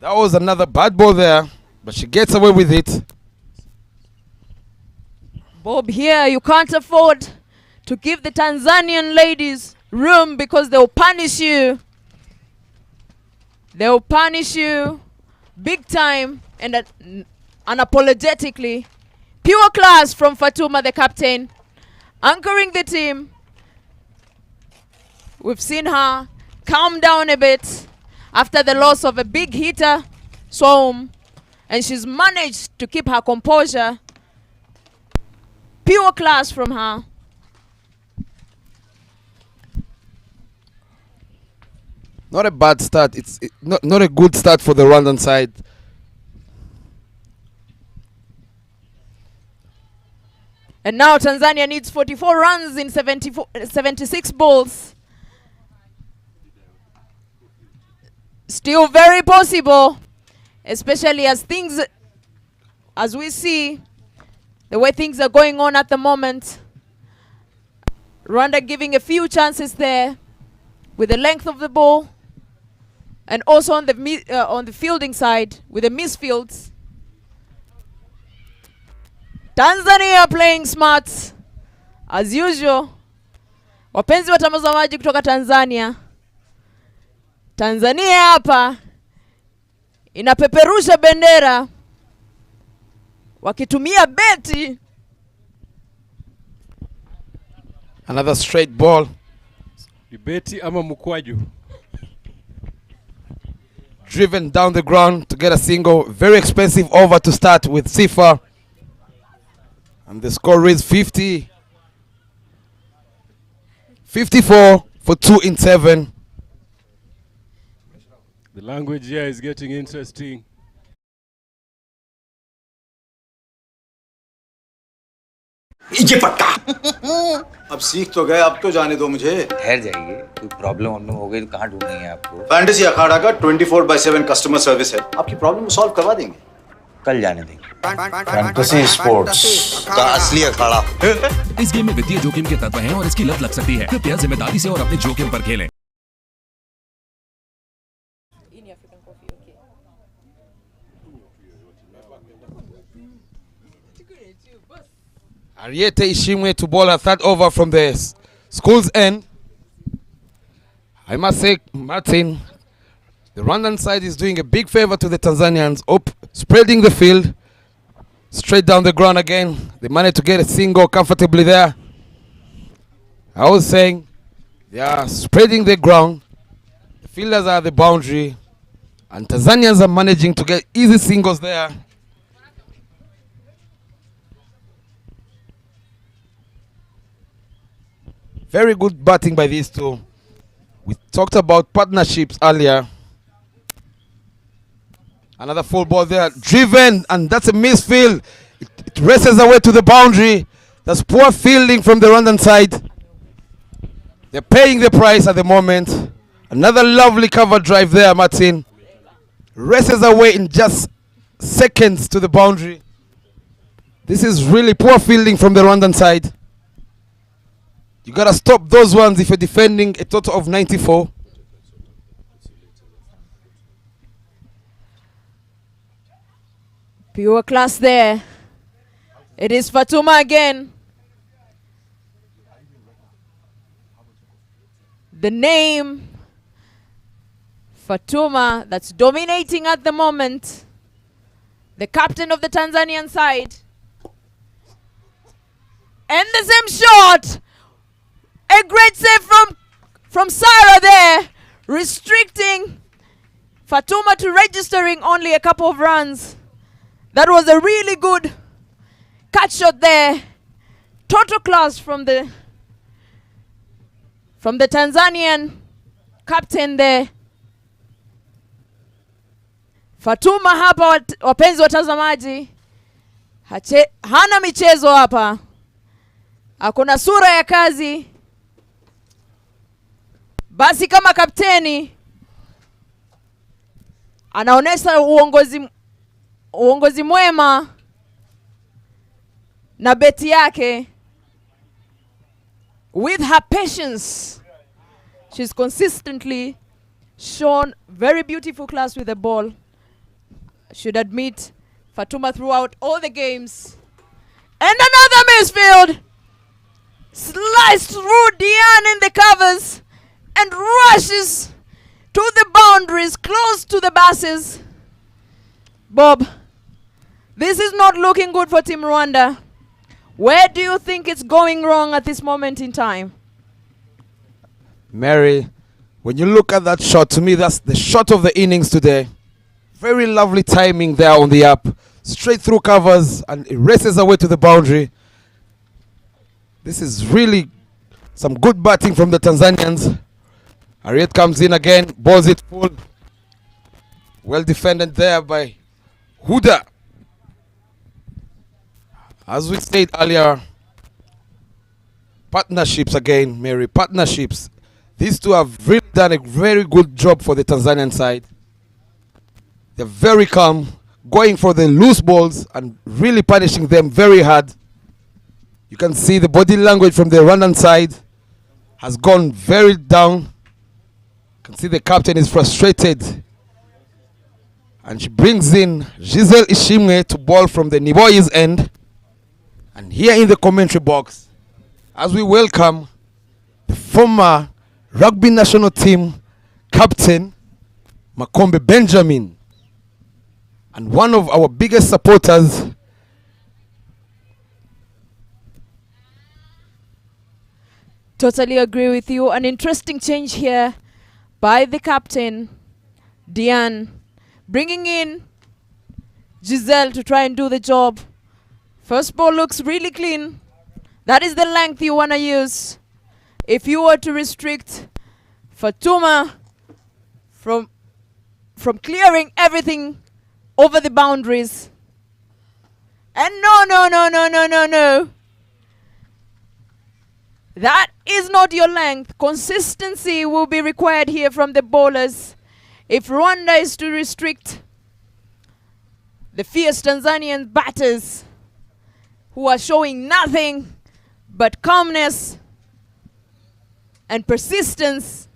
D: That was another bad ball there, but she gets away with it.
C: Bob, here you can't afford to give the Tanzanian ladies room because they'll punish you. They'll punish you big time and unapologetically. Pure class from Fatuma, the captain, anchoring the team. We've seen her calm down a bit after the loss of a big hitter, Swam, and she's managed to keep her composure. Pure class from her.
D: Not a bad start. It's not a good start for the Rwandan side.
C: And now Tanzania needs 44 runs in 76 balls. Still very possible, especially as we see the way things are going on at the moment. Rwanda giving a few chances there. with the length of the ball, and also on the fielding side with the misfields. Tanzania playing smart as usual. Wapenzi watazamaji kutoka Tanzania. Tanzania hapa inapeperusha bendera wakitumia beti.
D: Another straight ball.
E: Beti ama mkwaju.
D: Driven down the ground to get a single. Very expensive over to start with Sifa. And the score is 54 for 2 in 7.
E: The language here is getting interesting.
F: ये पक्का अब सीख तो गए, अब तो जाने दो मुझे।
G: ठहर जाइए, कोई प्रॉब्लम हो गई तो कहाँ ढूंढेंगे आपको?
F: फैंटेसी अखाड़ा का 24/7 कस्टमर सर्विस है, आपकी प्रॉब्लम सॉल्व करवा देंगे।
G: कल जाने देंगे।
H: फैंटेसी स्पोर्ट्स का असली अखाड़ा।
I: इस गेम में वित्तीय जोखिम के तत्व हैं और इसकी लत लग सकती है। कृपया जिम्मेदारी से और अपने जोखिम पर खेलें।
D: Ariete Ishimwe to bowl a third over from the school's end. I must say, Martin, the Rwandan side is doing a big favor to the Tanzanians, spreading the field, straight down the ground again. They managed to get a single comfortably there. I was saying, they are spreading the ground. The fielders are at the boundary, and Tanzanians are managing to get easy singles there. Very good batting by these two. We talked about partnerships earlier. Another full ball there, driven, and that's a misfield. It races away to the boundary. That's poor fielding from the Rwandan side. They're paying the price at the moment. Another lovely cover drive there, Martin. Races away in just seconds to the boundary. This is really poor fielding from the Rwandan side. You gotta stop those ones if you're defending a total of 94.
C: Pure class there. It is Fatuma again. The name Fatuma that's dominating at the moment. The captain of the Tanzanian side. And the same shot. A great save from Sarah there, restricting Fatuma to registering only a couple of runs. That was a really good cut shot there. Total class from the Tanzanian captain there. Fatuma hapa, wapenzi watazamaji, hana michezo hapa. Hakuna sura ya kazi. Basi kama kapteni anaonesha uongozi mwema na beti yake. With her patience, she's consistently shown very beautiful class with the ball. Should admit Fatuma throughout all the games. And another misfield. Sliced through Diane in the covers. And rushes to the boundaries, close to the bases. Bob, this is not looking good for Team Rwanda. Where do you think it's going wrong at this moment in time?
D: Mary, when you look at that shot, to me that's the shot of the innings today. Very lovely timing there on the up. Straight through covers and it races away to the boundary. This is really some good batting from the Tanzanians. Harriet comes in again, balls it full. Well defended there by Huda. As we said earlier, partnerships again, Mary, partnerships. These two have really done a very good job for the Tanzanian side. They're very calm, going for the loose balls and really punishing them very hard. You can see the body language from the Rwandan side has gone very down. can see the captain is frustrated. And she brings in Giselle Ishimwe to ball from the Niboy's end. And here in the commentary box, as we welcome the former rugby national team captain, Makombe Benjamin, and one of our biggest supporters,
C: Totally agree with you. An interesting change here by the captain, Diane, bringing in Giselle to try and do the job. First ball looks really clean. That is the length you want to use. If you were to restrict Fatuma from clearing everything over the boundaries. And no. That is not your length. Consistency will be required here from the bowlers. If Rwanda is to restrict the fierce Tanzanian batters who are showing nothing but calmness and persistence.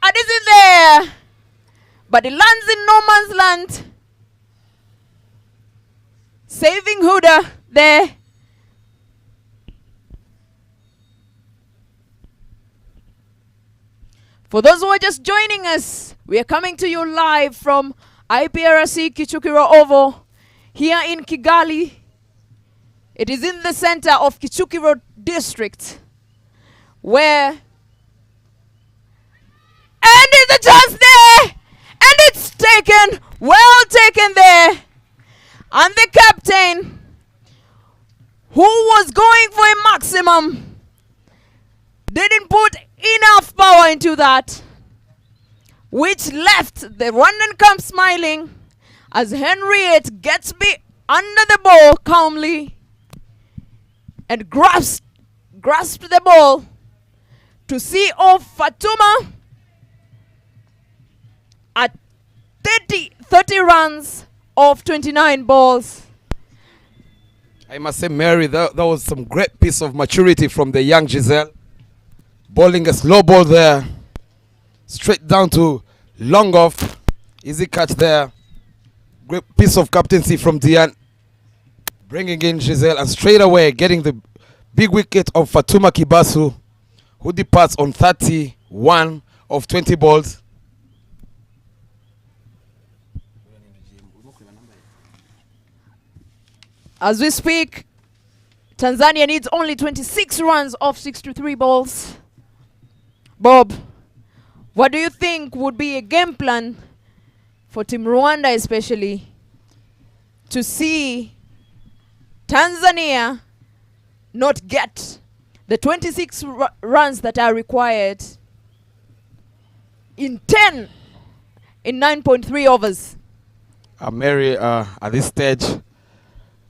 C: And is it there? But it lands in no man's land. Saving Huda there. For those who are just joining us, we are coming to you live from IPRC Kichukiro Oval here in Kigali. It is in the center of Kichukiro district where, and there's a chance there, and it's taken, well taken there. And the captain, who was going for a maximum, didn't put enough power into that, which left the Rwandan camp smiling as Henriette gets under the ball calmly and grasped the ball to see off Fatuma at 30 runs of 29 balls.
D: I must say, Mary, that was some great piece of maturity from the young Giselle. Bowling a slow ball there, straight down to long off. Easy catch there. Great piece of captaincy from Diane. Bringing in Giselle and straight away getting the big wicket of Fatuma Kibasu, who departs on 31 of 20 balls.
C: As we speak, Tanzania needs only 26 runs off 63 balls. Bob, what do you think would be a game plan for Team Rwanda especially to see Tanzania not get the 26 runs that are required in 9.3 overs?
D: Mary, at this stage,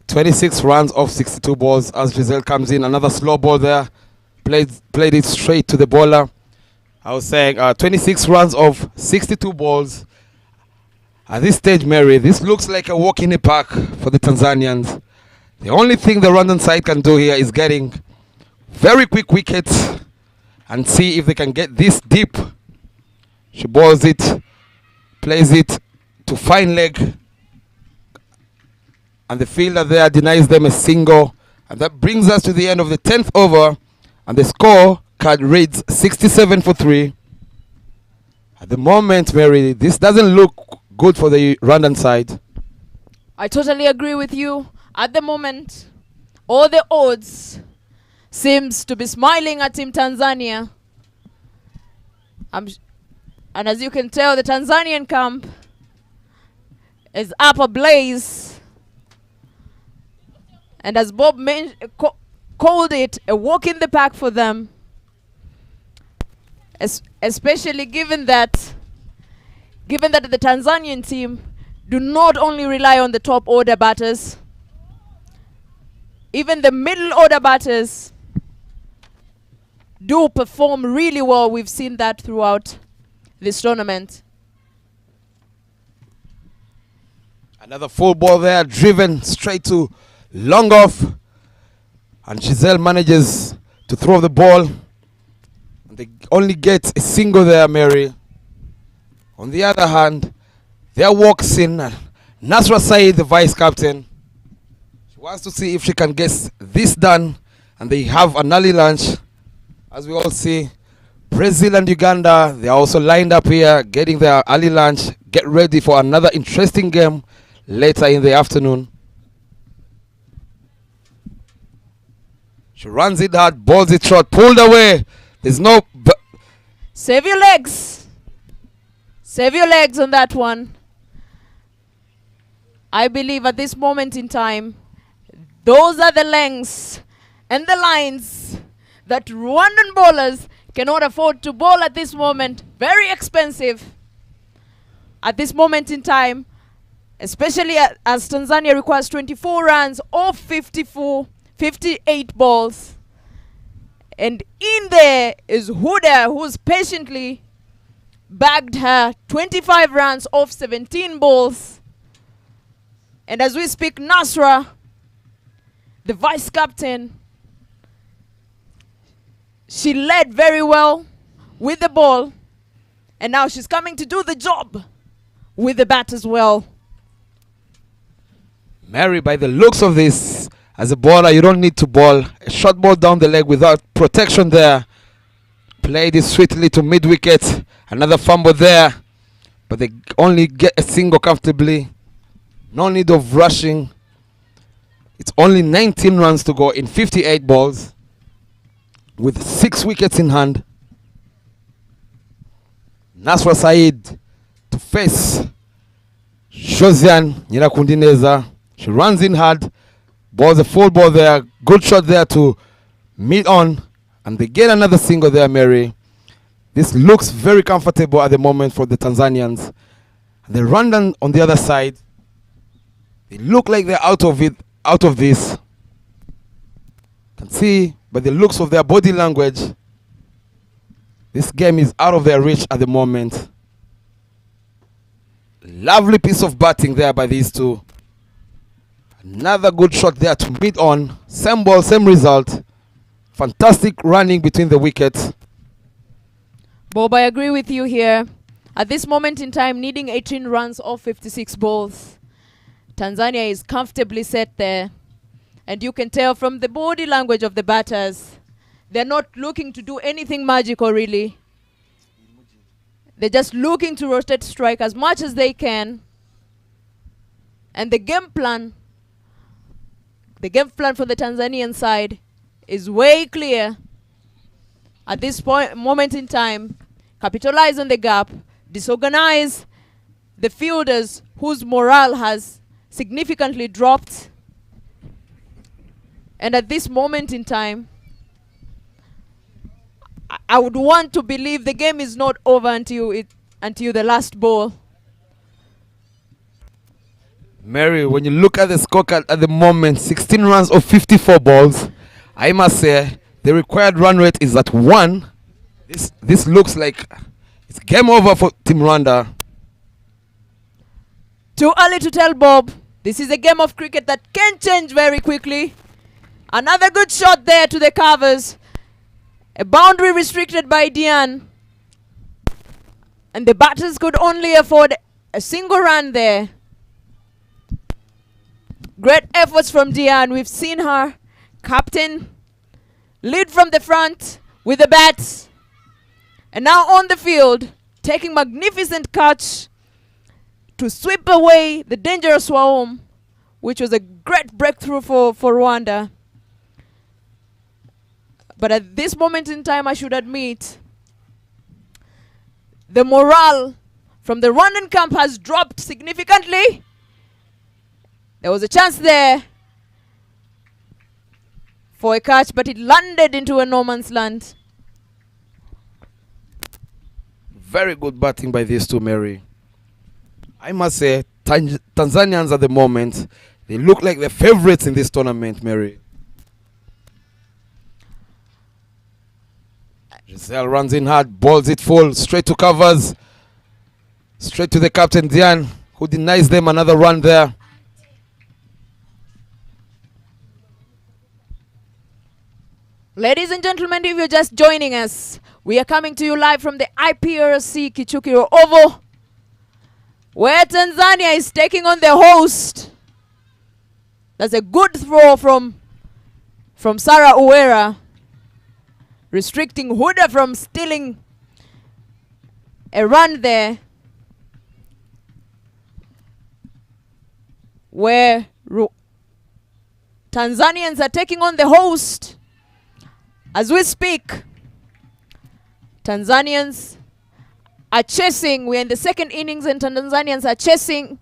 D: 26 runs off 62 balls as Giselle comes in. Another slow ball there. Played it straight to the bowler. I was saying 26 runs of 62 balls. At this stage, Mary, this looks like a walk in the park for the Tanzanians. The only thing the Rwandan side can do here is getting very quick wickets and see if they can get this deep. She balls it, plays it to fine leg, and the fielder there denies them a single. And that brings us to the end of the 10th over, and the score card reads 67 for 3. At the moment, Mary, this doesn't look good for the Rwandan side.
C: I totally agree with you. At the moment, all the odds seems to be smiling at Team Tanzania. And as you can tell, the Tanzanian camp is up ablaze. And as Bob called it, a walk in the park for them. Especially given that the Tanzanian team do not only rely on the top order batters, even the middle order batters do perform really well. We've seen that throughout this tournament.
D: Another full ball there, driven straight to long off, and Giselle manages to throw the ball. They only get a single there, Mary. On the other hand, there walks in Nasra Said, the vice captain. She wants to see if she can get this done, and they have an early lunch. As we all see, Brazil and Uganda, they are also lined up here, getting their early lunch, get ready for another interesting game later in the afternoon. She runs it hard, balls it short, pulled away. There's no...
C: Save your legs. Save your legs on that one. I believe at this moment in time, those are the lengths and the lines that Rwandan bowlers cannot afford to bowl at this moment. Very expensive at this moment in time, especially as Tanzania requires 24 runs off 58 balls. And in there is Huda, who's patiently bagged her 25 runs off 17 balls. And as we speak, Nasra, the vice captain, she led very well with the ball. And now she's coming to do the job with the bat as well.
D: Mary, by the looks of this, as a bowler, you don't need to bowl. A short ball down the leg without protection there. Played it sweetly to mid-wicket. Another fumble there. But they only get a single comfortably. No need of rushing. It's only 19 runs to go in 58 balls, with 6 wickets in hand. Nasra Said to face Josiane Nyirakundineza. She runs in hard. Balls a full ball there. Good shot there to mid on. And they get another single there, Mary. This looks very comfortable at the moment for the Tanzanians. The Rwandan on the other side, they look like they're out of this. You can see by the looks of their body language, this game is out of their reach at the moment. Lovely piece of batting there by these two. Another good shot there to mid on. Same ball, same result. Fantastic running between the wickets.
C: Bob, I agree with you here. At this moment in time, needing 18 runs off 56 balls, Tanzania is comfortably set there. And you can tell from the body language of the batters, they're not looking to do anything magical, really. They're just looking to rotate strike as much as they can. And the game plan for the Tanzanian side is way clear. At this moment in time, capitalize on the gap, disorganize the fielders whose morale has significantly dropped. And at this moment in time, I would want to believe the game is not over until the last ball.
D: Mary, when you look at the scorecard at the moment, 16 runs of 54 balls, I must say the required run rate is at 1. This looks like it's game over for Team Rwanda.
C: Too early to tell, Bob. This is a game of cricket that can change very quickly. Another good shot there to the covers. A boundary restricted by Dian. And the batters could only afford a single run there. Great efforts from Dian. We've seen her captain lead from the front with the bats. And now on the field, taking magnificent catch to sweep away the dangerous Waum, which was a great breakthrough for Rwanda. But at this moment in time, I should admit, the morale from the Rwandan camp has dropped significantly. There was a chance there for a catch, but it landed into a no man's land.
D: Very good batting by these two, Mary. I must say, Tanzanians at the moment, they look like the favorites in this tournament, Mary. Giselle runs in hard, balls it full, straight to covers. Straight to the captain, Dian, who denies them another run there.
C: Ladies and gentlemen, if you're just joining us, we are coming to you live from the IPRC Kichukiro Oval, where Tanzania is taking on the host. That's a good throw from Sarah Uwera, restricting Huda from stealing a run there, where Tanzanians are taking on the host. As we speak, Tanzanians are chasing, we're in the second innings, and Tanzanians are chasing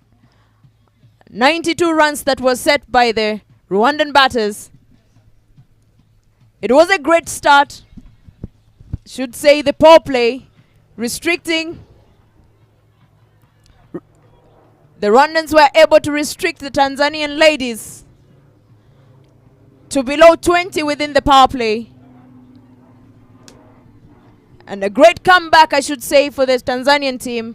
C: 92 runs that was set by the Rwandan batters. It was a great start, should say the power play, restricting. The Rwandans were able to restrict the Tanzanian ladies to below 20 within the power play. And a great comeback, I should say, for the Tanzanian team,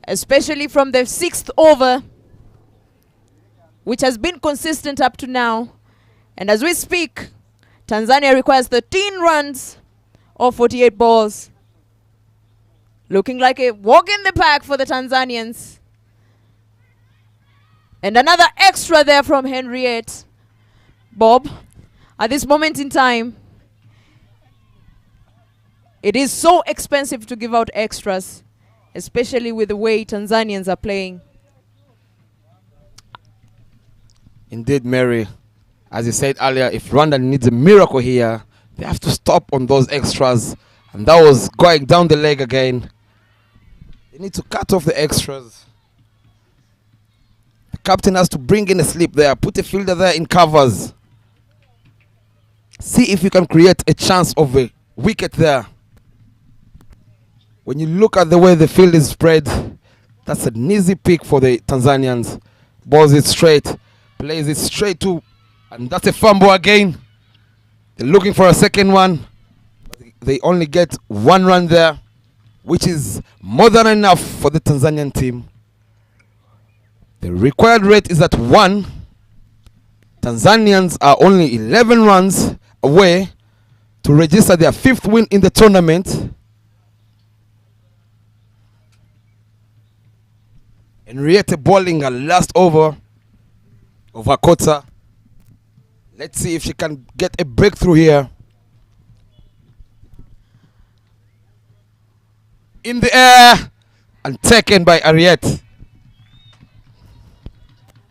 C: especially from the 6th over, which has been consistent up to now. And as we speak, Tanzania requires 13 runs or 48 balls. Looking like a walk in the park for the Tanzanians. And another extra there from Henriette. Bob, at this moment in time, it is so expensive to give out extras, especially with the way Tanzanians are playing.
D: Indeed, Mary. As you said earlier, if Rwanda needs a miracle here, they have to stop on those extras. And that was going down the leg again. They need to cut off the extras. The captain has to bring in a slip there, put a fielder there in covers. See if you can create a chance of a wicket there. When you look at the way the field is spread, that's an easy pick for the Tanzanians. Balls it straight, plays it straight to, and that's a fumble again. They're looking for a second one. They only get 1 run there, which is more than enough for the Tanzanian team. The required rate is at 1. Tanzanians are only 11 runs away to register their 5th win in the tournament. Henriette bowling her last over of her quarter. Let's see if she can get a breakthrough here. In the air and taken by Henriette.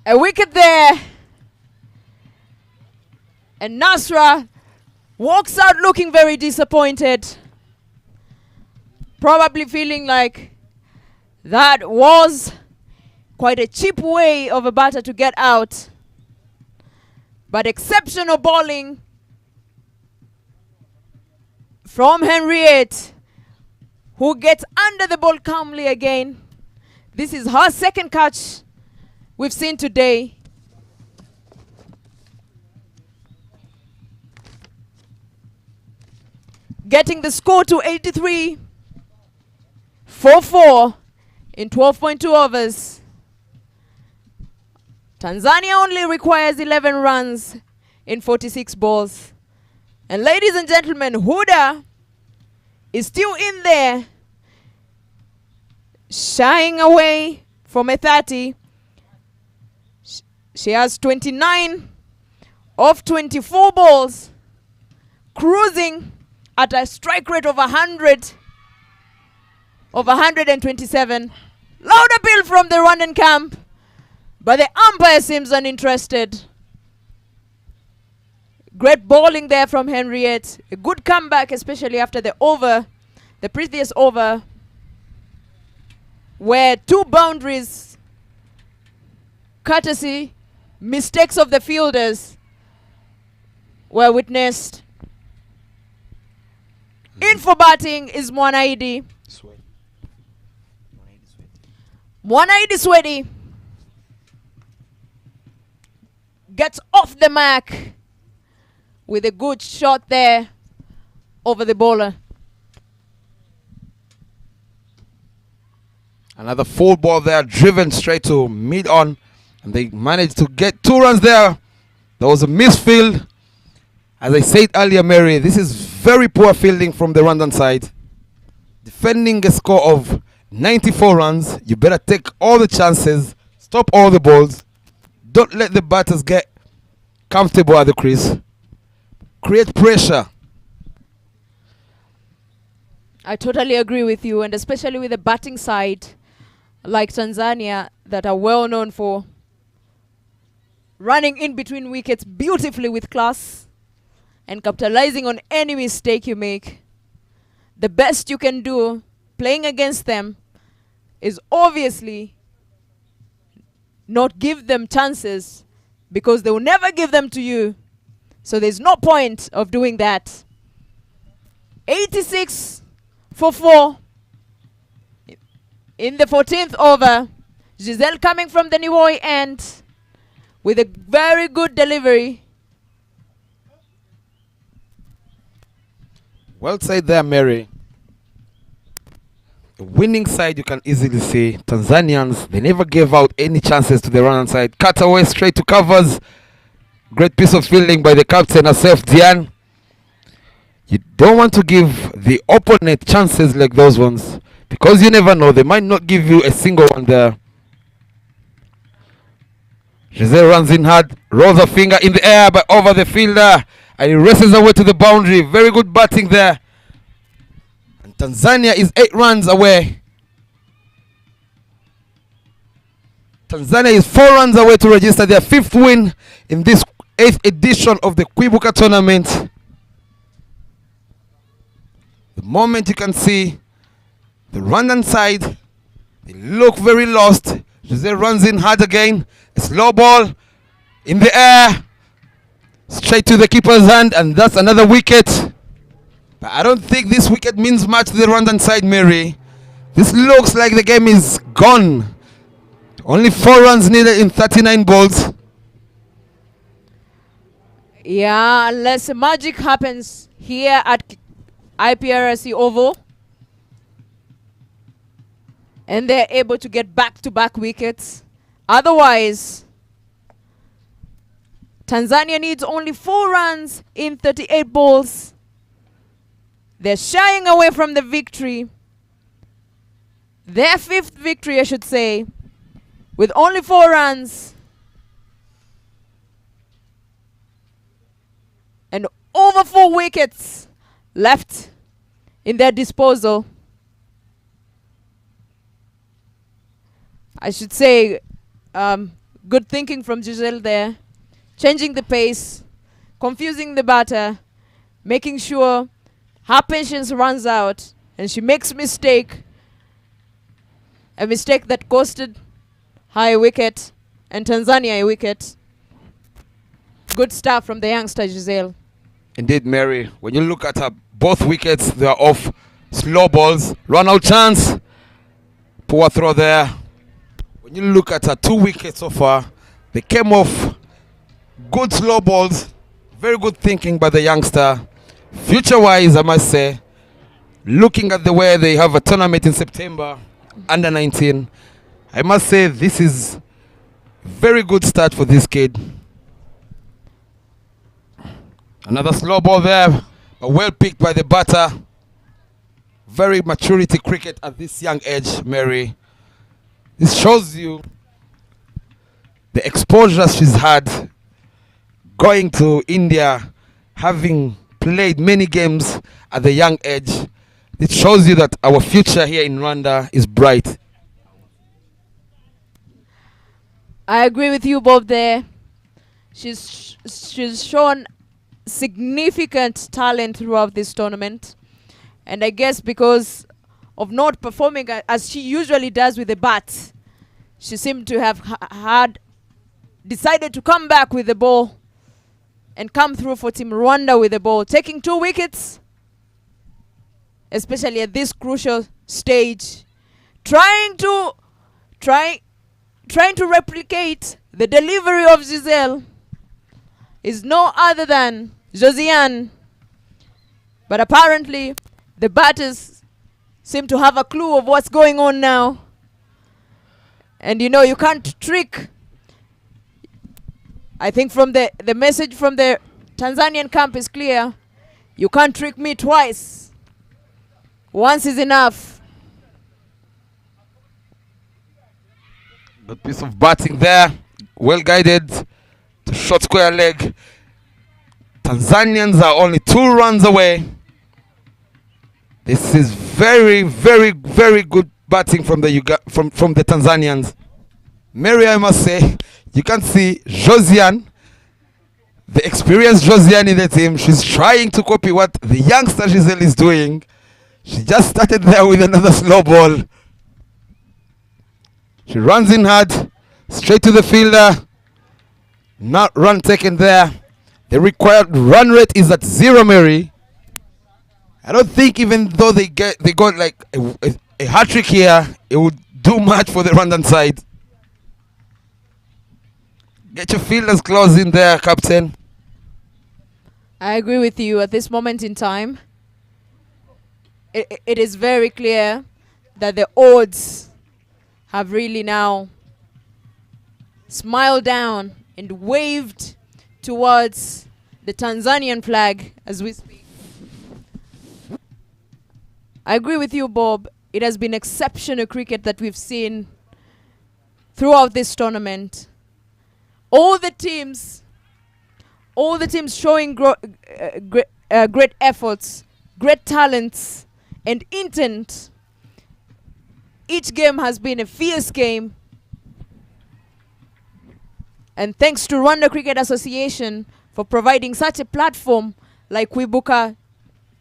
C: A wicket there. And Nasra walks out looking very disappointed. Probably feeling like that was quite a cheap way of a batter to get out. But exceptional bowling from Henriette, who gets under the ball calmly again. This is her second catch we've seen today. Getting the score to 83 for 4 in 12.2 overs. Tanzania only requires 11 runs in 46 balls. And ladies and gentlemen, Huda is still in there, shying away from a 30. She has 29 of 24 balls, cruising at a strike rate of 127. Loud appeal from the Rwandan camp, but the umpire seems uninterested. Great bowling there from Henriette. A good comeback, especially after the previous over, where 2 boundaries, courtesy mistakes of the fielders, were witnessed. In for batting is Mwanaidi. Mwanaidi Swedi gets off the mark with a good shot there over the bowler.
D: Another full ball there, driven straight to mid-on, and they managed to get 2 runs there. There was a misfield, As I said earlier, Mary, this is very poor fielding from the Rwandan side. Defending a score of 94 runs, you better take all the chances, stop all the balls, don't let the batters get comfortable at the crease, create pressure.
C: I totally agree with you, and especially with the batting side, like Tanzania, that are well known for running in between wickets beautifully with class and capitalizing on any mistake you make. The best you can do playing against them is obviously not give them chances, because they will never give them to you. So there's no point of doing that. 86 for 4 in the 14th over. Giselle coming from the Niwoi end with a very good delivery.
D: Well said there, Mary. The winning side, you can easily see. Tanzanians, they never gave out any chances to the Rwandan side. Cut away straight to covers. Great piece of fielding by the captain herself, Diane. You don't want to give the opponent chances like those ones, because you never know, they might not give you a single one there. Giselle runs in hard, rolls a finger in the air but over the fielder, and he races away to the boundary. Very good batting there. And Tanzania is 8 runs away. Tanzania is 4 runs away to register their 5th win in this 8th edition of the Kwibuka tournament. The moment you can see the Rwandan side, they look very lost. Giselle runs in hard again. A slow ball in the air, straight to the keeper's hand, and that's another wicket. But I don't think this wicket means much to the Rwandan side, Mary. This looks like the game is gone. Only 4 runs needed in 39 balls.
C: Yeah, unless magic happens here at IPRC Oval and they're able to get back-to-back wickets. Otherwise, Tanzania needs only 4 runs in 38 balls. They're shying away from the victory. Their 5th victory, I should say, with only 4 runs. And over 4 wickets left in their disposal. I should say, good thinking from Giselle there. Changing the pace, confusing the batter, making sure her patience runs out and she makes a mistake that costed her a wicket and Tanzania a wicket. Good stuff from the youngster Giselle.
D: Indeed, Mary. When you look at her, both wickets, they are off slow balls. Run out chance. Poor throw there. When you look at her 2 wickets so far, they came off good slow balls. Very good thinking by the youngster. Future-wise, I must say, looking at the way they have a tournament in September, under 19, I must say this is very good start for this kid. Another slow ball there, but well picked by the batter. Very maturity cricket at this young age, Mary. This shows you the exposure she's had going to India, having played many games at the young age. It shows you that our future here in Rwanda is bright.
C: I agree with you, Bob, there. She's shown significant talent throughout this tournament. And I guess because of not performing as she usually does with the bat, she seemed to have decided to come back with the ball and come through for Team Rwanda with the ball, taking 2 wickets, especially at this crucial stage, trying to replicate the delivery of Giselle is no other than Josiane. But apparently the batters seem to have a clue of what's going on now. And you know, you can't trick. I think from the message from the Tanzanian camp is clear. You can't trick me twice. Once is enough.
D: Good piece of batting there. Well guided to short square leg. Tanzanians are only 2 runs away. This is very, very, very good batting from the from the Tanzanians. Mary, I must say, you can see Josiane, the experienced Josiane in the team. She's trying to copy what the youngster Giselle is doing. She just started there with another slow ball. She runs in hard, straight to the fielder. Not run taken there. The required run rate is at 0, Mary. I don't think even though they got like a hat-trick here, it would do much for the Rwandan side. Get your fielders close in there, Captain.
C: I agree with you. At this moment in time, it is very clear that the odds have really now smiled down and waved towards the Tanzanian flag as we speak. I agree with you, Bob. It has been exceptional cricket that we've seen throughout this tournament. All the teams showing great efforts, great talents, and intent. Each game has been a fierce game. And thanks to Rwanda Cricket Association for providing such a platform like Kwibuka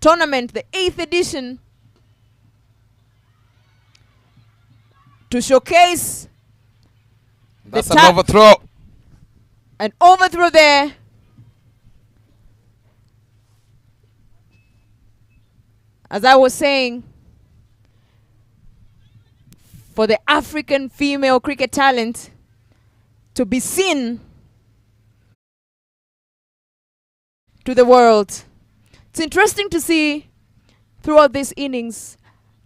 C: tournament, the 8th edition, to showcase
D: That's an overthrow.
C: An overthrow there. As I was saying, for the African female cricket talent to be seen to the world. It's interesting to see throughout this innings,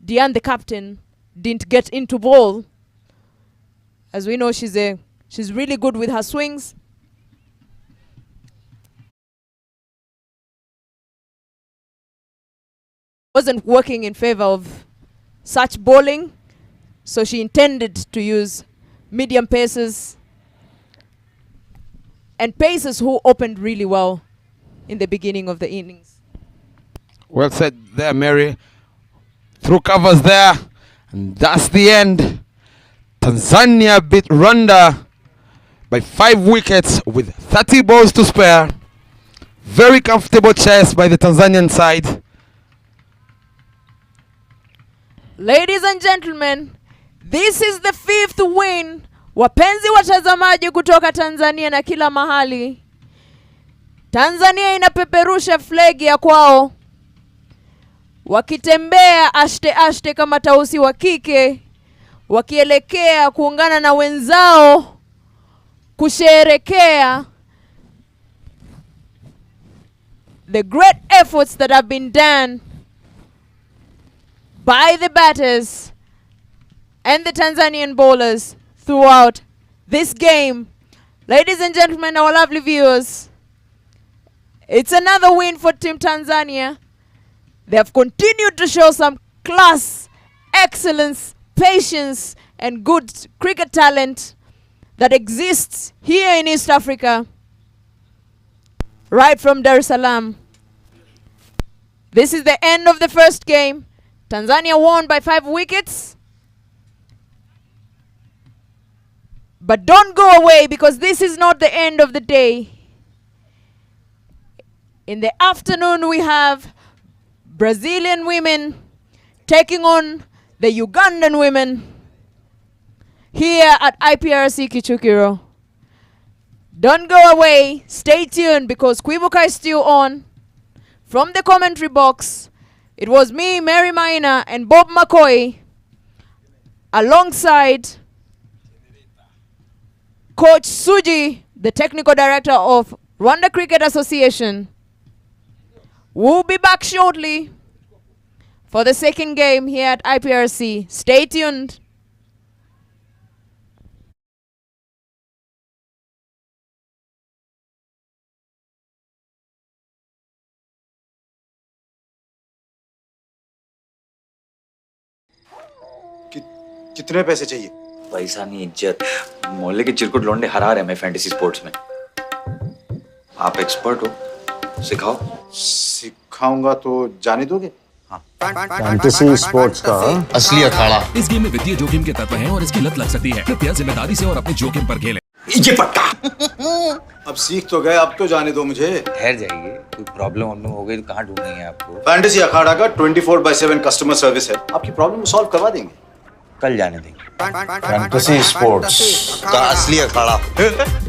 C: Diane, the captain, didn't get into ball. As we know, she's really good with her swings. Wasn't working in favor of such bowling, so she intended to use medium paces and pacers who opened really well in the beginning of the innings.
D: Well said there, Mary. Through covers there, and that's the end. Tanzania beat Rwanda by 5 wickets with 30 balls to spare. Very comfortable chase by the Tanzanian side.
C: Ladies and gentlemen, this is the 5th win. Wapenzi watazamaji kutoka Tanzania na kila mahali. Tanzania inapeperusha flegi ya kwao, wakitembea ashte kama tausi wa kike, wakielekea kuungana na wenzao kusherekea the great efforts that have been done by the batters and the Tanzanian bowlers throughout this game. Ladies and gentlemen, our lovely viewers, it's another win for Team Tanzania. They have continued to show some class, excellence, patience, and good cricket talent that exists here in East Africa, right from Dar es Salaam. This is the end of the first game. Tanzania won by 5 wickets. But don't go away, because this is not the end of the day. In the afternoon, we have Brazilian women taking on the Ugandan women here at IPRC Kichukiro. Don't go away. Stay tuned, because Kwibuka is still on. From the commentary box, it was me, Mary Maina, and Bob McCoy, alongside Coach Suji, the technical director of Rwanda Cricket Association. We'll be back shortly for the second game here at IPRC. Stay tuned.
F: कितने पैसे चाहिए?
G: पैसा नहीं, इज्जत। मोहल्ले के चिरकुट लौंडे हरा रहे हैं फैंटेसी स्पोर्ट्स में। आप एक्सपर्ट हो, सिखाओ।
F: सिखाऊंगा तो जाने दोगे?
H: फैंटेसी स्पोर्ट्स का असली अखाड़ा।
I: इस गेम में वित्तीय जोखिम के तत्व हैं और इसकी लत लग सकती है। कृपया जिम्मेदारी से और अपने जोखिम पर खेलें।
F: ये पट्टा। अब सीख तो गए, अब तो जाने दो मुझे।
G: ठहर जाइए, कोई प्रॉब्लम हो गई तो कहाँ ढूंढेंगे आपको?
F: फैंटेसी अखाड़ा का 24/7 कस्टमर सर्विस है, आपकी प्रॉब्लम सॉल्व करवा देंगे।
G: कल जाने देंगे।
H: फैंटेसी स्पोर्ट्स का असली अखाड़ा।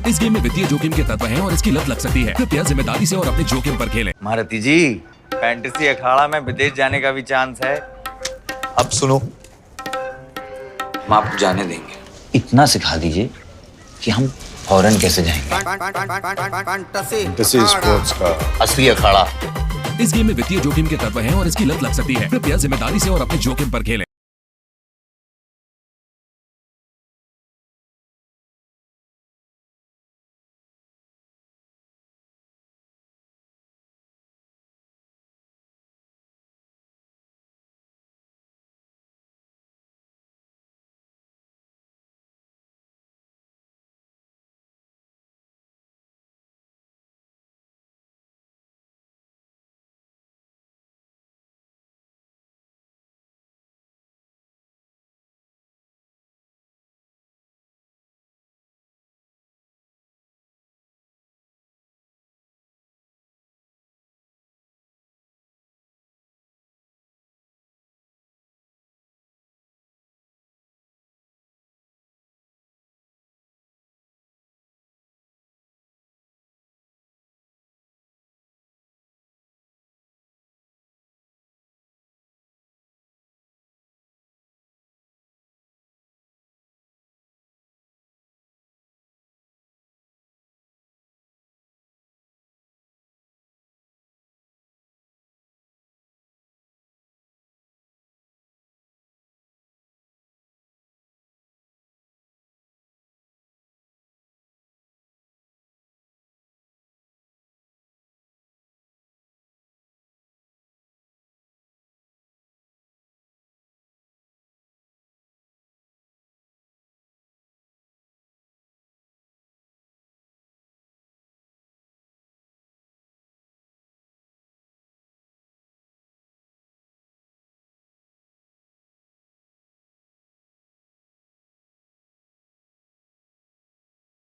I: इस गेम में वित्तीय जोखिम के तत्व हैं और इसकी लत लग सकती है। कृपया जिम्मेदारी से और अपने जोखिम पर खेलें।
G: महारथी जी, फैंटेसी अखाड़ा में विदेश जाने का भी चांस है।
H: अब सुनो,
G: हम आपको जाने देंगे। इतना सिखा दीजिए कि हम फॉरेन कैसे जाएंगे।
H: फैंटेसी स्पोर्ट्स का असली अखाड़ा।
I: इस गेम में वित्तीय जोखिम के तत्व हैं और इसकी लत लग सकती है। कृपया जिम्मेदारी से और अपने जोखिम पर खेलें।